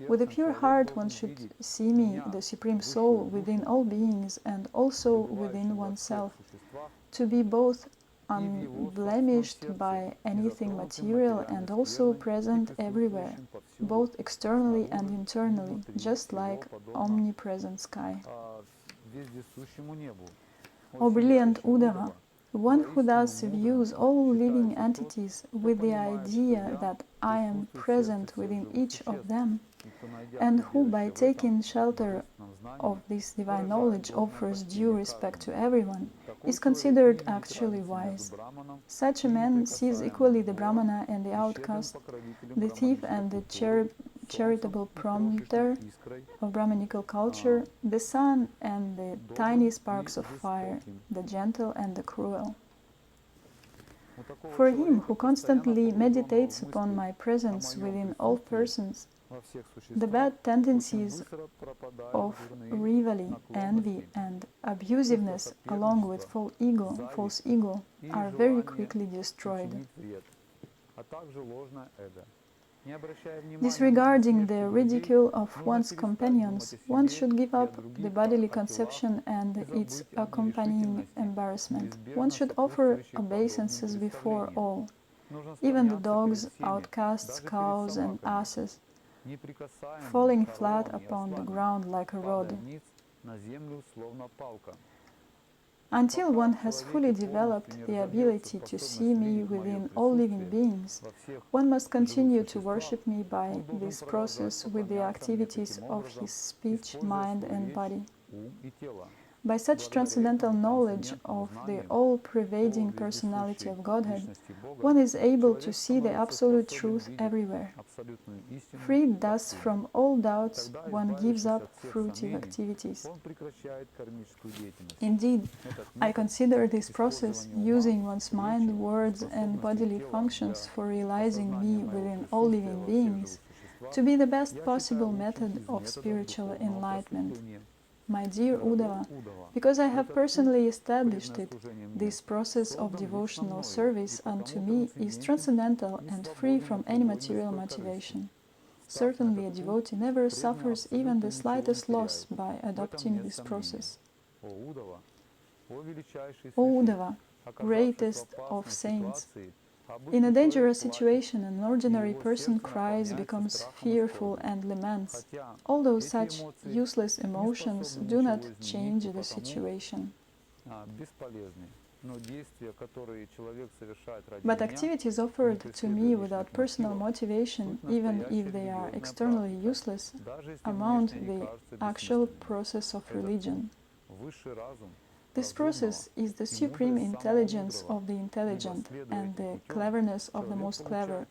Speaker 1: With a pure heart, one should see me, the Supreme Soul, within all beings and also within oneself, to be both unblemished by anything material and also present everywhere, both externally and internally, just like omnipresent sky. O brilliant Uddhava, one who thus views all living entities with the idea that I am present within each of them, and who by taking shelter of this divine knowledge offers due respect to everyone, is considered actually wise. Such a man sees equally the Brahmana and the outcast, the thief and the charitable promoter of Brahmanical culture, the sun and the tiny sparks of fire, the gentle and the cruel. For him who constantly meditates upon my presence within all persons, the bad tendencies of rivalry, envy, and abusiveness, along with false ego, are very quickly destroyed. Disregarding the ridicule of one's companions, one should give up the bodily conception and its accompanying embarrassment. One should offer obeisances before all, even the dogs, outcasts, cows, and asses, falling flat upon the ground like a rod. Until one has fully developed the ability to see me within all living beings, one must continue to worship me by this process with the activities of his speech, mind, and body. By such transcendental knowledge of the all-pervading personality of Godhead, one is able to see the absolute truth everywhere. Freed thus from all doubts, one gives up fruitive activities. Indeed, I consider this process, using one's mind, words, and bodily functions for realizing me within all living beings, to be the best possible method of spiritual enlightenment. My dear Uddhava, because I have personally established it, this process of devotional service unto me is transcendental and free from any material motivation. Certainly a devotee never suffers even the slightest loss by adopting this process. O Uddhava, greatest of saints, in a dangerous situation, an ordinary person cries, becomes fearful, and laments, although such useless emotions do not change the situation. But activities offered to me without personal motivation, even if they are externally useless, amount the actual process of religion. This process is the supreme intelligence of the intelligent and the cleverness of the most clever,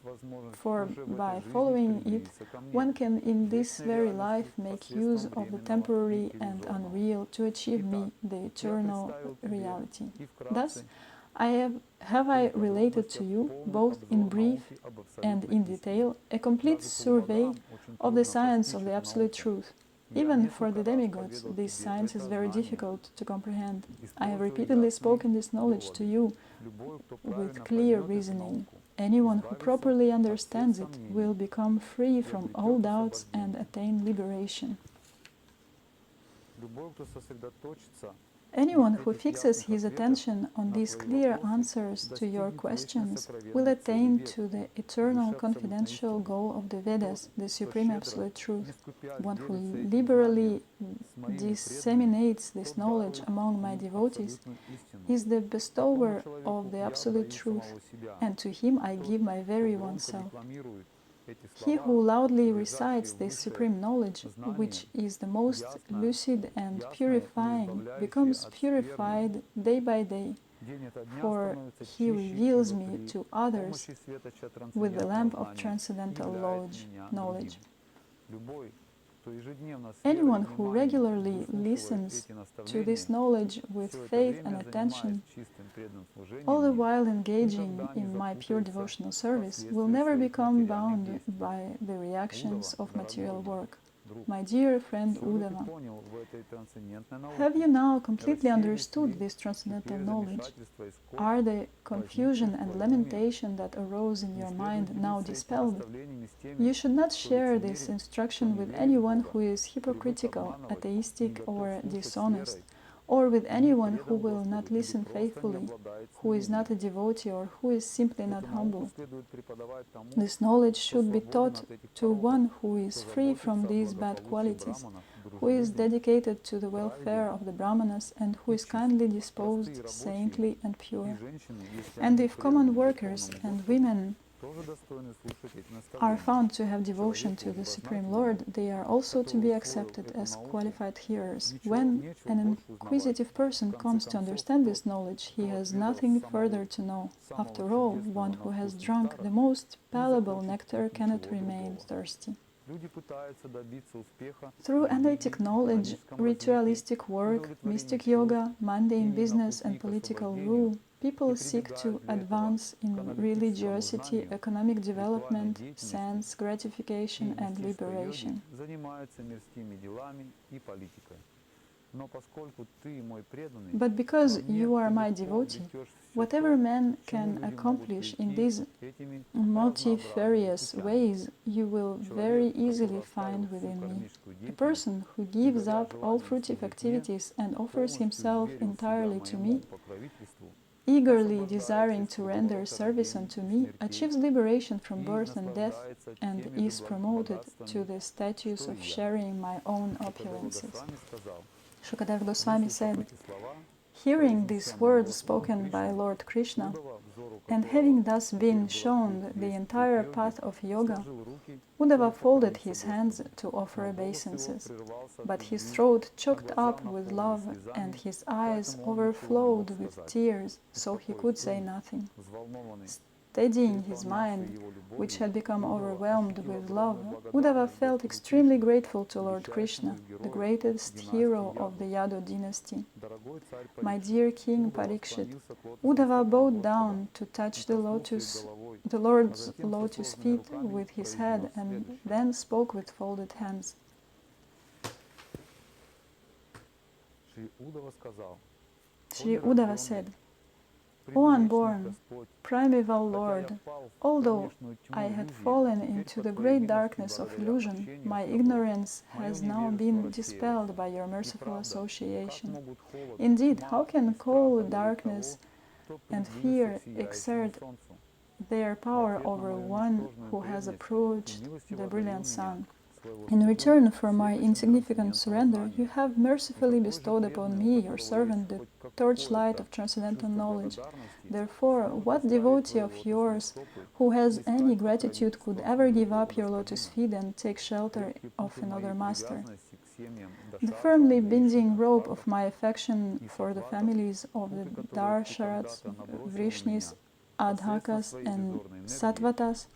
Speaker 1: for by following it, one can in this very life make use of the temporary and unreal to achieve me, the eternal reality. Thus, have I related to you, both in brief and in detail, a complete survey of the science of the Absolute Truth. Even for the demigods, this science is very difficult to comprehend. I have repeatedly spoken this knowledge to you with clear reasoning. Anyone who properly understands it will become free from all doubts and attain liberation. Anyone who fixes his attention on these clear answers to your questions will attain to the eternal confidential goal of the Vedas, the Supreme Absolute Truth. One who liberally disseminates this knowledge among my devotees is the bestower of the Absolute Truth, and to him I give my very oneself. He who loudly recites this supreme knowledge, which is the most lucid and purifying, becomes purified day by day, for he reveals me to others with the lamp of transcendental knowledge. Anyone who regularly listens to this knowledge with faith and attention, all the while engaging in my pure devotional service, will never become bound by the reactions of material work. My dear friend Uddhava, have you now completely understood this transcendental knowledge? Are the confusion and lamentation that arose in your mind now dispelled? You should not share this instruction with anyone who is hypocritical, atheistic, or dishonest, or with anyone who will not listen faithfully, who is not a devotee, or who is simply not humble. This knowledge should be taught to one who is free from these bad qualities, who is dedicated to the welfare of the Brahmanas, and who is kindly disposed, saintly, and pure. And if common workers and women are found to have devotion to the Supreme Lord, they are also to be accepted as qualified hearers. When an inquisitive person comes to understand this knowledge, he has nothing further to know. After all, one who has drunk the most palatable nectar cannot remain thirsty. Through analytic knowledge, ritualistic work, mystic yoga, mundane business, and political rule, people seek to advance in religiosity, economic development, sense gratification, and liberation. But because you are my devotee, whatever man can accomplish in these multifarious ways, you will very easily find within me. A person who gives up all fruitive activities and offers himself entirely to me, eagerly desiring to render service unto me, achieves liberation from birth and death, and is promoted to the status of sharing my own opulences. Shukadeva Goswami said, hearing these words spoken by Lord Krishna, and having thus been shown the entire path of yoga, Uddhava folded his hands to offer obeisances, but his throat choked up with love and his eyes overflowed with tears, so he could say nothing. Steadying his mind, which had become overwhelmed with love, Uddhava felt extremely grateful to Lord Krishna, the greatest hero of the Yadu dynasty. My dear King Parikshit, Uddhava bowed down to touch the Lord's lotus feet with his head and then spoke with folded hands. Sri Uddhava said, O unborn, primeval Lord, although I had fallen into the great darkness of illusion, my ignorance has now been dispelled by your merciful association. Indeed, how can cold, darkness, and fear exert their power over one who has approached the brilliant sun? In return for my insignificant surrender, you have mercifully bestowed upon me, your servant, the torchlight of transcendental knowledge. Therefore, what devotee of yours who has any gratitude could ever give up your lotus feet and take shelter of another master? The firmly binding rope of my affection for the families of the Darsharats, Vrishnis, Adhakas, and Sattvatas,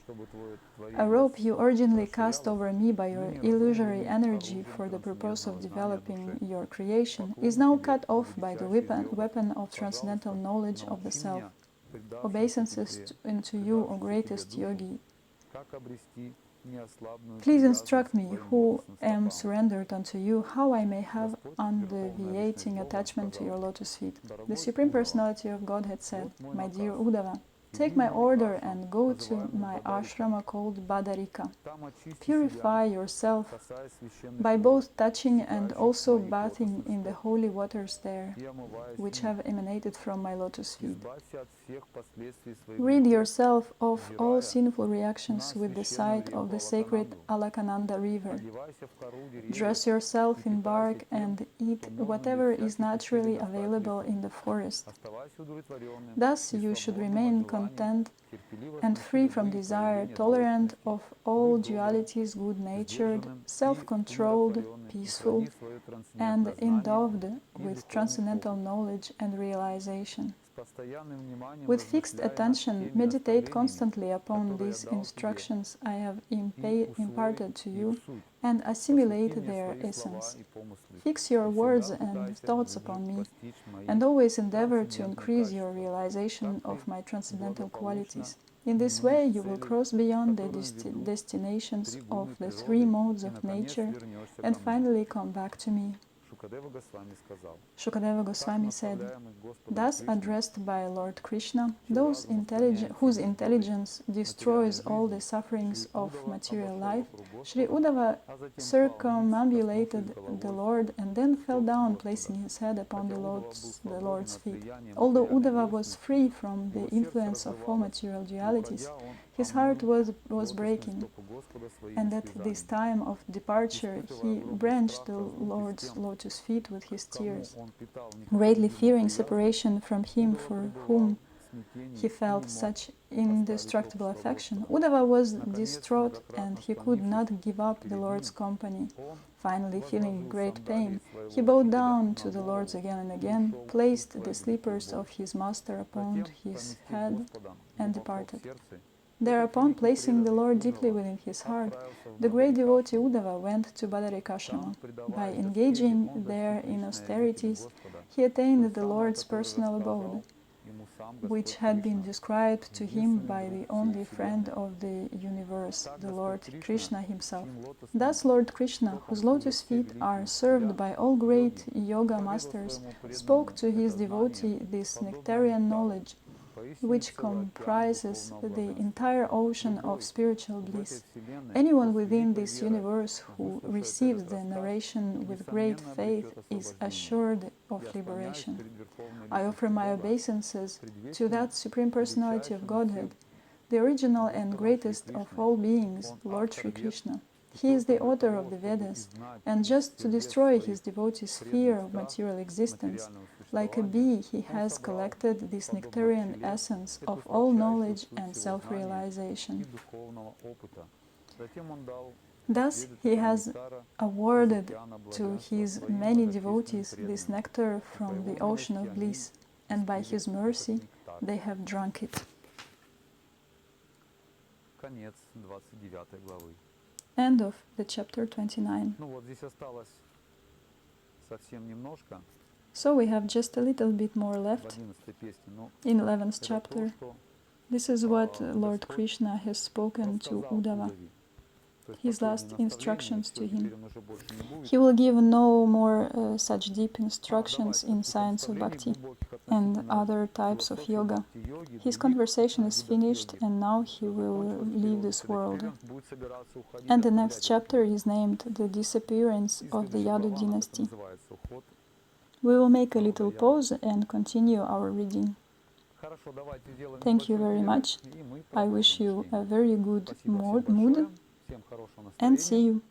Speaker 1: a rope you urgently cast over me by your illusory energy for the purpose of developing your creation, is now cut off by the weapon of transcendental knowledge of the self. Obeisances unto you, O greatest yogi. Please instruct me, who am surrendered unto you, how I may have undeviating attachment to your lotus feet. The Supreme Personality of Godhead said, My dear Uddhava, take my order and go to my ashrama called Badarika. Purify yourself by both touching and also bathing in the holy waters there, which have emanated from my lotus feet. Rid yourself of all sinful reactions with the sight of the sacred Alakananda river. Dress yourself in bark and eat whatever is naturally available in the forest. Thus you should remain content and free from desire, tolerant of all dualities, good-natured, self-controlled, peaceful, and endowed with transcendental knowledge and realization. With fixed attention, meditate constantly upon these instructions I have imparted to you and assimilate their essence. Fix your words and thoughts upon me, and always endeavor to increase your realization of my transcendental qualities. In this way, you will cross beyond the destinations of the three modes of nature and finally come back to me. Shukadeva Goswami said, thus addressed by Lord Krishna, those whose intelligence destroys all the sufferings of material life, Sri Uddhava circumambulated the Lord and then fell down, placing his head upon the Lord's feet. Although Uddhava was free from the influence of all material dualities, his heart was breaking, and at this time of departure he branched the Lord's lotus feet with his tears. Greatly fearing separation from him for whom he felt such indestructible affection, Uddhava was distraught and he could not give up the Lord's company. Finally, feeling great pain, he bowed down to the Lord again and again, placed the slippers of his master upon his head, and departed. Thereupon, placing the Lord deeply within his heart, the great devotee Uddhava went to Badarikashrama. By engaging there in austerities, he attained the Lord's personal abode, which had been described to him by the only friend of the universe, the Lord Krishna himself. Thus Lord Krishna, whose lotus feet are served by all great yoga masters, spoke to his devotee this nectarian knowledge, which comprises the entire ocean of spiritual bliss. Anyone within this universe who receives the narration with great faith is assured of liberation. I offer my obeisances to that Supreme Personality of Godhead, the original and greatest of all beings, Lord Sri Krishna. He is the author of the Vedas, and just to destroy his devotees' fear of material existence, like a bee, he has collected this nectarian essence of all knowledge and self-realization. Thus, he has awarded to his many devotees this nectar from the ocean of bliss, and by his mercy, they have drunk it. End of the chapter 29. So we have just a little bit more left in 11th chapter. This is what Lord Krishna has spoken to Uddhava, his last instructions to him. He will give no more such deep instructions in science of bhakti and other types of yoga. His conversation is finished and now he will leave this world. And the next chapter is named The Disappearance of the Yadu Dynasty. We will make a little pause and continue our reading. Thank you very much. I wish you a very good mood and see you.